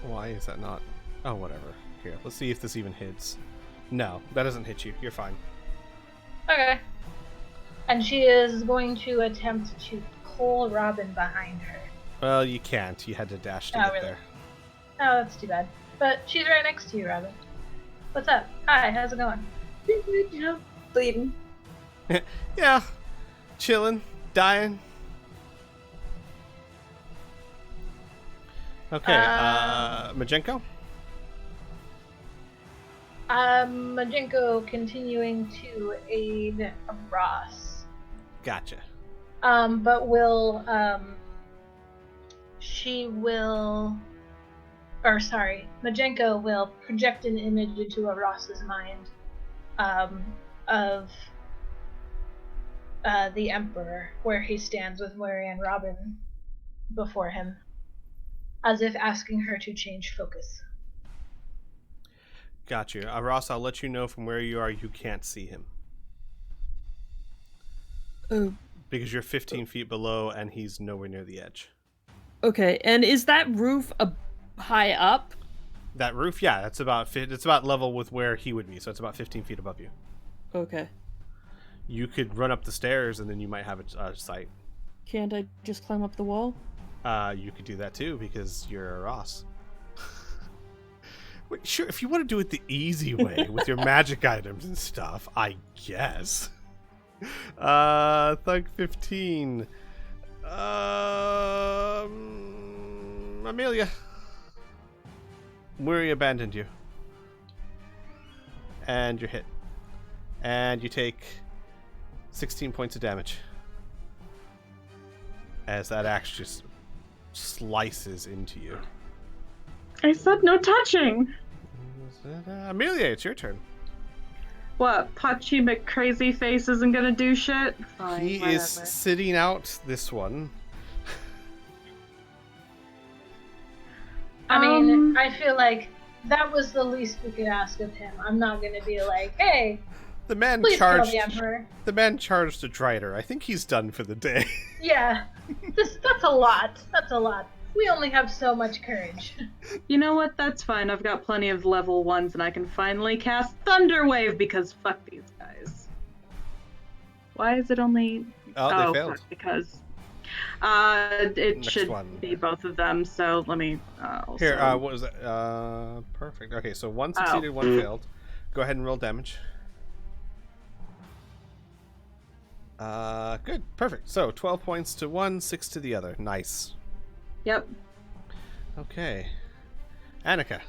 A: Why is that not... Oh, whatever. Here, let's see if this even hits. No, that doesn't hit you. You're fine.
B: Okay. And she is going to attempt to pull Robin behind her.
A: Well, you can't. You had to dash to get
B: really?
A: there.
B: Oh, that's too bad. But she's right next to you, Robin. What's up? Hi, how's it going?
E: You know, bleeding.
A: Yeah. Chilling. Dying. Okay, Majenko?
B: Majenko continuing to aid Ross.
A: Gotcha.
B: But Majenko will project an image into Ross's mind, of the Emperor, where he stands with Murray and Robin before him, as if asking her to change focus.
A: Gotcha. Ross, I'll let you know from where you are you can't see him.
C: Oh.
A: Because you're 15 feet below and he's nowhere near the edge.
C: Okay, and is that roof high up?
A: That roof, yeah, it's about level with where he would be, so it's about 15 feet above you.
C: Okay.
A: You could run up the stairs and then you might have a sight.
C: Can't I just climb up the wall?
A: You could do that too because you're a Ross. Wait, sure, if you want to do it the easy way with your magic items and stuff, I guess. Thug 15. Amelia. Murray abandoned you. And you're hit. And you take 16 points of damage. As that axe just slices into you.
D: I said no touching.
A: Amelia, it's your turn.
D: What? Punchy McCrazy Face isn't gonna do shit? Fine,
A: He
D: whatever.
A: is sitting out this one.
B: I mean, I feel like that was the least we could ask of him. I'm not gonna be like, hey,
A: The man
B: please kill
A: charged.
B: the Emperor.
A: The man charged a Drider. I think he's done for the day.
B: Yeah, that's a lot. That's a lot. We only have so much courage.
D: You know what? That's fine. I've got plenty of level 1s and I can finally cast Thunder Wave because fuck these guys. Why is it only...
A: Oh, they failed.
D: fuck, because... it
A: Next
D: should
A: one.
D: be both of them, so let me also...
A: Here, what was that? Perfect. Okay, so one succeeded, one failed. Go ahead and roll damage. Good. Perfect. So 12 points to one, 6 to the other. Nice.
D: Yep.
A: Okay. Annika.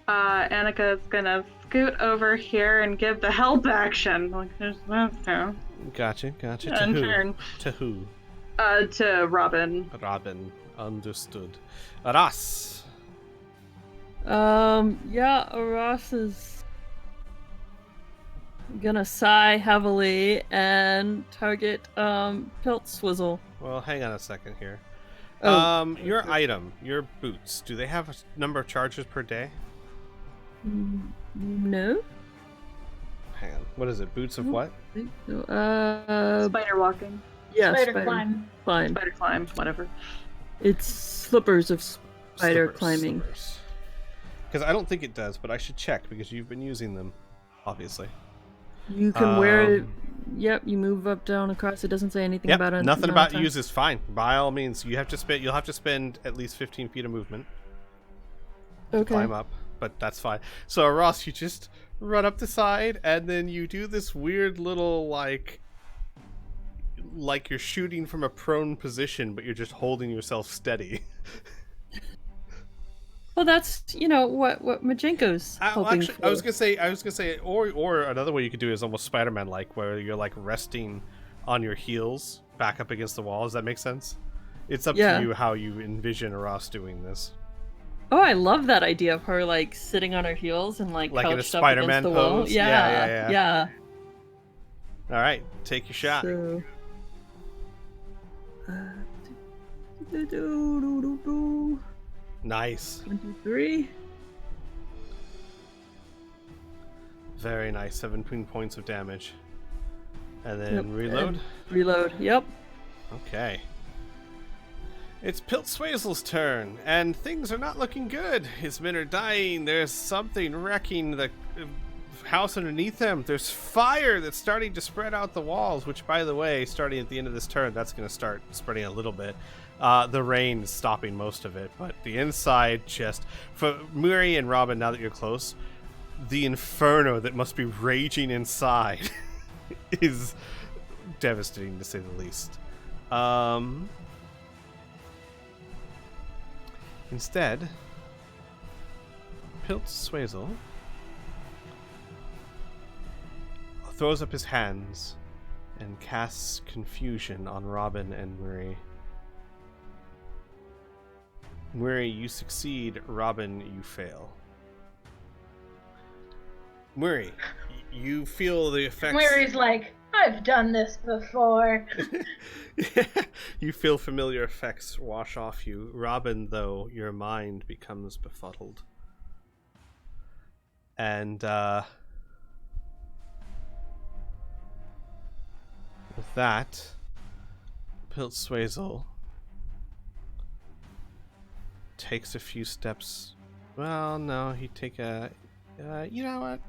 D: Annika's gonna scoot over here and give the help action. Like, there's that too.
A: Gotcha. To
D: And
A: who?
D: turn.
A: To who?
D: To Robin.
A: Robin. Understood. Ras.
C: Yeah, Ross is gonna sigh heavily and target Pilt Swizzle.
A: Well, hang on a second here.
C: Oh,
A: Your item, your boots, do they have a number of charges per day?
C: No.
A: Hang on. What is it? Boots of what?
D: Spider walking.
C: Yeah,
B: Spider climb.
C: climb.
D: Spider climb, whatever.
C: It's slippers of spider climbing.
A: Because I don't think it does, but I should check because you've been using them, obviously.
C: You can wear it. Yep, you move up, down, across. It doesn't say anything about it.
A: Nothing about use is fine. By all means, you'll have to spend at least 15 feet of movement to climb up, but that's fine. So Ross, you just run up the side, and then you do this weird little like you're shooting from a prone position, but you're just holding yourself steady.
C: Well, that's what Majenko's hoping for.
A: I was gonna say, or another way you could do it is almost Spider-Man like, where you're like resting on your heels back up against the wall. Does that make sense? It's up to you how you envision Ross doing this.
C: Oh, I love that idea of her like sitting on her heels and like
A: in a
C: couched up
A: Spider-Man
C: against the wall.
A: pose.
C: Yeah.
A: All right, take your shot.
C: So,
A: Nice.
C: 23.
A: Very nice. 17 points of damage. And then reload.
C: And reload. Yep.
A: Okay. It's Piltswazel's turn, and things are not looking good. His men are dying. There's something wrecking the house underneath him. There's fire that's starting to spread out the walls, which, by the way, starting at the end of this turn, that's going to start spreading a little bit. The rain is stopping most of it, but the inside just... For Murray and Robin, now that you're close, the inferno that must be raging inside is devastating, to say the least. Instead, Piltswazel throws up his hands and casts confusion on Robin and Murray. Murray, you succeed. Robin, you fail. Murray, you feel the effects...
B: Murray's like, I've done this before.
A: You feel familiar effects wash off you. Robin, though, your mind becomes befuddled. And, with that, Piltswazel takes a few steps. Well, no, he'd take a... you know what?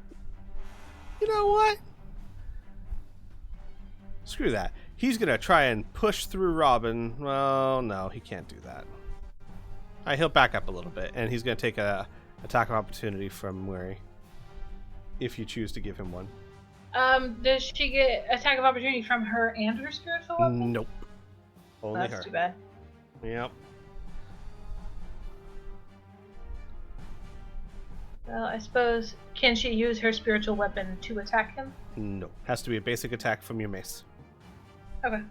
A: Screw that. He's gonna try and push through Robin. Well, no, he can't do that. Alright, he'll back up a little bit, and he's gonna take a attack of opportunity from Murray. If you choose to give him one.
B: Does she get attack of opportunity from her and her spiritual weapon?
A: Nope. Only
B: That's
A: her.
B: too bad.
A: Yep.
B: Well, I suppose, can she use her spiritual weapon to attack him?
A: No. Has to be a basic attack from your mace.
B: Okay.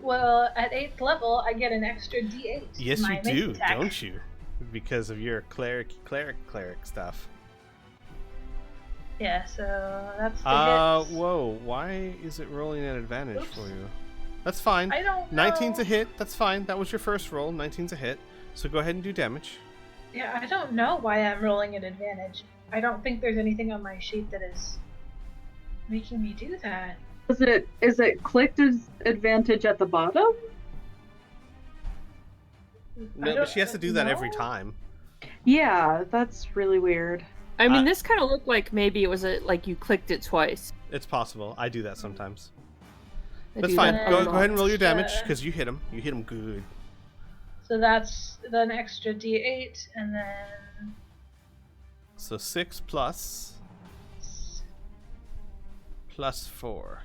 B: Well, at 8th level, I get an extra D8.
A: Yes,
B: my
A: you
B: mace
A: do,
B: attack.
A: don't you? Because of your cleric stuff.
B: Yeah, so that's the hit.
A: Whoa. Why is it rolling at advantage
B: Oops.
A: for you? That's fine.
B: I don't know.
A: 19's a hit. That's fine. That was your first roll. 19's a hit. So go ahead and do damage.
B: Yeah, I don't know why I'm rolling at advantage. I don't think there's anything on my sheet that is making me do that.
D: Is it clicked as advantage at the bottom?
A: No, but she has to do that every time.
D: Yeah, that's really weird.
C: I mean, this kind of looked like maybe it was like you clicked it twice.
A: It's possible. I do that sometimes.
C: I
A: That's
C: do
A: fine.
C: that
A: Go
C: quite a
A: ahead and
C: lot.
A: roll your damage, because you hit him. You hit him good.
B: So that's an extra D8, and then
A: So 6 plus 4.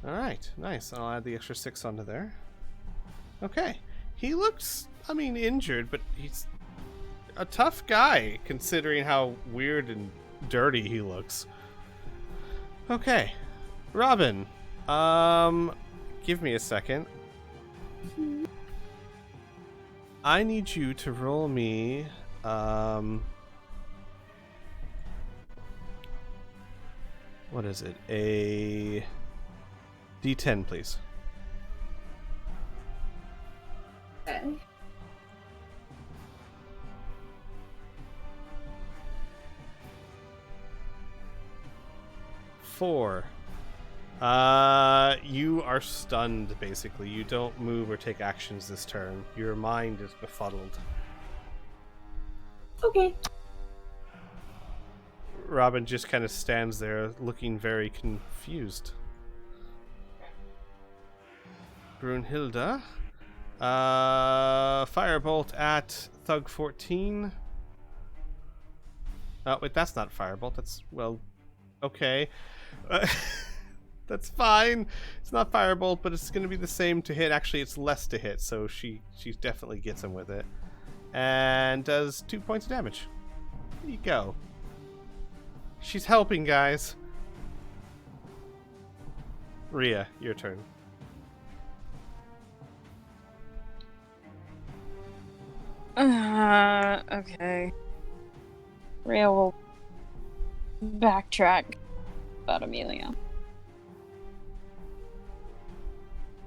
A: Alright, nice. I'll add the extra 6 onto there. Okay. He looks, injured, but he's a tough guy, considering how weird and dirty he looks. Okay. Robin, give me a second. I need you to roll me, what is it? A D10, please.
E: Okay.
A: Four. You are stunned, basically. You don't move or take actions this turn. Your mind is befuddled.
E: Okay.
A: Robin just kind of stands there, looking very confused. Brunhilde. Firebolt at Thug 14. Oh, wait, that's not Firebolt. That's, well, okay. That's fine. It's not Firebolt, but it's going to be the same to hit. Actually, it's less to hit, so she definitely gets him with it. And does 2 points of damage. There you go. She's helping, guys. Rhea, your turn.
F: Okay. Rhea will backtrack about Amelia.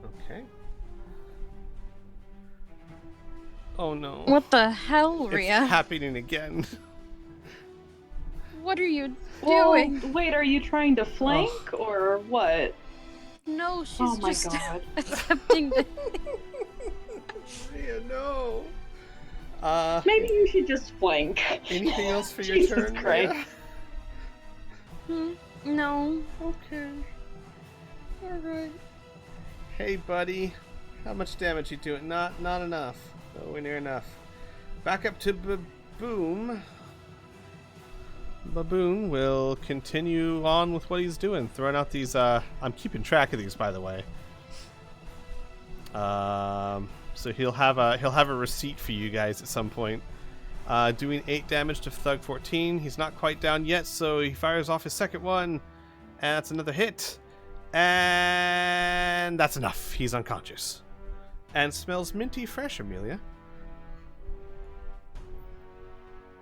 A: Okay. Oh no.
F: What the hell, Rhea?
A: It's happening again.
F: What are you
D: Well,
F: doing?
D: wait, are you trying to flank or what?
F: No, she's
D: Oh my
F: just
D: god.
F: attempting to.
A: Rhea, no.
D: Maybe you should just flank.
A: Anything else for your
D: Jesus
A: turn,
D: Christ.
A: Rhea?
F: No.
A: Okay. Alright. Hey, buddy. How much damage you doing? Not enough. Nowhere near enough. Back up to Baboon. Baboon will continue on with what he's doing. Throwing out these, I'm keeping track of these, by the way. So he'll have a receipt for you guys at some point. Doing 8 damage to Thug 14. He's not quite down yet, so he fires off his second one. And that's another hit. And that's enough. He's unconscious. And smells minty fresh, Amelia.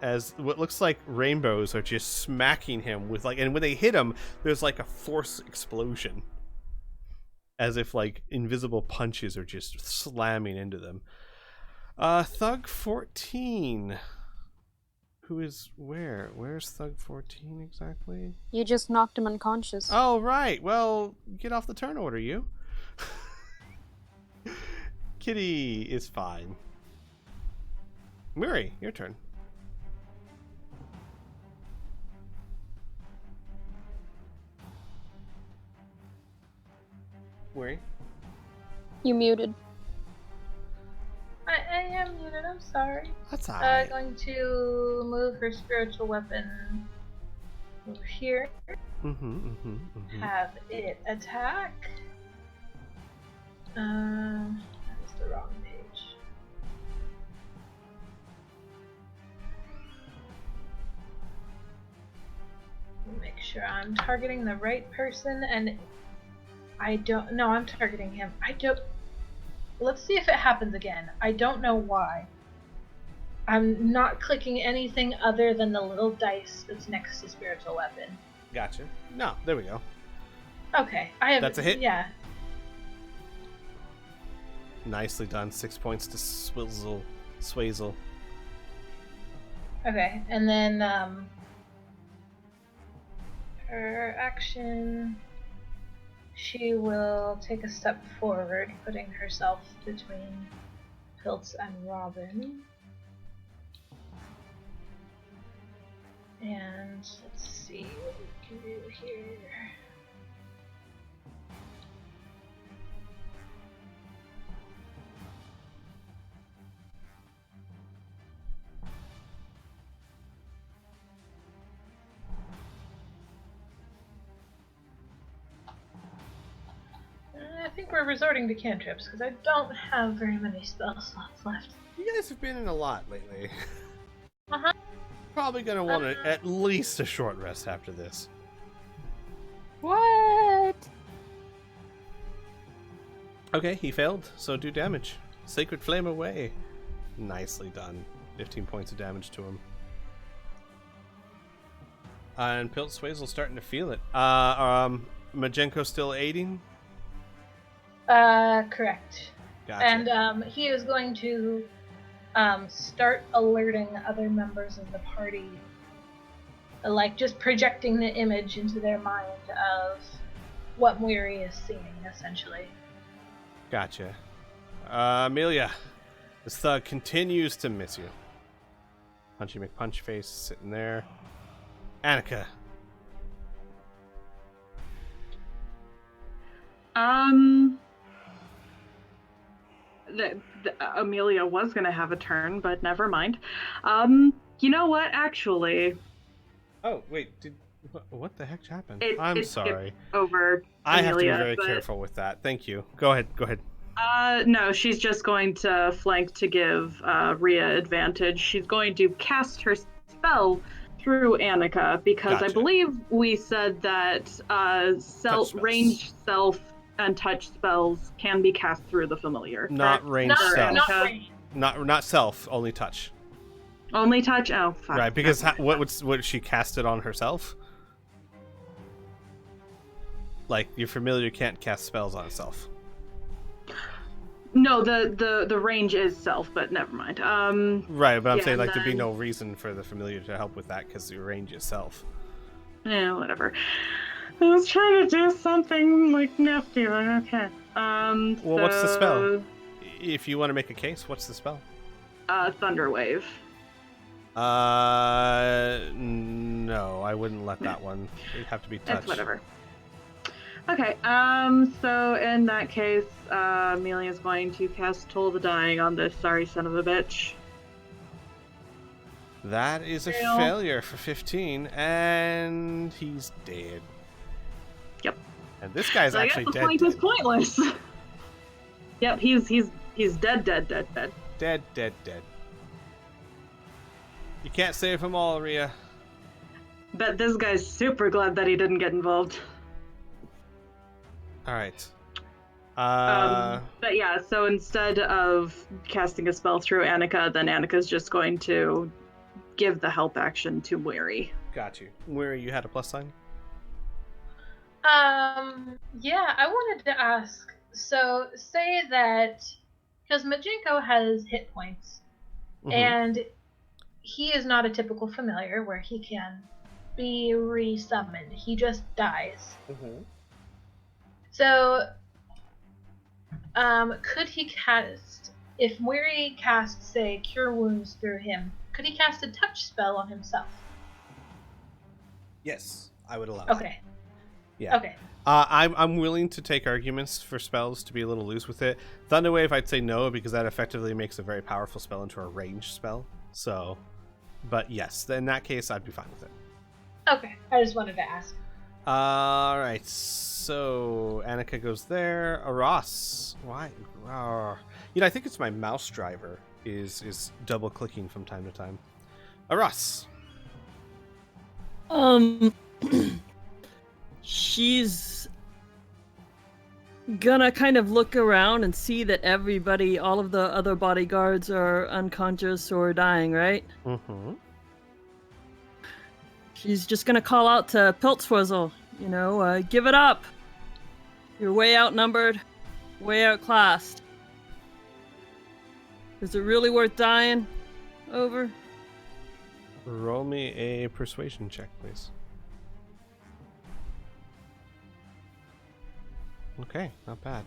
A: As what looks like rainbows are just smacking him with and when they hit him, there's like a force explosion. As if like invisible punches are just slamming into them. Thug 14. Who is where? Where's Thug 14 exactly?
F: You just knocked him unconscious.
A: Oh, right. Well, get off the turn order, you. Kitty is fine. Murray, your turn. Murray?
F: You muted.
B: I am muted, I'm sorry.
A: That's alright.
B: Going to move her spiritual weapon move here. Have it attack. That is the wrong page. Make sure I'm targeting the right person, and I don't. No, I'm targeting him. I don't. Let's see if it happens again. I don't know why. I'm not clicking anything other than the little dice that's next to spiritual weapon.
A: Gotcha. No, there we go.
B: Okay, I have.
A: That's a hit?
B: Yeah.
A: Nicely done. 6 points to Swazel.
B: Okay, and then her action, she will take a step forward, putting herself between Piltz and Robin. And let's see what we can do here. I think we're resorting to cantrips because I don't have very many spell slots left.
A: You guys have been in a lot lately.
B: Uh-huh.
A: Probably gonna want at least a short rest after this.
C: What?
A: Okay, he failed, so do damage. Sacred Flame away. Nicely done. 15 points of damage to him. And Pilt Swazel's starting to feel it. Majenko still aiding?
B: Correct.
A: Gotcha.
B: And he is going to start alerting other members of the party, like just projecting the image into their mind of what Muiri is seeing, essentially.
A: Gotcha. Amelia, this thug continues to miss you. Punchy McPunch face sitting there. Annika.
D: Amelia was gonna have a turn, but never mind. You know what? Actually,
A: Oh, wait, what the heck happened?
D: it
A: I'm
D: skipped
A: sorry.
D: over
A: I have to be
D: Amelia,
A: very
D: but,
A: careful with that. Thank you. Go ahead.
D: No, she's just going to flank to give Rhea advantage. She's going to cast her spell through Annika because
A: Gotcha.
D: I believe we said that
A: spells.
D: range, self, and touch spells can be cast through the familiar.
A: Not
D: correct?
A: range self.
B: Not range.
A: Not self, only touch.
D: Only touch? Oh, fuck.
A: Right, because would she cast it on herself? Like, your familiar can't cast spells on itself.
D: No, the range is self, but never mind.
A: Right, but I'm saying,
D: and
A: like, there'd be
D: then-
A: no reason for the familiar to help with that because your range is self.
D: Yeah, whatever. I was trying to do something, like, nifty, but okay.
A: Well, what's the spell? If you want to make a case, what's the spell?
D: Thunder Wave.
A: No, I wouldn't let that one. It'd have to be touch.
D: It's whatever. Okay, so in that case, Amelia's going to cast Toll the Dying on this sorry son of a bitch.
A: That is a
D: Fail.
A: failure for 15, and he's dead.
D: Yep.
A: And this guy's
D: So
A: actually
D: I guess the
A: dead.
D: point is pointless. Yep, he's dead.
A: Dead. You can't save them all, Rhea.
D: Bet this guy's super glad that he didn't get involved.
A: All right.
D: But yeah, so instead of casting a spell through Annika, then Annika's just going to give the help action to Muiri.
A: Got you. Where you had a plus sign?
B: Yeah, I wanted to ask, so say that, because Majenko has hit points, and he is not a typical familiar where he can be resummoned. He just dies. So, could he cast, if Muiri casts, say, Cure Wounds through him, could he cast a touch spell on himself?
A: Yes, I would allow that.
B: Okay.
A: Yeah.
B: Okay.
A: I'm willing to take arguments for spells to be a little loose with it. Thunderwave, I'd say no, because that effectively makes a very powerful spell into a ranged spell. So, but yes, in that case, I'd be fine with it.
B: Okay, I just wanted to ask.
A: All right, so Annika goes there. Ross, why? I think it's my mouse driver is double clicking from time to time. Ross.
C: She's gonna kind of look around and see that all of the other bodyguards are unconscious or dying, right?
A: Mm-hmm.
C: She's just gonna call out to Piltzwizzle, give it up. You're way outnumbered, way outclassed. Is it really worth dying over?
A: Roll me a persuasion check, please. Okay, not bad.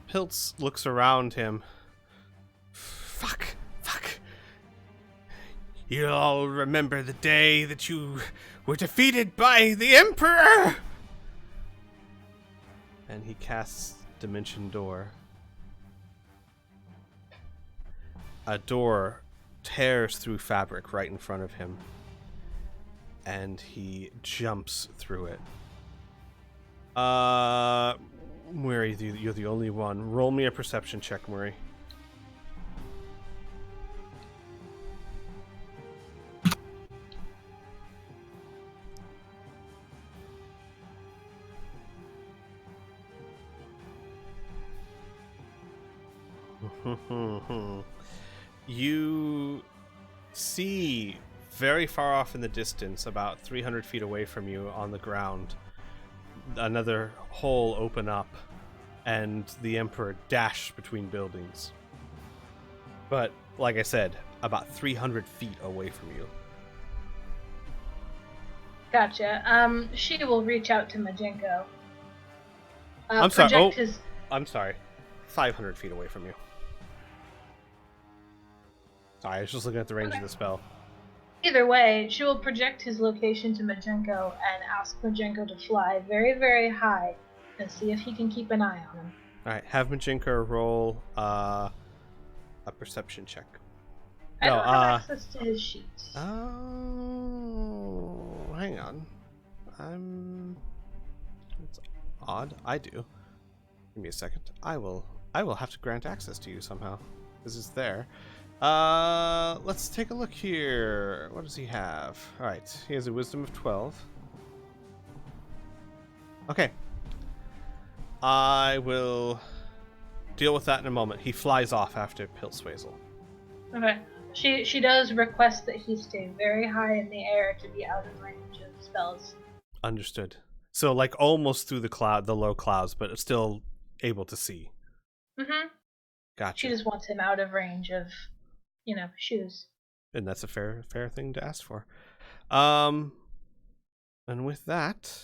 A: Piltz looks around him. Fuck. You all remember the day that you were defeated by the Emperor? And he casts Dimension Door. A door tears through fabric right in front of him, and he jumps through it. Murray, you're the only one. Roll me a perception check, Murray. You see very far off in the distance, about 300 feet away from you on the ground, another hole open up and the Emperor dash between buildings. But, like I said, about 300 feet away from you.
B: Gotcha. She will reach out to Majenko.
A: I'm sorry. I'm sorry. 500 feet away from you. Sorry, I was just looking at the range of the spell.
B: Either way, she will project his location to Majenko and ask Majenko to fly very, very high and see if he can keep an eye on him.
A: Alright, have Majenko roll a perception check.
B: I don't have access to his sheet.
A: Oh, hang on. It's odd. I do. Give me a second. I will have to grant access to you somehow. This is there. Let's take a look here. What does he have? Alright, he has a wisdom of 12. Okay. I will deal with that in a moment. He flies off after Piltzwizzle.
B: Okay. She does request that he stay very high in the air to be out of range of spells.
A: Understood. So, like, almost through the low clouds, but still able to see.
B: Mm-hmm.
A: Gotcha.
B: She just wants him out of range of, shoes.
A: And that's a fair thing to ask for. And with that,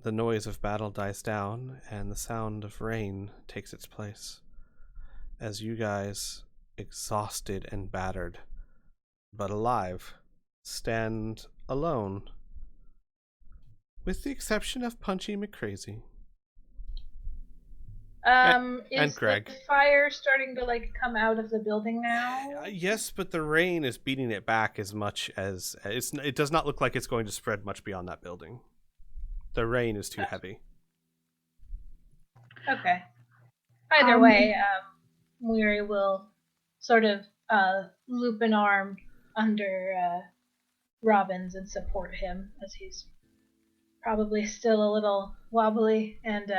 A: the noise of battle dies down, and the sound of rain takes its place. As you guys, exhausted and battered, but alive, stand alone. With the exception of Punchy McCrazy.
B: Is
A: Greg.
B: The fire starting to come out of the building now?
A: Yes, but the rain is beating it back as much as it does not look like it's going to spread much beyond that building. The rain is too heavy.
B: Okay. Either way, Weary will sort of loop an arm under Robbins and support him as he's probably still a little wobbly and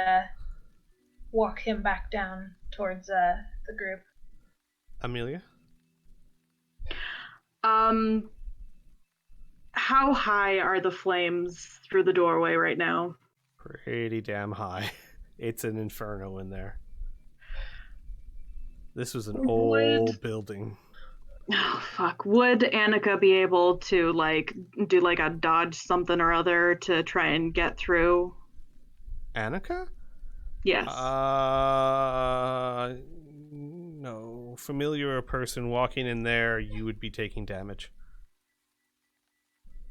B: walk him back down towards the group.
A: Amelia?
D: How high are the flames through the doorway right now?
A: Pretty damn high. It's an inferno in there. This was an old building.
D: Oh, fuck. Would Annika be able to, do, a dodge something or other to try and get through?
A: Annika?
D: Yes.
A: No. Familiar person walking in there, you would be taking damage.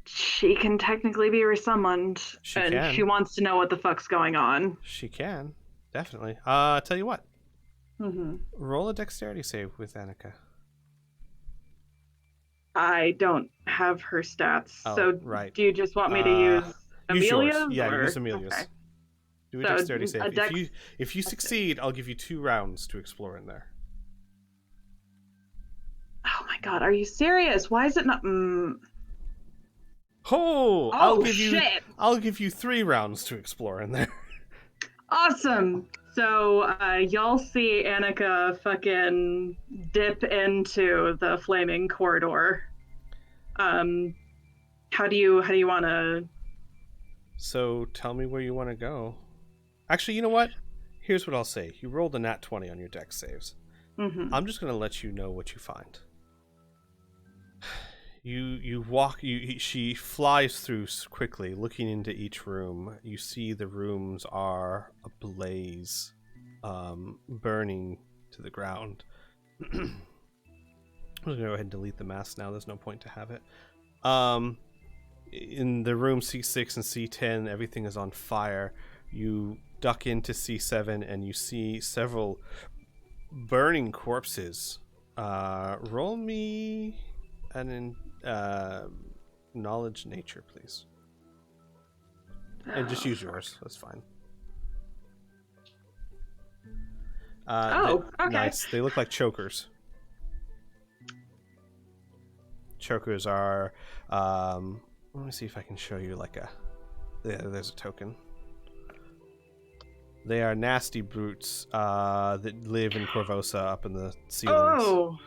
D: She can technically be resummoned. She wants to know what the fuck's going on.
A: She can. Definitely. Tell you what.
D: Mm-hmm.
A: Roll a dexterity save with Annika.
D: I don't have her stats.
A: Oh,
D: So
A: right.
D: do you just want me to use
A: Use yours.
D: Amelia's?
A: Yeah,
D: or?
A: use Amelia's.
D: Okay.
A: Do a
D: So
A: dexterity save.
D: a dex-
A: If you succeed, I'll give you 2 rounds to explore in there.
D: Oh my god, are you serious? Why is it not?
A: Oh,
D: Shit.
A: I'll give you 3 rounds to explore in there.
D: Awesome. So y'all see Annika fucking dip into the flaming corridor. How do you want to?
A: So tell me where you want to go. Actually, you know what? Here's what I'll say. You rolled a nat 20 on your dex saves.
D: Mm-hmm.
A: I'm just going to let you know what you find. You walk. She flies through quickly, looking into each room. You see the rooms are ablaze, burning to the ground. I'm gonna go ahead and delete the mask now. There's no point to have it. In the room C6 and C10, everything is on fire. You duck into C7 and you see several burning corpses. Roll me an knowledge nature, please. And just use yours. That's fine.
D: Okay.
A: Nice. They look like chokers. Chokers are... let me see if I can show you like a... Yeah, there's a token. They are nasty brutes that live in Corvosa up in the ceilings.
D: Oh.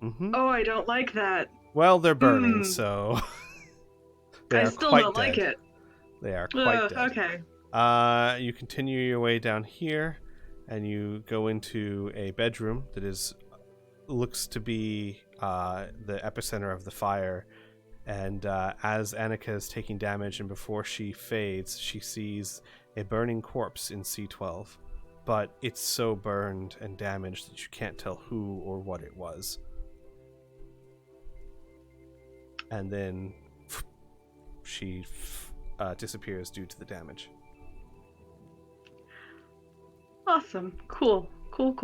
A: Mm-hmm.
D: Oh, I don't like that.
A: Well, they're burning, so... they
D: I
A: are
D: still
A: quite
D: don't like
A: dead.
D: it.
A: They are quite dead.
D: Okay.
A: You continue your way down here, and you go into a bedroom that looks to be the epicenter of the fire. And as Annika is taking damage, and before she fades, she sees a burning corpse in C12. But it's so burned and damaged that you can't tell who or what it was. And then she disappears due to the damage.
D: Awesome. Cool. Cool.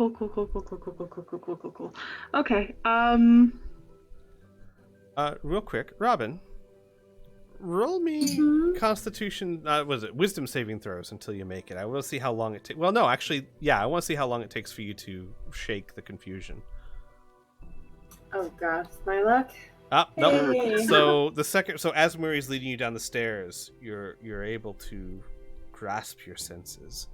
D: Okay.
A: Real quick, Robin, roll me Constitution. Was it Wisdom saving throws until you make it? I will see how long it takes. Well, no, actually, yeah, I want to see how long it takes for you to shake the confusion.
E: Oh god, my luck.
A: No.
E: Hey.
A: So as Murray's leading you down the stairs, you're able to grasp your senses.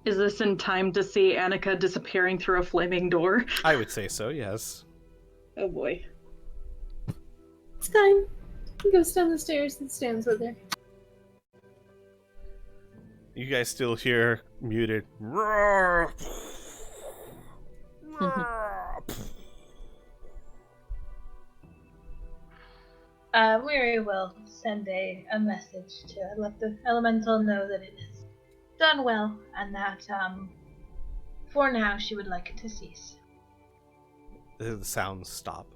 D: Is this in time to see Annika disappearing through a flaming door?
A: I would say so, yes.
D: Oh boy.
E: It's fine. He goes down the stairs and stands with her.
A: You guys still hear muted.
B: Mary will send a message to let the elemental know that it is done well, and that for now she would like it to cease.
A: The sounds stop.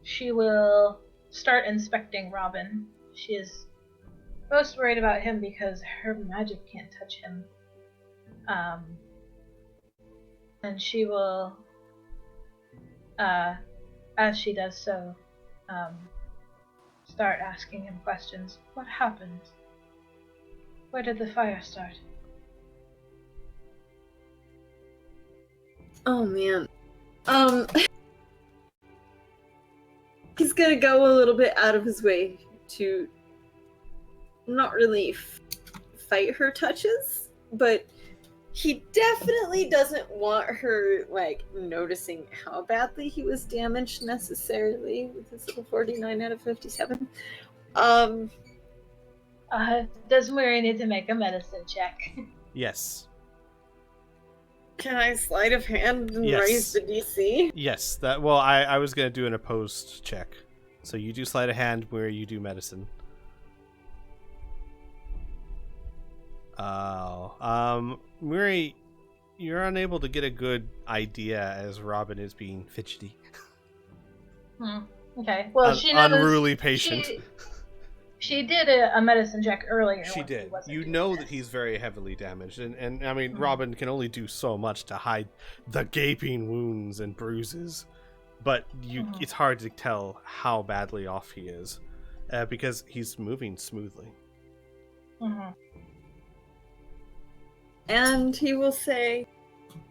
B: She will start inspecting Robin. She is most worried about him because her magic can't touch him. And she will, as she does so, start asking him questions. What happened? Where did the fire start?
E: Oh man. He's gonna go a little bit out of his way to not really fight her touches, but he definitely doesn't want her like noticing how badly he was damaged necessarily with his little 49 out of 57.
B: Does Murray need to make a medicine check?
A: Yes.
E: Can I sleight of hand and
A: Yes.
E: raise the DC?
A: Yes. Well, I was going to do an opposed check. So you do sleight of hand where you do medicine. Oh. Murray, you're unable to get a good idea as Robin is being fidgety.
B: Okay. Well, she knows
A: unruly patient.
B: She did a medicine check earlier.
A: She
B: when he
A: did.
B: wasn't
A: You
B: doing
A: know
B: this.
A: that he's very heavily damaged, and I mean,
B: Mhm.
A: Robin can only do so much to hide the gaping wounds and bruises, but
B: Mhm.
A: it's hard to tell how badly off he is, because he's moving smoothly.
B: Mhm.
E: And he will say,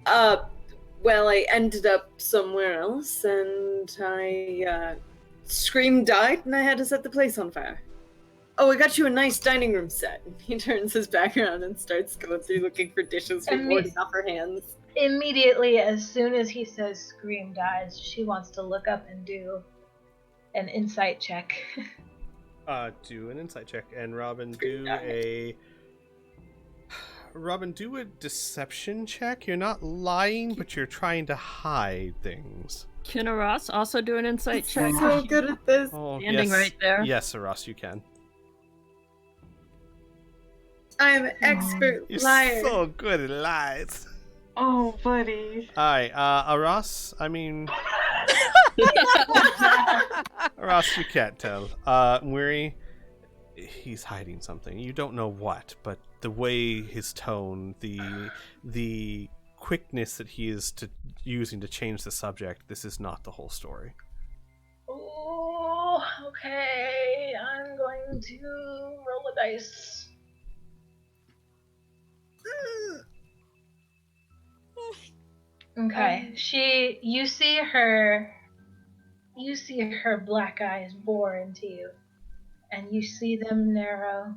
E: well, I ended up somewhere else, and I, Scream died, and I had to set the place on fire. Oh, I got you a nice dining room set. He turns his back around and starts going through looking for dishes for warding off her hands.
B: Immediately, as soon as he says Scream dies, she wants to look up and do an insight check.
A: Do an insight check, and Robin,
E: Scream
A: do a deception check. You're not lying, but you're trying to hide things.
C: Can Ross also do an insight check?
E: So good at this.
A: Oh,
C: Standing
A: yes.
C: right there.
A: Yes, Ross, you can.
E: I'm an expert
A: You're
E: liar.
A: so good at lies.
D: Oh, buddy.
A: Alright, Ross, I mean... Ross, you can't tell. Mwiri, he's hiding something. You don't know what, but the way his tone, the quickness that he is using to change the subject, this is not the whole story.
B: Oh, okay. I'm going to roll a dice. Okay. You see her black eyes bore into you, and you see them narrow,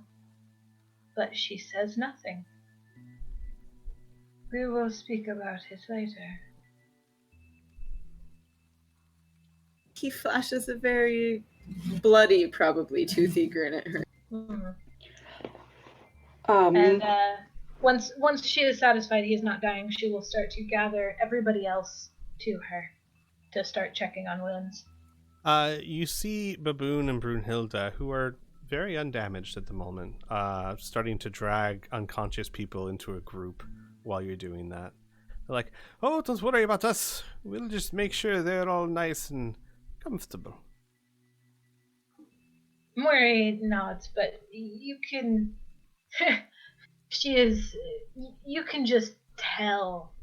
B: but she says nothing. We will speak about it later.
E: He flashes a very bloody, probably toothy grin at her.
B: And once she is satisfied he is not dying, she will start to gather everybody else to her to start checking on wounds.
A: You see Baboon and Brunhilde, who are very undamaged at the moment, starting to drag unconscious people into a group while you're doing that. They're like, oh, don't worry about us. We'll just make sure they're all nice and comfortable.
B: Mori nods, but you can... You can just tell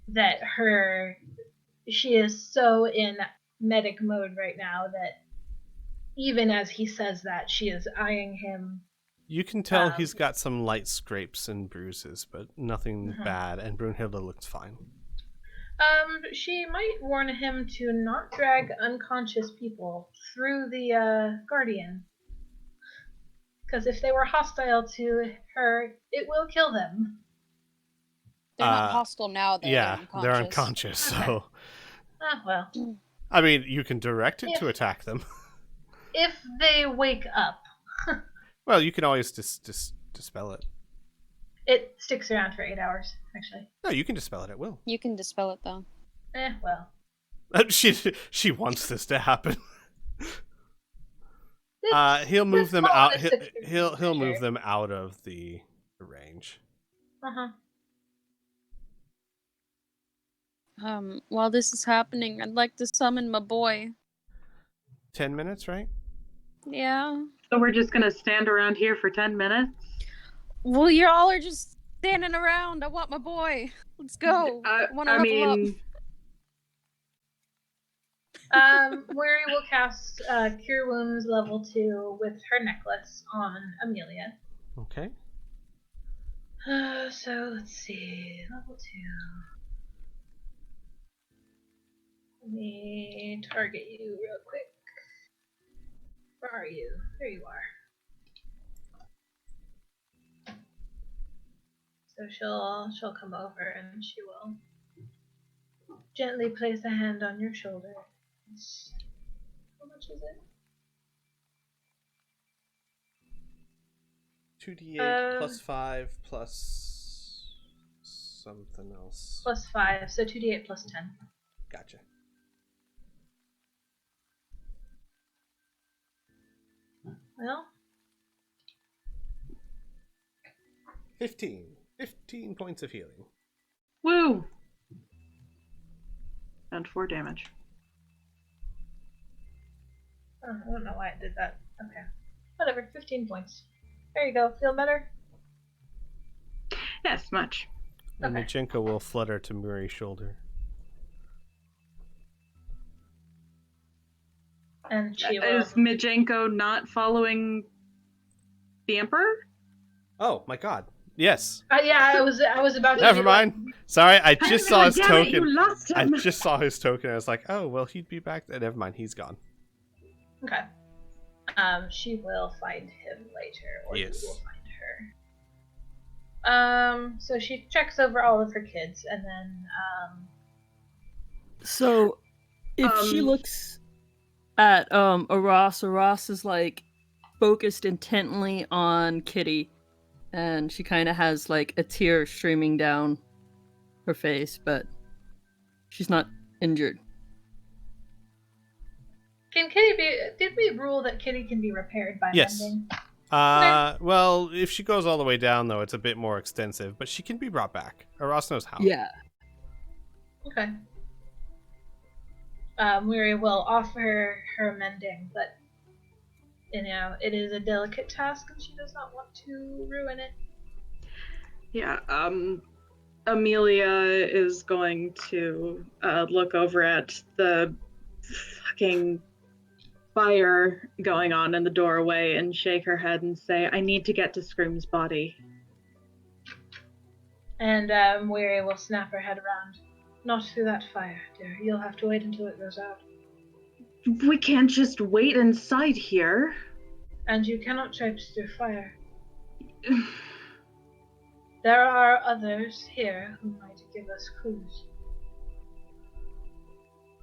B: that she is so in medic mode right now that even as he says that, she is eyeing him.
A: You can tell he's got some light scrapes and bruises, but nothing bad, and Brunhilde looks fine.
B: She might warn him to not drag unconscious people through the Guardian. Because if they were hostile to her, it will kill them.
F: They're not hostile now, though.
A: Yeah,
F: they're unconscious.
A: they're unconscious, so...
B: Well.
A: I mean, you can direct it to attack them.
B: If they wake up.
A: Well, you can always dispel it.
B: It sticks around for 8 hours, actually.
A: No, you can dispel it at will.
F: You can dispel it, though.
B: Well.
A: She wants this to happen. He'll move them out. He'll move them out of the range.
F: While this is happening, I'd like to summon my boy.
A: 10 minutes, right?
F: Yeah.
D: So we're just gonna stand around here for 10 minutes?
F: Well, you all are just standing around. I want my boy. Let's go. I want to level up.
B: Mori will cast Cure Wounds level 2 with her necklace on Amelia.
A: Okay.
B: So let's see, level 2. Let me target you real quick. Where are you? There you are. So she'll come over and she will gently place a hand on your shoulder. How much is it?
A: 2d8 plus 5 plus something else.
B: Plus 5, so 2d8 plus 10.
A: Gotcha.
B: Well,
A: 15 points of healing.
D: Woo! And 4 damage.
B: I don't know why I did that. Okay. Whatever, 15 points. There you go. Feel better?
D: Yes, much.
A: And
B: Okay.
A: Mijinko will flutter to Muri's shoulder.
B: And she will.
D: Is Mijinko not following the Emperor?
A: Oh my god. Yes.
B: Yeah, I was about to.
A: Never
B: be like,
A: mind. Sorry, I just saw his
D: Damn it,
A: token.
D: you lost
A: I
D: him.
A: just saw his token. I was like, oh, well, he'd be back. Never mind, he's gone.
B: Okay. She will find him later, or
A: Yes.
B: he will find her. So she checks over all of her kids, and then,
C: So, if she looks at Aras is like focused intently on Kitty, and she kind of has like a tear streaming down her face, but she's not injured.
B: can Kitty be? Did we rule that Kitty can be repaired by
A: Yes.
B: mending?
A: Well, if she goes all the way down, though, it's a bit more extensive, but she can be brought back. Ross knows how.
C: Yeah.
B: Okay. We will offer her mending, but it is a delicate task, and she does not want to ruin it.
D: Yeah, Amelia is going to look over at the fucking fire going on in the doorway and shake her head and say, I need to get to Scream's body.
B: And Weary will snap her head around. Not through that fire, dear. You'll have to wait until it goes out.
D: We can't just wait inside here.
B: And you cannot traipse through fire. There are others here who might give us clues.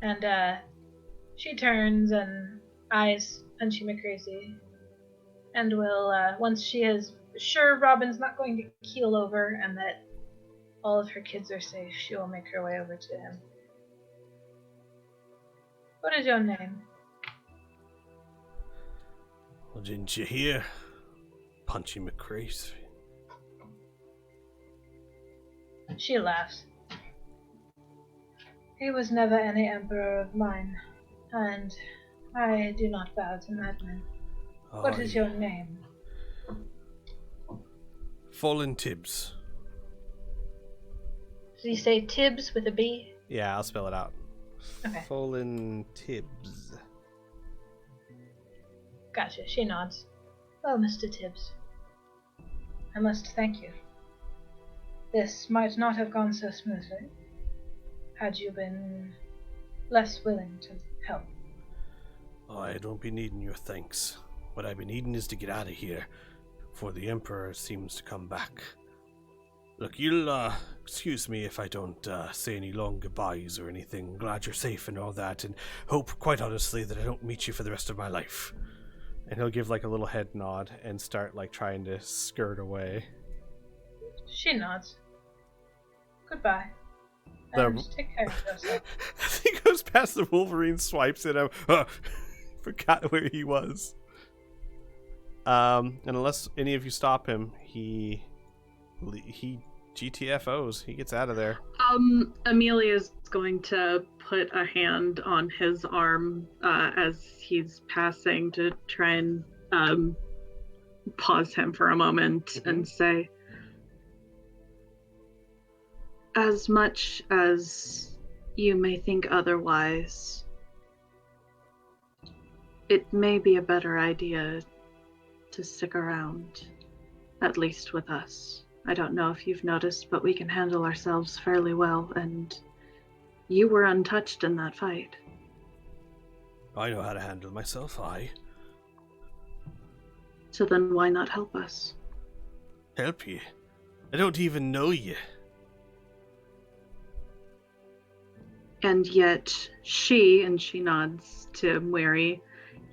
B: And she turns and eyes Punchy McCrazy, and will, once she is sure Robin's not going to keel over and that all of her kids are safe, she will make her way over to him. What is your name?
A: Well, didn't you hear? Punchy McCrazy.
B: She laughs. He was never any emperor of mine, and I do not bow to madmen. What is your name?
A: Fallen Tibbs.
B: Did you say Tibbs with a B?
A: Yeah, I'll spell it out.
B: Okay.
A: Fallen Tibbs.
B: Gotcha, she nods. Well, Mr. Tibbs, I must thank you. This might not have gone so smoothly had you been less willing to help.
A: Oh, I don't be needing your thanks. What I be needing is to get out of here, for the Emperor seems to come back. Look, you'll excuse me if I don't say any long goodbyes or anything. Glad you're safe and all that, and hope, quite honestly, that I don't meet you for the rest of my life. And he'll give like a little head nod and start like trying to skirt away.
B: She nods. Goodbye.
A: The-
B: And take care of yourself.
A: As he goes past the Wolverine, swipes at him. Forgot where he was. And unless any of you stop him, he GTFOs. He gets out of there.
D: Amelia's going to put a hand on his arm as he's passing to try and pause him for a moment and say, as much as you may think otherwise, it may be a better idea to stick around, at least with us. I don't know if you've noticed, but we can handle ourselves fairly well, and you were untouched in that fight.
A: I know how to handle myself, aye.
D: So then why not help us?
A: Help you? I don't even know you.
D: And yet she, and she nods to Mary,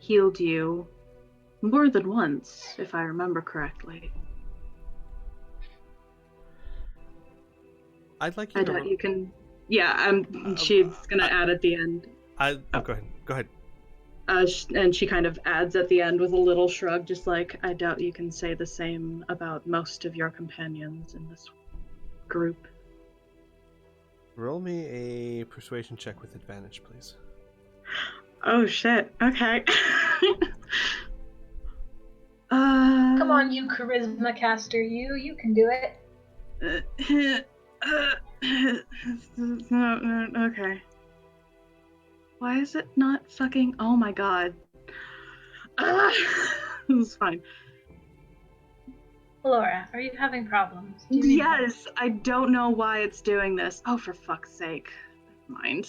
D: healed you more than once, if I remember correctly.
A: I'd like you
D: I
A: to...
D: doubt you can... Yeah, she's gonna add at the end.
A: Go ahead. Go ahead.
D: And she kind of adds at the end with a little shrug, just like, I doubt you can say the same about most of your companions in this group.
A: Roll me a persuasion check with advantage, please.
D: Oh shit, okay.
B: Come on, you charisma caster, you can do it.
D: Okay. Why is it not fucking? Oh my god. This is fine.
B: Laura, are you having problems? Do you need help?
D: Yes, I don't know why it's doing this. Oh, for fuck's sake. Never mind.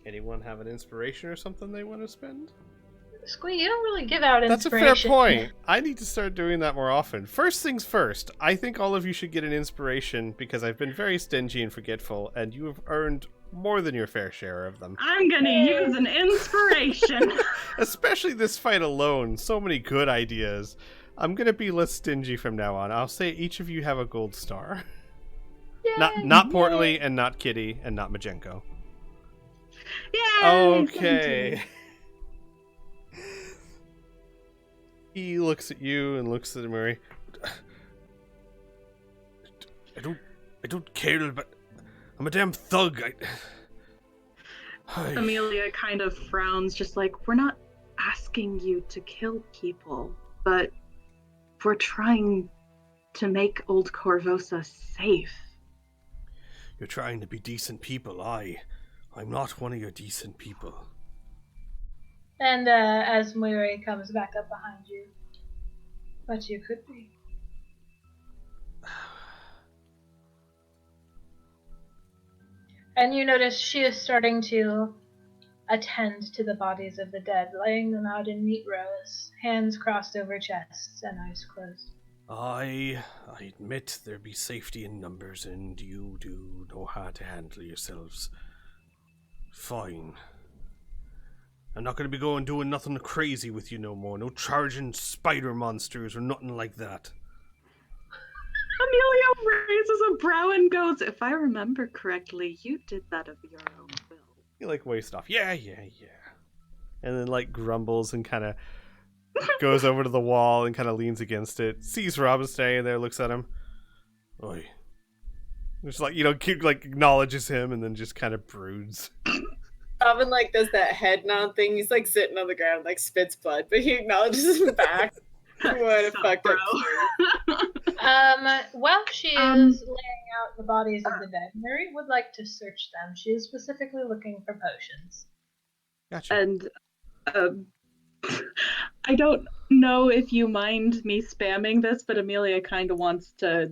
A: Anyone have an inspiration or something they want to spend?
B: Squee, you don't really give out
A: That's a
B: inspiration.
A: fair point. I need to start doing that more often. First things first, I think all of you should get an inspiration because I've been very stingy and forgetful, and you have earned more than your fair share of them.
D: I'm gonna use an inspiration.
A: Especially this fight alone. So many good ideas. I'm gonna be less stingy from now on. I'll say each of you have a gold star.
B: Yay!
A: Not Portly and not Kitty and not Majenko.
D: Yay!
A: Okay. He looks at you and looks at Murray. I don't care, but I'm a damn thug.
D: Amelia kind of frowns, just like, we're not asking you to kill people, but we're trying to make Old Corvosa safe.
A: You're trying to be decent people. I'm not one of your decent people.
B: And as Murray comes back up behind you, but you could be. And you notice she is starting to attend to the bodies of the dead, laying them out in neat rows, hands crossed over chests and eyes closed.
A: I admit there be safety in numbers, and you do know how to handle yourselves. Fine. I'm not going to be going doing nothing crazy with you no more. No charging spider monsters or nothing like that.
D: Amelia raises a brow and goes, if I remember correctly, you did that of your own will.
A: He waste off. Yeah. And then grumbles and kind of goes over to the wall and kind of leans against it. Sees Robin standing there, looks at him. Oi. Just acknowledges him and then just kind of broods.
E: Robin does that head nod thing. He's sitting on the ground, spits blood, but he acknowledges him back. What a fucked up story.
B: While she is laying out the bodies of the dead, Mary would like to search them. She is specifically looking for potions.
A: Gotcha.
D: And I don't know if you mind me spamming this, but Amelia kind of wants to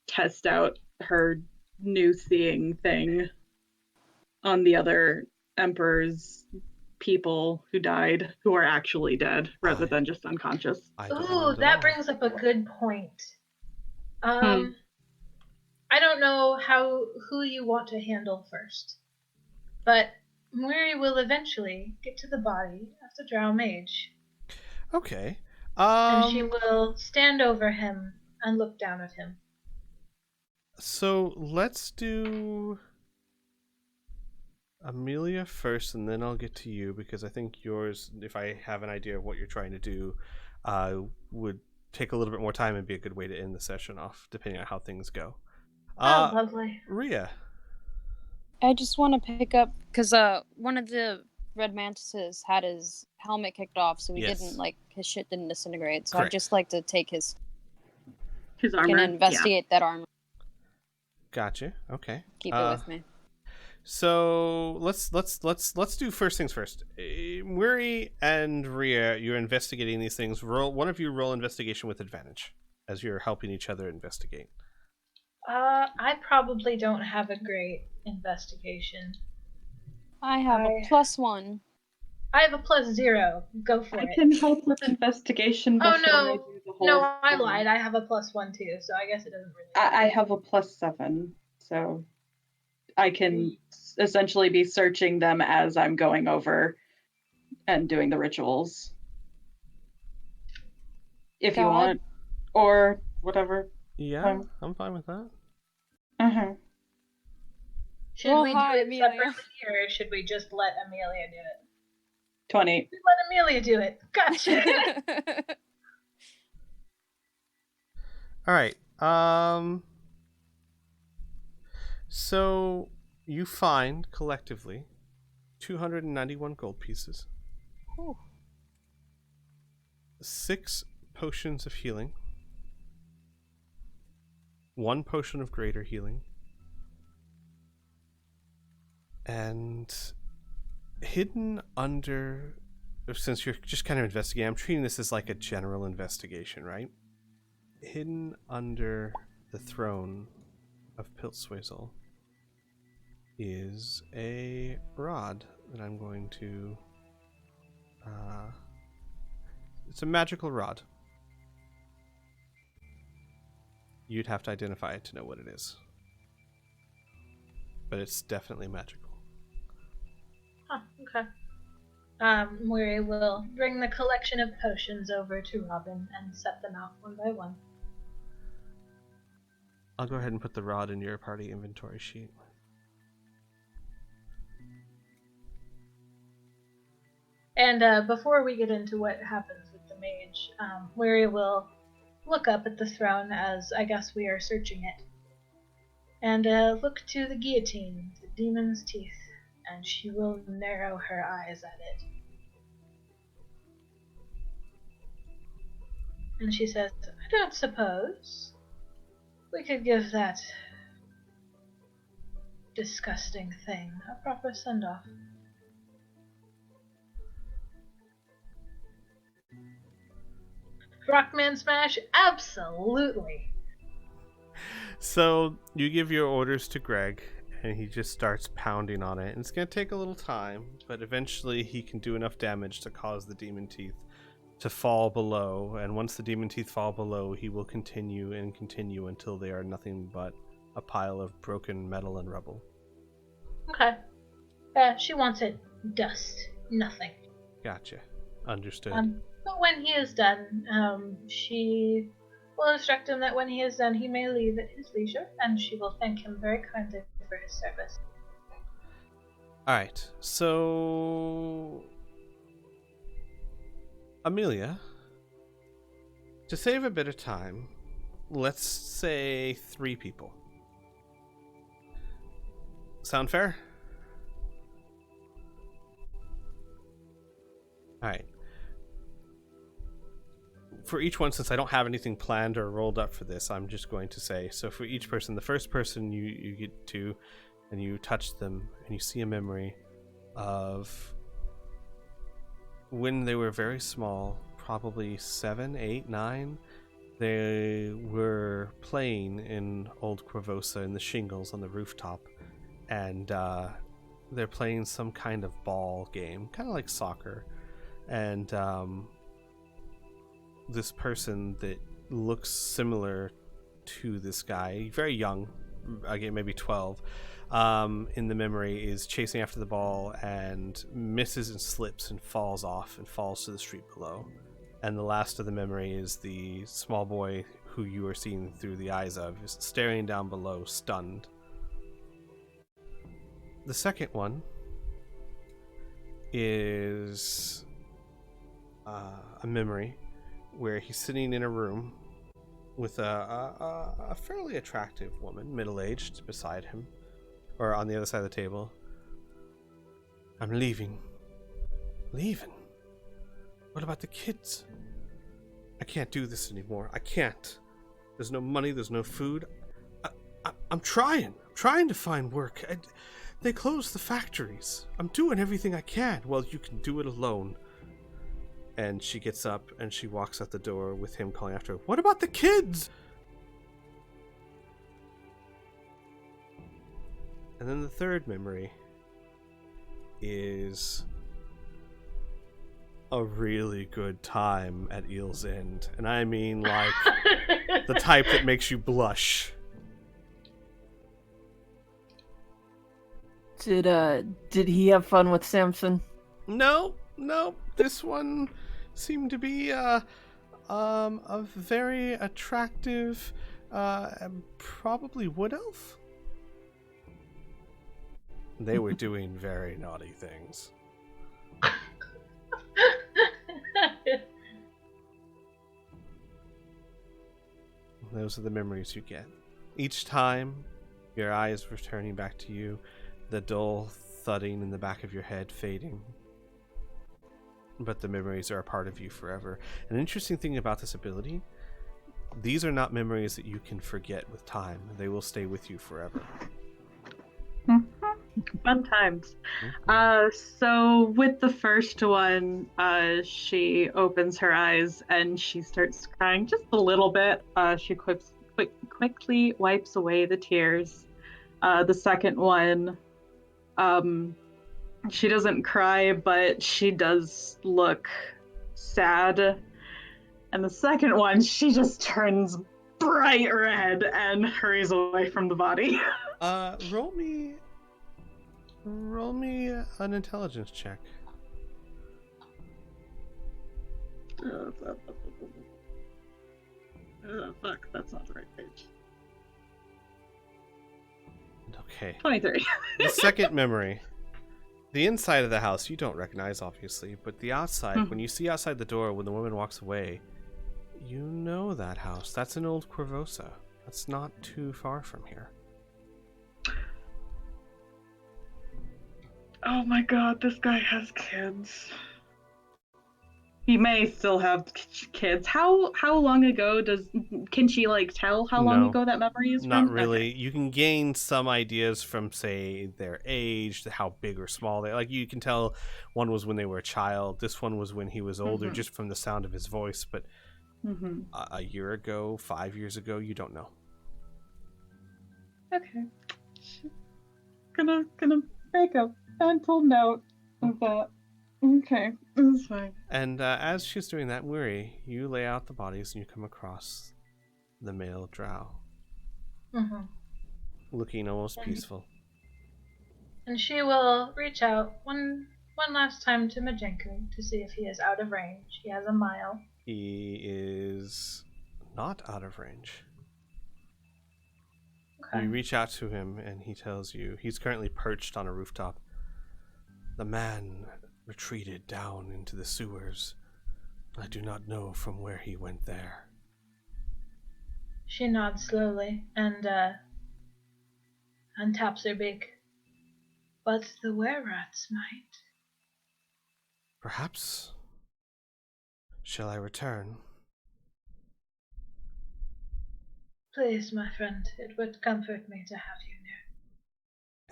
D: test out her new seeing thing on the other Emperor's people who died, who are actually dead, rather than just unconscious.
B: Ooh, that brings up a good point. I don't know who you want to handle first, but Mary will eventually get to the body of the Drow Mage.
A: Okay.
B: And she will stand over him and look down at him.
A: So let's do Amelia first, and then I'll get to you, because I think yours, if I have an idea of what you're trying to do, would take a little bit more time and be a good way to end the session off, depending on how things go.
B: Oh, lovely.
A: Rhea.
F: I just want to pick up, because one of the Red Mantises had his helmet kicked off, so he didn't, his shit didn't disintegrate. So I'd just like to take his
D: armor
F: and investigate that armor.
A: Gotcha. Okay.
F: Keep it with me.
A: So let's do first things first. Murray and Rhea, you're investigating these things. One of you roll investigation with advantage as you're helping each other investigate.
B: I probably don't have a great investigation.
F: I have a +1.
B: I have a +0. Go for it.
D: I can help with investigation before I do the whole
B: No, I lied. I have a +1 too, so I guess it doesn't really matter.
D: I have a +7, so I can essentially be searching them as I'm going over and doing the rituals. If you want, or whatever.
A: Yeah, I'm fine with that.
B: Should we do it separately, or should we just let Amelia do it?
D: 20.
B: Let Amelia do it. Gotcha.
A: All right. So you find collectively 291 gold pieces.
F: Ooh.
A: 6 potions of healing, 1 potion of greater healing, and hidden under, since you're just kind of investigating, I'm treating this as like a general investigation, right? Hidden under the throne of Piltswizzle is a rod that I'm going to... it's a magical rod. You'd have to identify it to know what it is. But it's definitely magical.
B: Huh, okay. Mori will bring the collection of potions over to Robin and set them out one by one.
A: I'll go ahead and put the rod in your party inventory sheet.
B: And before we get into what happens with the mage, Mori will look up at the throne as I guess we are searching it. And look to the guillotine, the demon's teeth, and she will narrow her eyes at it. And she says, I don't suppose we could give that disgusting thing a proper send-off. Rockman Smash? Absolutely!
A: So you give your orders to Greg, and he just starts pounding on it. And it's going to take a little time, but eventually he can do enough damage to cause the demon teeth to fall below. And once the demon teeth fall below, he will continue and continue until they are nothing but a pile of broken metal and rubble.
B: Okay. She wants it dust, nothing.
A: Gotcha. Understood.
B: But when he is done, she will instruct him that when he is done, he may leave at his leisure, and she will thank him very kindly for his service.
A: Alright, so... Amelia, to save a bit of time, let's say 3 people. Sound fair? Alright. For each one, since I don't have anything planned or rolled up for this, I'm just going to say, so for each person, the first person you get to, and you touch them, and you see a memory of when they were very small, probably 7, 8, 9, they were playing in Old Corvosa in the shingles on the rooftop, and they're playing some kind of ball game, kind of like soccer, and this person that looks similar to this guy, very young, again maybe 12, in the memory, is chasing after the ball and misses and slips and falls off and falls to the street below. And the last of the memory is the small boy who you are seeing through the eyes of, is staring down below, stunned. The second one is a memory where he's sitting in a room with a fairly attractive woman, middle-aged, beside him, or on the other side of the table. I'm leaving. Leaving? What about the kids? I can't do this anymore. I can't. There's no money, there's no food. I'm trying. I'm trying to find work. They closed the factories. I'm doing everything I can. Well, you can do it alone. And she gets up and she walks out the door with him calling after her. What about the kids? And then the third memory is a really good time at Eel's End. And I mean like the type that makes you blush.
C: Did he have fun with Samson?
A: No. This one seemed to be a very attractive, probably wood elf. They were doing very naughty things. Those are the memories you get. Each time your eyes returning back to you, the dull thudding in the back of your head fading. but the memories are a part of you forever. An interesting thing about this ability, these are not memories that you can forget with time. They will stay with you forever.
D: Fun times. So with the first one, she opens her eyes and she starts crying just a little bit. She quickly wipes away the tears. The second one, she doesn't cry, but she does look sad. And the second one, she just turns bright red and hurries away from the body.
A: Roll me an intelligence check.
D: Oh, fuck, that's not the right page.
A: Okay.
D: 23.
A: The second memory. The inside of the house you don't recognize, obviously, but the outside, when you see outside the door when the woman walks away, you know that house. That's an old Corvosa. That's not too far from here.
D: Oh my god, this guy has kids. He may still have kids. How long ago can she tell how long ago that memory is from?
A: Not really.
D: Okay.
A: You can gain some ideas from, say, their age, how big or small they. Like, you can tell one was when they were a child. This one was when he was older, just from the sound of his voice. But a year ago, 5 years ago, you don't know.
D: Okay. Gonna make a mental note of that. Okay, that's fine.
A: And as she's doing that, Muri, you lay out the bodies and you come across the male drow. Looking almost peaceful.
B: And she will reach out one last time to Majenko to see if he is out of range. He has a mile.
A: He is not out of range.
B: Okay.
A: You reach out to him and he tells you he's currently perched on a rooftop. The man retreated down into the sewers. I do not know from where he went there.
B: She nods slowly and taps her beak. But the were-rats might.
A: Perhaps. Shall I return?
B: Please, my friend, it would comfort me to have you near.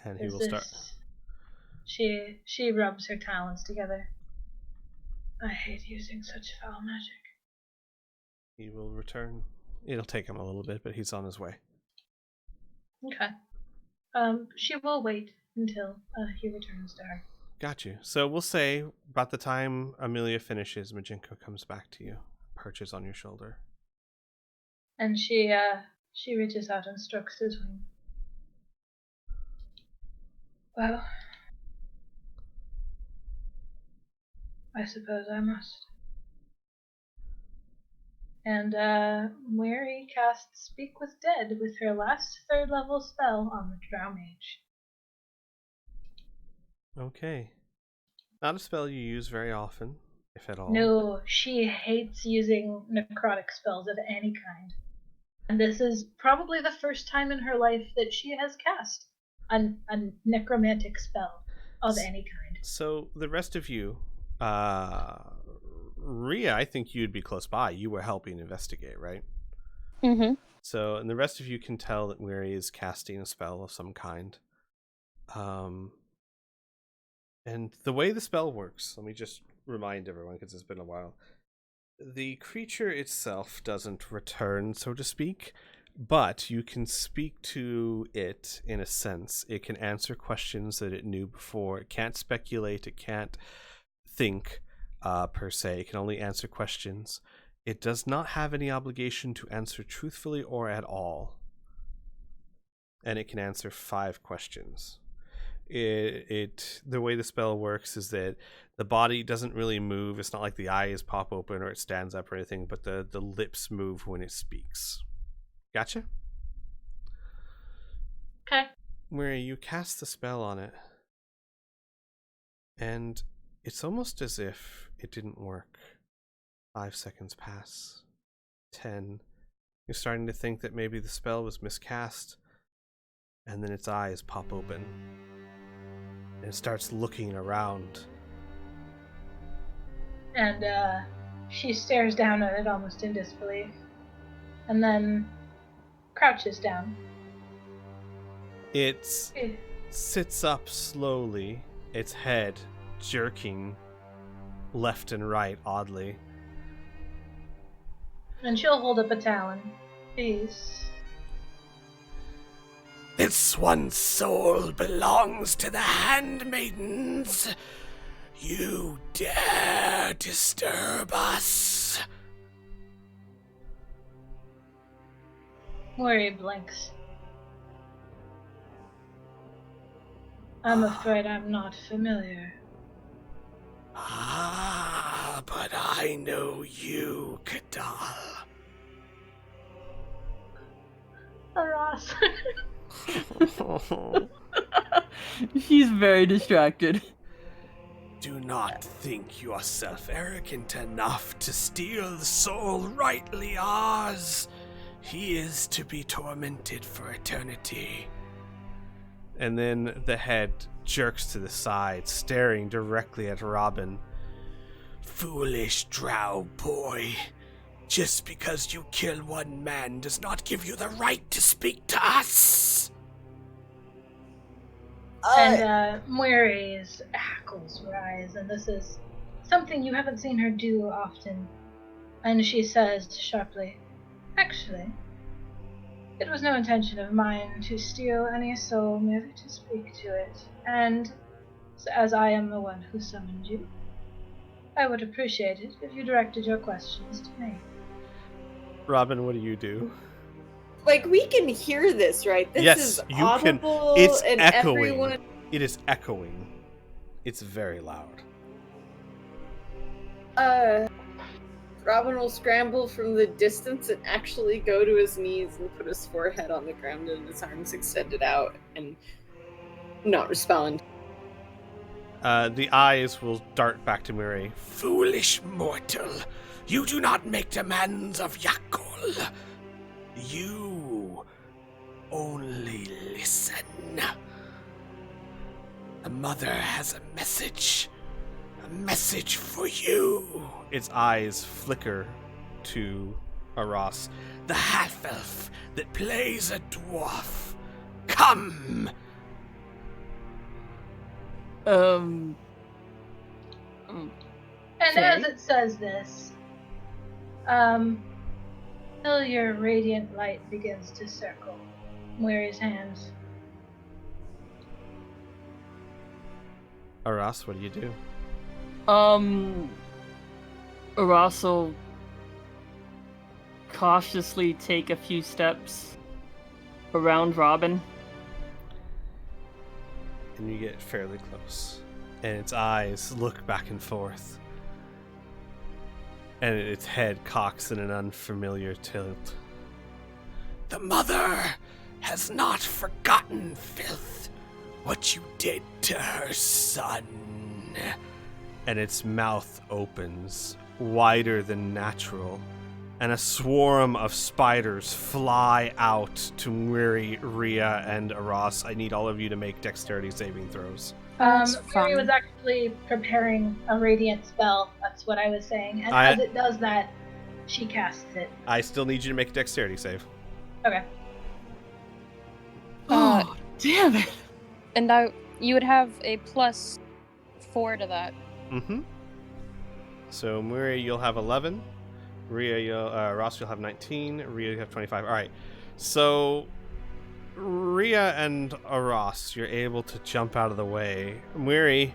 A: And he will start.
B: She rubs her talons together. I hate using such foul magic.
A: He will return. It'll take him a little bit, but he's on his way.
B: Okay. She will wait until he returns to her.
A: Got you. So we'll say about the time Amelia finishes, Majenko comes back to you, perches on your shoulder.
B: And she reaches out and strokes his wing. Well, I suppose I must. And Mary casts Speak with Dead with her last 3rd level spell on the Drow Mage.
A: Okay. Not a spell you use very often, if at all.
B: No, she hates using necrotic spells of any kind. And this is probably the first time in her life that she has cast a necromantic spell of any kind.
A: So the rest of you, Rhea, I think you'd be close by. You were helping investigate, right?
F: Mm-hmm.
A: So, and the rest of you can tell that Mary is casting a spell of some kind. And the way the spell works, let me just remind everyone because it's been a while. The creature itself doesn't return, so to speak, but you can speak to it in a sense. It can answer questions that it knew before. It can't speculate. It can't think per se. It can only answer questions. It does not have any obligation to answer truthfully or at all. And it can answer 5 questions. The way the spell works is that the body doesn't really move. It's not like the eyes pop open or it stands up or anything, but the lips move when it speaks. Gotcha?
B: Okay.
A: Where you cast the spell on it, and it's almost as if it didn't work. 5 seconds pass. 10. You're starting to think that maybe the spell was miscast, and then its eyes pop open. And it starts looking around.
B: And she stares down at it almost in disbelief, and then crouches down.
A: It sits up slowly, its head jerking left and right oddly.
B: And she'll hold up a talon. Peace.
A: This one's soul belongs to the handmaidens. You dare disturb us?
B: Mori blinks. I'm afraid I'm not familiar.
A: Ah, but I know you, Kadal.
B: Ross.
C: He's very distracted.
A: Do not think yourself arrogant enough to steal the soul rightly ours. He is to be tormented for eternity. And then the head jerks to the side, staring directly at Robin. Foolish drow boy. Just because you kill one man does not give you the right to speak to us.
B: And Mori's hackles rise, and this is something you haven't seen her do often. And she says sharply, actually, it was no intention of mine to steal any soul, merely to speak to it. And as I am the one who summoned you, I would appreciate it if you directed your questions to me.
A: Robin, what do you do?
E: Like, we can hear this, right? This
A: yes,
E: is
A: you
E: audible,
A: can. It's
E: and
A: echoing.
E: everyone...
A: It is echoing. It's very loud.
E: Robin will scramble from the distance and actually go to his knees and put his forehead on the ground and his arms extended out and not respond.
A: The eyes will dart back to Miri. Foolish mortal, you do not make demands of Yakul. You only listen. The mother has a message for you. Its eyes flicker to Aras. The half-elf that plays a dwarf. Come!
B: And as it says this, familiar radiant light begins to circle Mori's hands.
A: Aras, what do you do?
C: Aras will cautiously take a few steps around Robin.
A: And you get fairly close. And its eyes look back and forth. And its head cocks in an unfamiliar tilt. The mother has not forgotten, filth, what you did to her son. And its mouth opens, wider than natural, and a swarm of spiders fly out to Miri, Rhea, and Aras. I need all of you to make dexterity saving throws.
B: Miri was actually preparing a radiant spell. That's what I was saying. And as it does that, she casts it.
A: I still need you to make a dexterity save.
B: Okay.
C: Oh, damn it!
F: And you would have a +4 to that.
A: Mm-hmm. So Miri, you'll have 11. Ross, you'll have 19. Rhea, you have 25. All right. So Rhea and Aras, you're able to jump out of the way. Miri,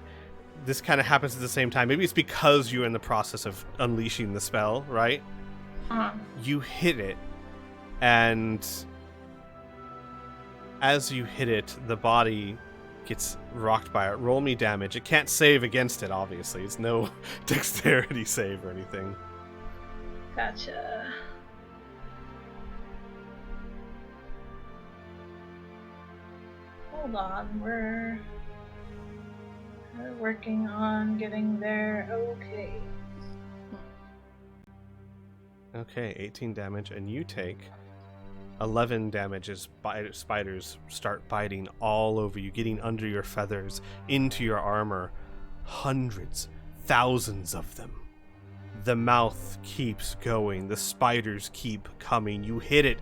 A: this kind of happens at the same time. Maybe it's because you're in the process of unleashing the spell, right? You hit it, and as you hit it, the body gets rocked by it. Roll me damage. It can't save against it, obviously. It's no dexterity save or anything.
B: Gotcha. Hold on, we're working on getting there. Okay.
A: Okay, 18 damage, and you take 11 damage as spiders start biting all over you, getting under your feathers, into your armor. Hundreds, thousands of them. The mouth keeps going. The spiders keep coming. You hit it,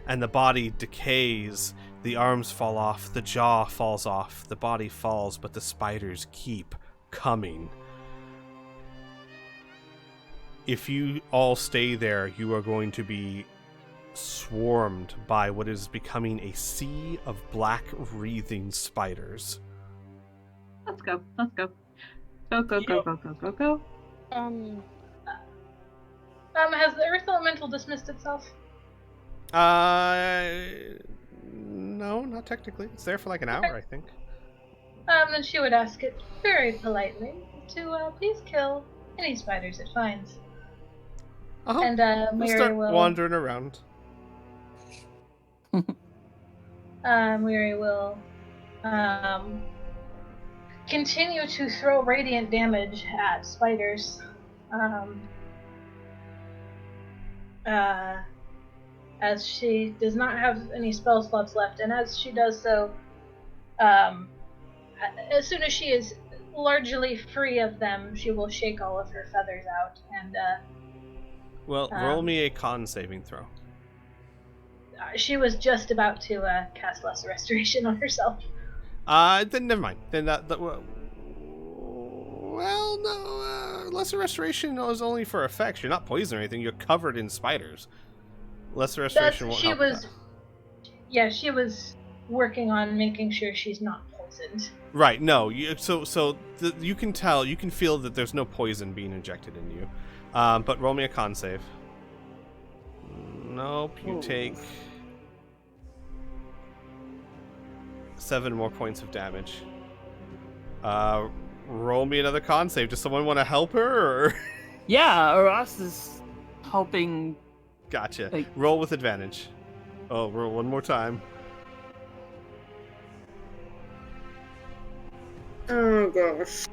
A: and the body decays. The arms fall off. The jaw falls off. The body falls, but the spiders keep coming. If you all stay there, you are going to be swarmed by what is becoming a sea of black wreathing spiders.
D: Let's go. Let's go. Go, go, go, go, go, go, go.
B: Has the Earth Elemental dismissed itself?
A: No, not technically. It's there for like an hour, I think.
B: Then she would ask it very politely to please kill any spiders it finds.
A: Uh-huh.
B: And
A: We'll
B: Mary
A: start
B: will
A: wandering around.
B: Mary will continue to throw radiant damage at spiders. As she does not have any spell slots left, and as she does so, as soon as she is largely free of them, she will shake all of her feathers out and
A: roll me a con saving throw.
B: she was just about to cast Lesser Restoration on herself.
A: Then never mind. Then Lesser Restoration is only for effects. You're not poisoned or anything. You're covered in spiders. Lesser Restoration won't help with that.
B: Yeah, she was working on making sure she's not poisoned.
A: Right. No. You can tell. You can feel that there's no poison being injected in you. But roll me a con save. Nope. You take 7 more points of damage. Roll me another con save. Does someone want to help her? Or?
C: Yeah, Ross is helping.
A: Gotcha.
C: Like,
A: roll with advantage. Oh, roll one more time.
E: Oh gosh.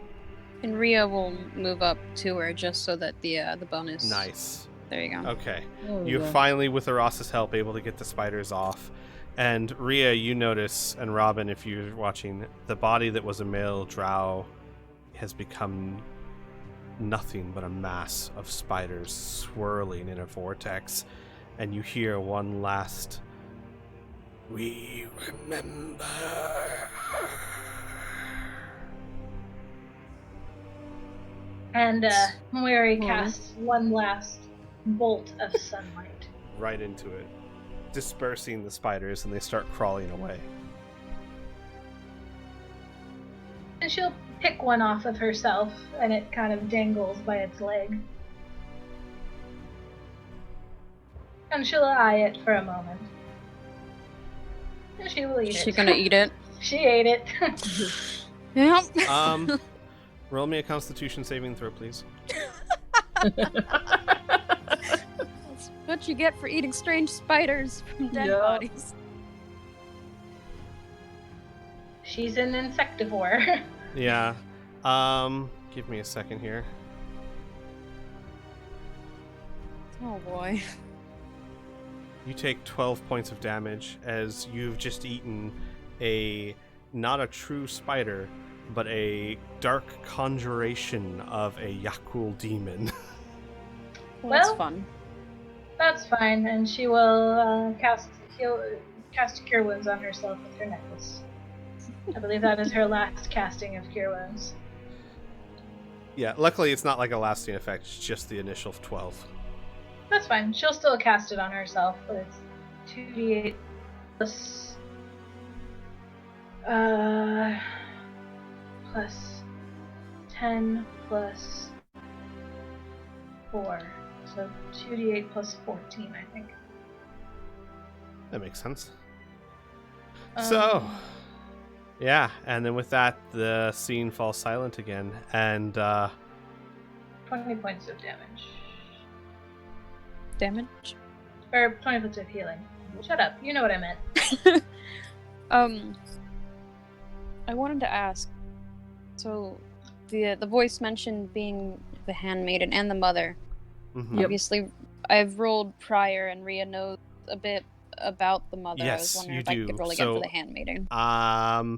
F: And Rhea will move up to her just so that the bonus.
A: Nice.
F: There you go.
A: Okay.
C: oh,
A: You're
C: yeah.
A: finally, with Aras's help, able to get the spiders off. And Rhea, you notice, and Robin, if you're watching, the body that was a male drow has become nothing but a mass of spiders swirling in a vortex. And you hear one last, "We remember."
B: And Mary casts one last bolt of sunlight.
A: Right into it, dispersing the spiders, and they start crawling away.
B: And she'll pick one off of herself, and it kind of dangles by its leg. And she'll eye it for a moment. And she will eat
F: Is
B: it.
F: she gonna eat it?
B: She ate it.
F: Yep.
A: Roll me a Constitution saving throw, please.
F: That's what you get for eating strange spiders from dead
C: Yeah.
F: bodies.
B: She's an insectivore.
A: Yeah. Give me a second here.
F: Oh boy.
A: You take 12 points of damage as you've just eaten not a true spider, but a dark conjuration of a Yakul demon.
F: Well, that's
B: Well-
F: fun.
B: That's fine, and she will cast Cure Wounds on herself with her necklace. I believe that is her last casting of Cure Wounds.
A: Yeah, luckily it's not like a lasting effect, it's just the initial 12.
B: That's fine. She'll still cast it on herself, but it's 2d8 plus plus 10 plus 4. So 2d8 plus 14, I think.
A: That makes sense. So, yeah, and then with that, the scene falls silent again, and
B: 20 points of damage.
F: Damage?
B: Or 20 points of healing. Shut up. You know what I meant.
F: I wanted to ask. So, the voice mentioned being the handmaiden and the mother.
A: mhm.
C: Yep.
F: Obviously, I've rolled prior, and Rhea knows a bit about the mother. I
A: Yes,
F: was wondering
A: you
F: if I
A: do.
F: could roll again
A: So,
F: for the handmaiden,
A: How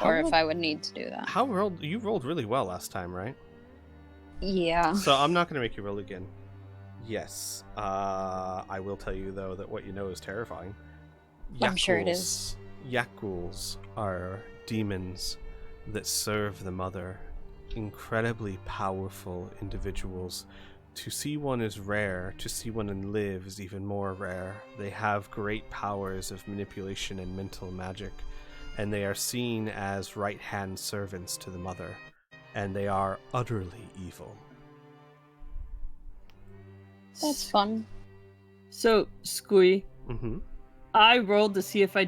F: or if
A: rolled-
F: I would need to do that.
A: How you rolled really well last time, right?
F: Yeah.
A: So I'm not going to make you roll again. Yes. I will tell you, though, that what you know is terrifying.
F: I'm sure it is.
A: Yakuls are demons that serve the mother. Incredibly powerful individuals. To see one is rare. To see one and live is even more rare. They have great powers of manipulation and mental magic, and they are seen as right-hand servants to the mother, and they are utterly evil.
F: That's fun.
C: So, Squee,
A: Mm-hmm.
C: I rolled to see if I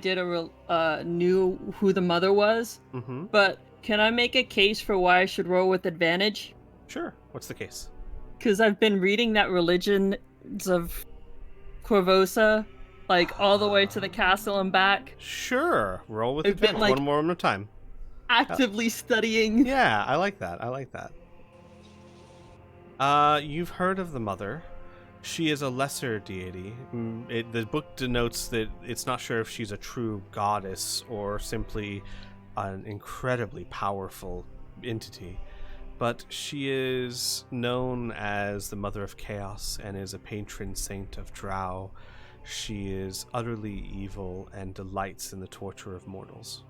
C: knew who the mother was,
A: Mm-hmm.
C: but can I make a case for why I should roll with advantage?
A: Sure. What's the case?
C: Because I've been reading that Religions of Corvosa, like, all the way to the castle and back.
A: Sure. Roll with
C: I've been,
A: advantage.
C: like,
A: One more at a time.
C: Actively studying.
A: Yeah, I like that. You've heard of the mother. She is a lesser deity. The book denotes that it's not sure if she's a true goddess or simply an incredibly powerful entity, but she is known as the Mother of Chaos and is a patron saint of Drow. She is utterly evil and delights in the torture of mortals.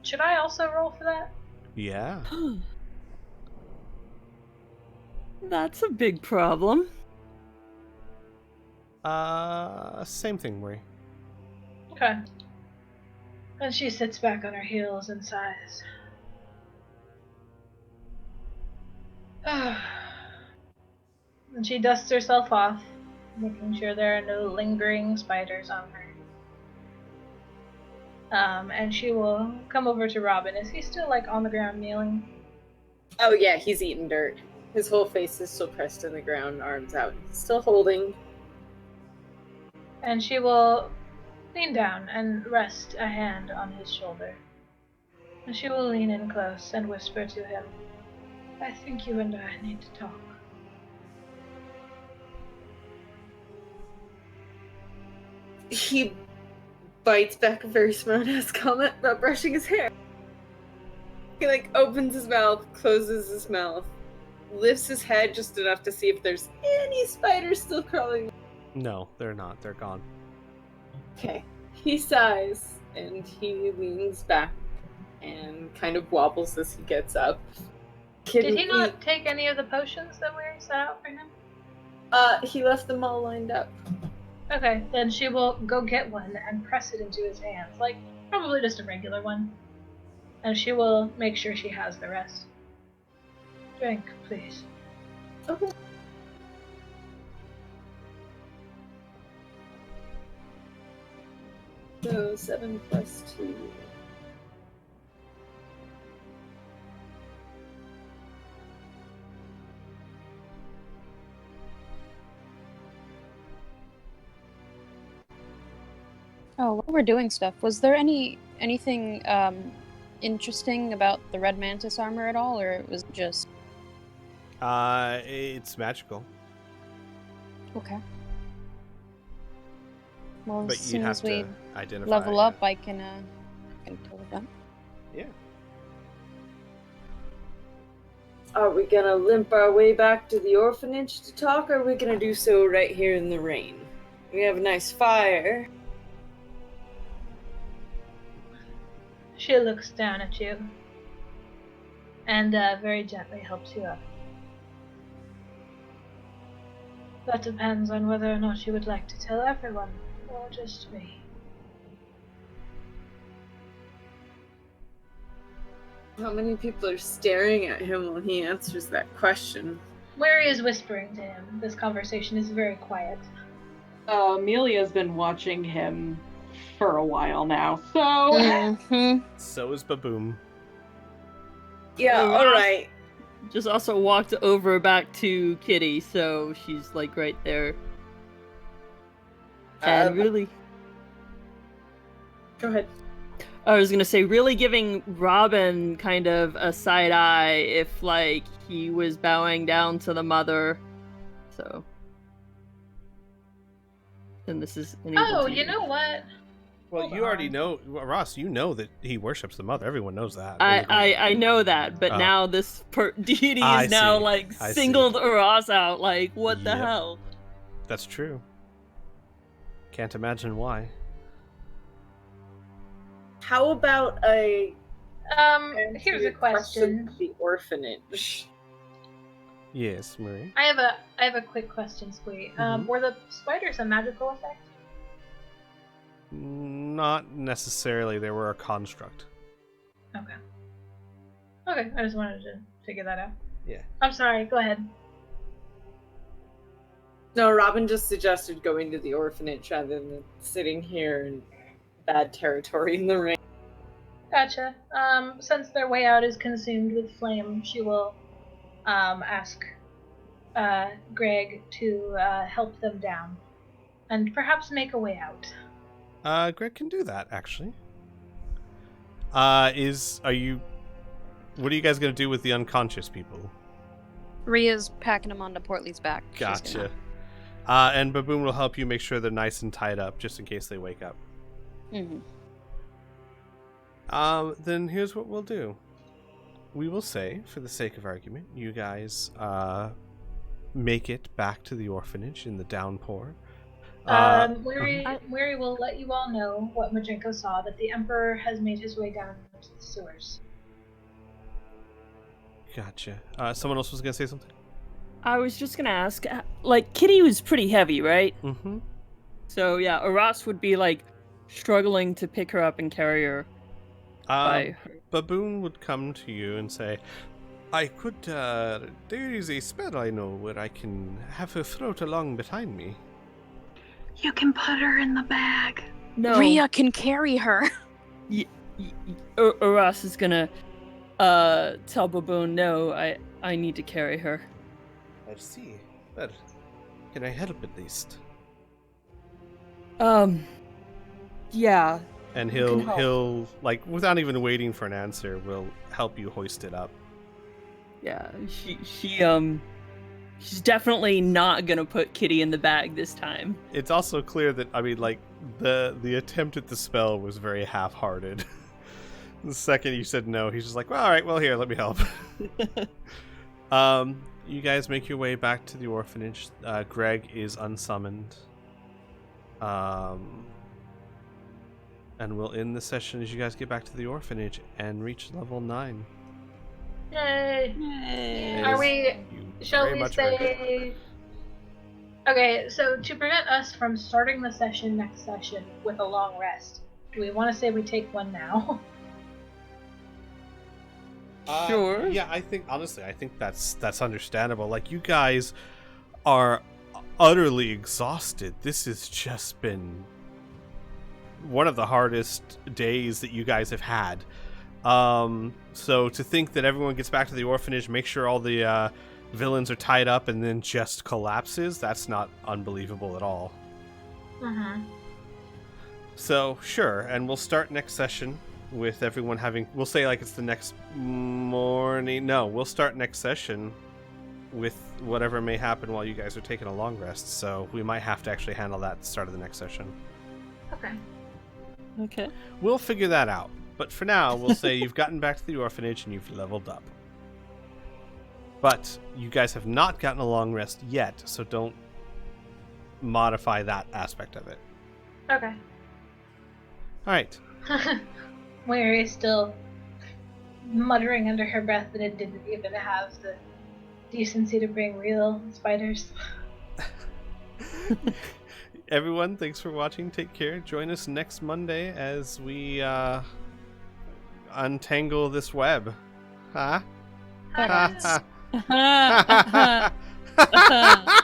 B: Should I also roll for that?
A: Yeah.
C: That's a big problem.
A: Same thing, Marie.
B: Okay. And she sits back on her heels and sighs. And she dusts herself off, making sure there are no lingering spiders on her. And she will come over to Robin. Is he still, like, on the ground kneeling?
E: Oh yeah, he's eating dirt. His whole face is still pressed in the ground, arms out. He's still holding.
B: And she will lean down and rest a hand on his shoulder. And she will lean in close and whisper to him, I think you and I need to talk.
E: He bites back a very smart-ass comment about brushing his hair. He, like, opens his mouth, closes his mouth, lifts his head just enough to see if there's any spiders still crawling.
A: No, they're not. They're gone.
E: Okay. He sighs, and he leans back and kind of wobbles as he gets up.
B: Did he not take any of the potions that we set out for him?
E: He left them all lined up.
B: Okay, then she will go get one and press it into his hands, like, probably just a regular one. And she will make sure she has the rest. Drink, please.
E: Okay. So 7 plus 2.
F: Oh, while we're doing stuff, was there anything interesting about the red mantis armor at all, or it was just
A: It's magical.
F: okay? Well,
A: But
F: as
A: you'd
F: soon
A: have
F: as we
A: to identify.
F: level up, I can tell them.
A: Yeah.
E: Are we gonna limp our way back to the orphanage to talk, or are we gonna do so right here in the rain? We have a nice fire.
B: She looks down at you and very gently helps you up. That depends on whether or not you would like to tell everyone, or just me.
E: How many people are staring at him while he answers that question?
B: Mary is whispering to him. This conversation is very quiet.
G: Amelia's been watching him for a while now, so...
F: Mm-hmm.
A: So is Baboom.
E: Yeah, alright.
C: Just also walked over back to Kitty, so she's like right there. And really,
E: Go ahead.
C: I was gonna say, really giving Robin kind of a side eye if like he was bowing down to the mother. So, and this is.
B: Oh, you know what?
A: Well, you already know, Ross. You know that he worships the mother. Everyone knows that.
C: I know that, but now this deity is now like singled Ross out. Like, what the hell?
A: That's true. Can't imagine why.
E: How about
B: here's a question.
E: The orphanage.
A: Yes, Marie.
B: I have a quick question, Squee. Were the spiders a magical effect?
A: Not necessarily. They were a construct.
B: Okay. Okay, I just wanted to figure that out.
A: Yeah.
B: I'm sorry, go ahead.
E: No, Robin just suggested going to the orphanage rather than sitting here in bad territory in the rain.
B: Gotcha. Since their way out is consumed with flame, she will ask Greg to help them down and perhaps make a way out.
A: Greg can do that, actually. What are you guys gonna do with the unconscious people?
F: Rhea's packing them onto Portly's back.
A: Gotcha. And Baboon will help you make sure they're nice and tied up, just in case they wake up.
F: Mm-hmm.
A: Then here's what we'll do. We will say, for the sake of argument, you guys make it back to the orphanage in the downpour.
B: Weary will let you all know what Majenko saw, that the Emperor has made his way down to the sewers.
A: Gotcha. Someone else was going to say something?
C: I was just going to ask, like, Kitty was pretty heavy, right?
A: Mm-hmm.
C: So, yeah, Aras would be, like, struggling to pick her up and carry her.
A: Baboon would come to you and say, I could, there is a spell I know where I can have her float along behind me.
D: You can put her in the bag.
C: No.
F: Rhea can carry her.
C: Aras is gonna tell Baboon, no, I need to carry her.
A: I see. Well, can I help at least?
C: Yeah.
A: And he'll like, without even waiting for an answer, will help you hoist it up.
C: Yeah, she's definitely not gonna put Kitty in the bag this time.
A: It's also clear that, I mean, like, the attempt at the spell was very half-hearted. The second you said no, he's just like, well, alright, well, here, let me help. You guys make your way back to the orphanage. Greg is unsummoned. And we'll end the session as you guys get back to the orphanage and reach level 9.
B: Yay!
A: Yay.
B: Are we... Shall
A: very
B: we
A: much
B: say... Okay, so to prevent us from starting the session next session with a long rest, do we want to say we take one now?
C: Sure.
A: Yeah, I think, honestly, that's understandable. Like, you guys are utterly exhausted. This has just been one of the hardest days that you guys have had. So to think that everyone gets back to the orphanage, make sure all the villains are tied up, and then just collapses, that's not unbelievable at all.
B: Mm-hmm.
A: So, sure, and we'll start next session with everyone having... We'll say, like, it's the next morning. No, we'll start next session with whatever may happen while you guys are taking a long rest, so we might have to actually handle that at the start of the next session.
C: Okay.
A: We'll figure that out. But for now, we'll say you've gotten back to the orphanage and you've leveled up. But you guys have not gotten a long rest yet, so don't modify that aspect of it.
B: Okay.
A: Alright.
B: Mary's still muttering under her breath that it didn't even have the decency to bring real spiders.
A: Everyone, thanks for watching. Take care. Join us next Monday as we untangle this web. Huh?
B: Hi.
A: Ha ha ha.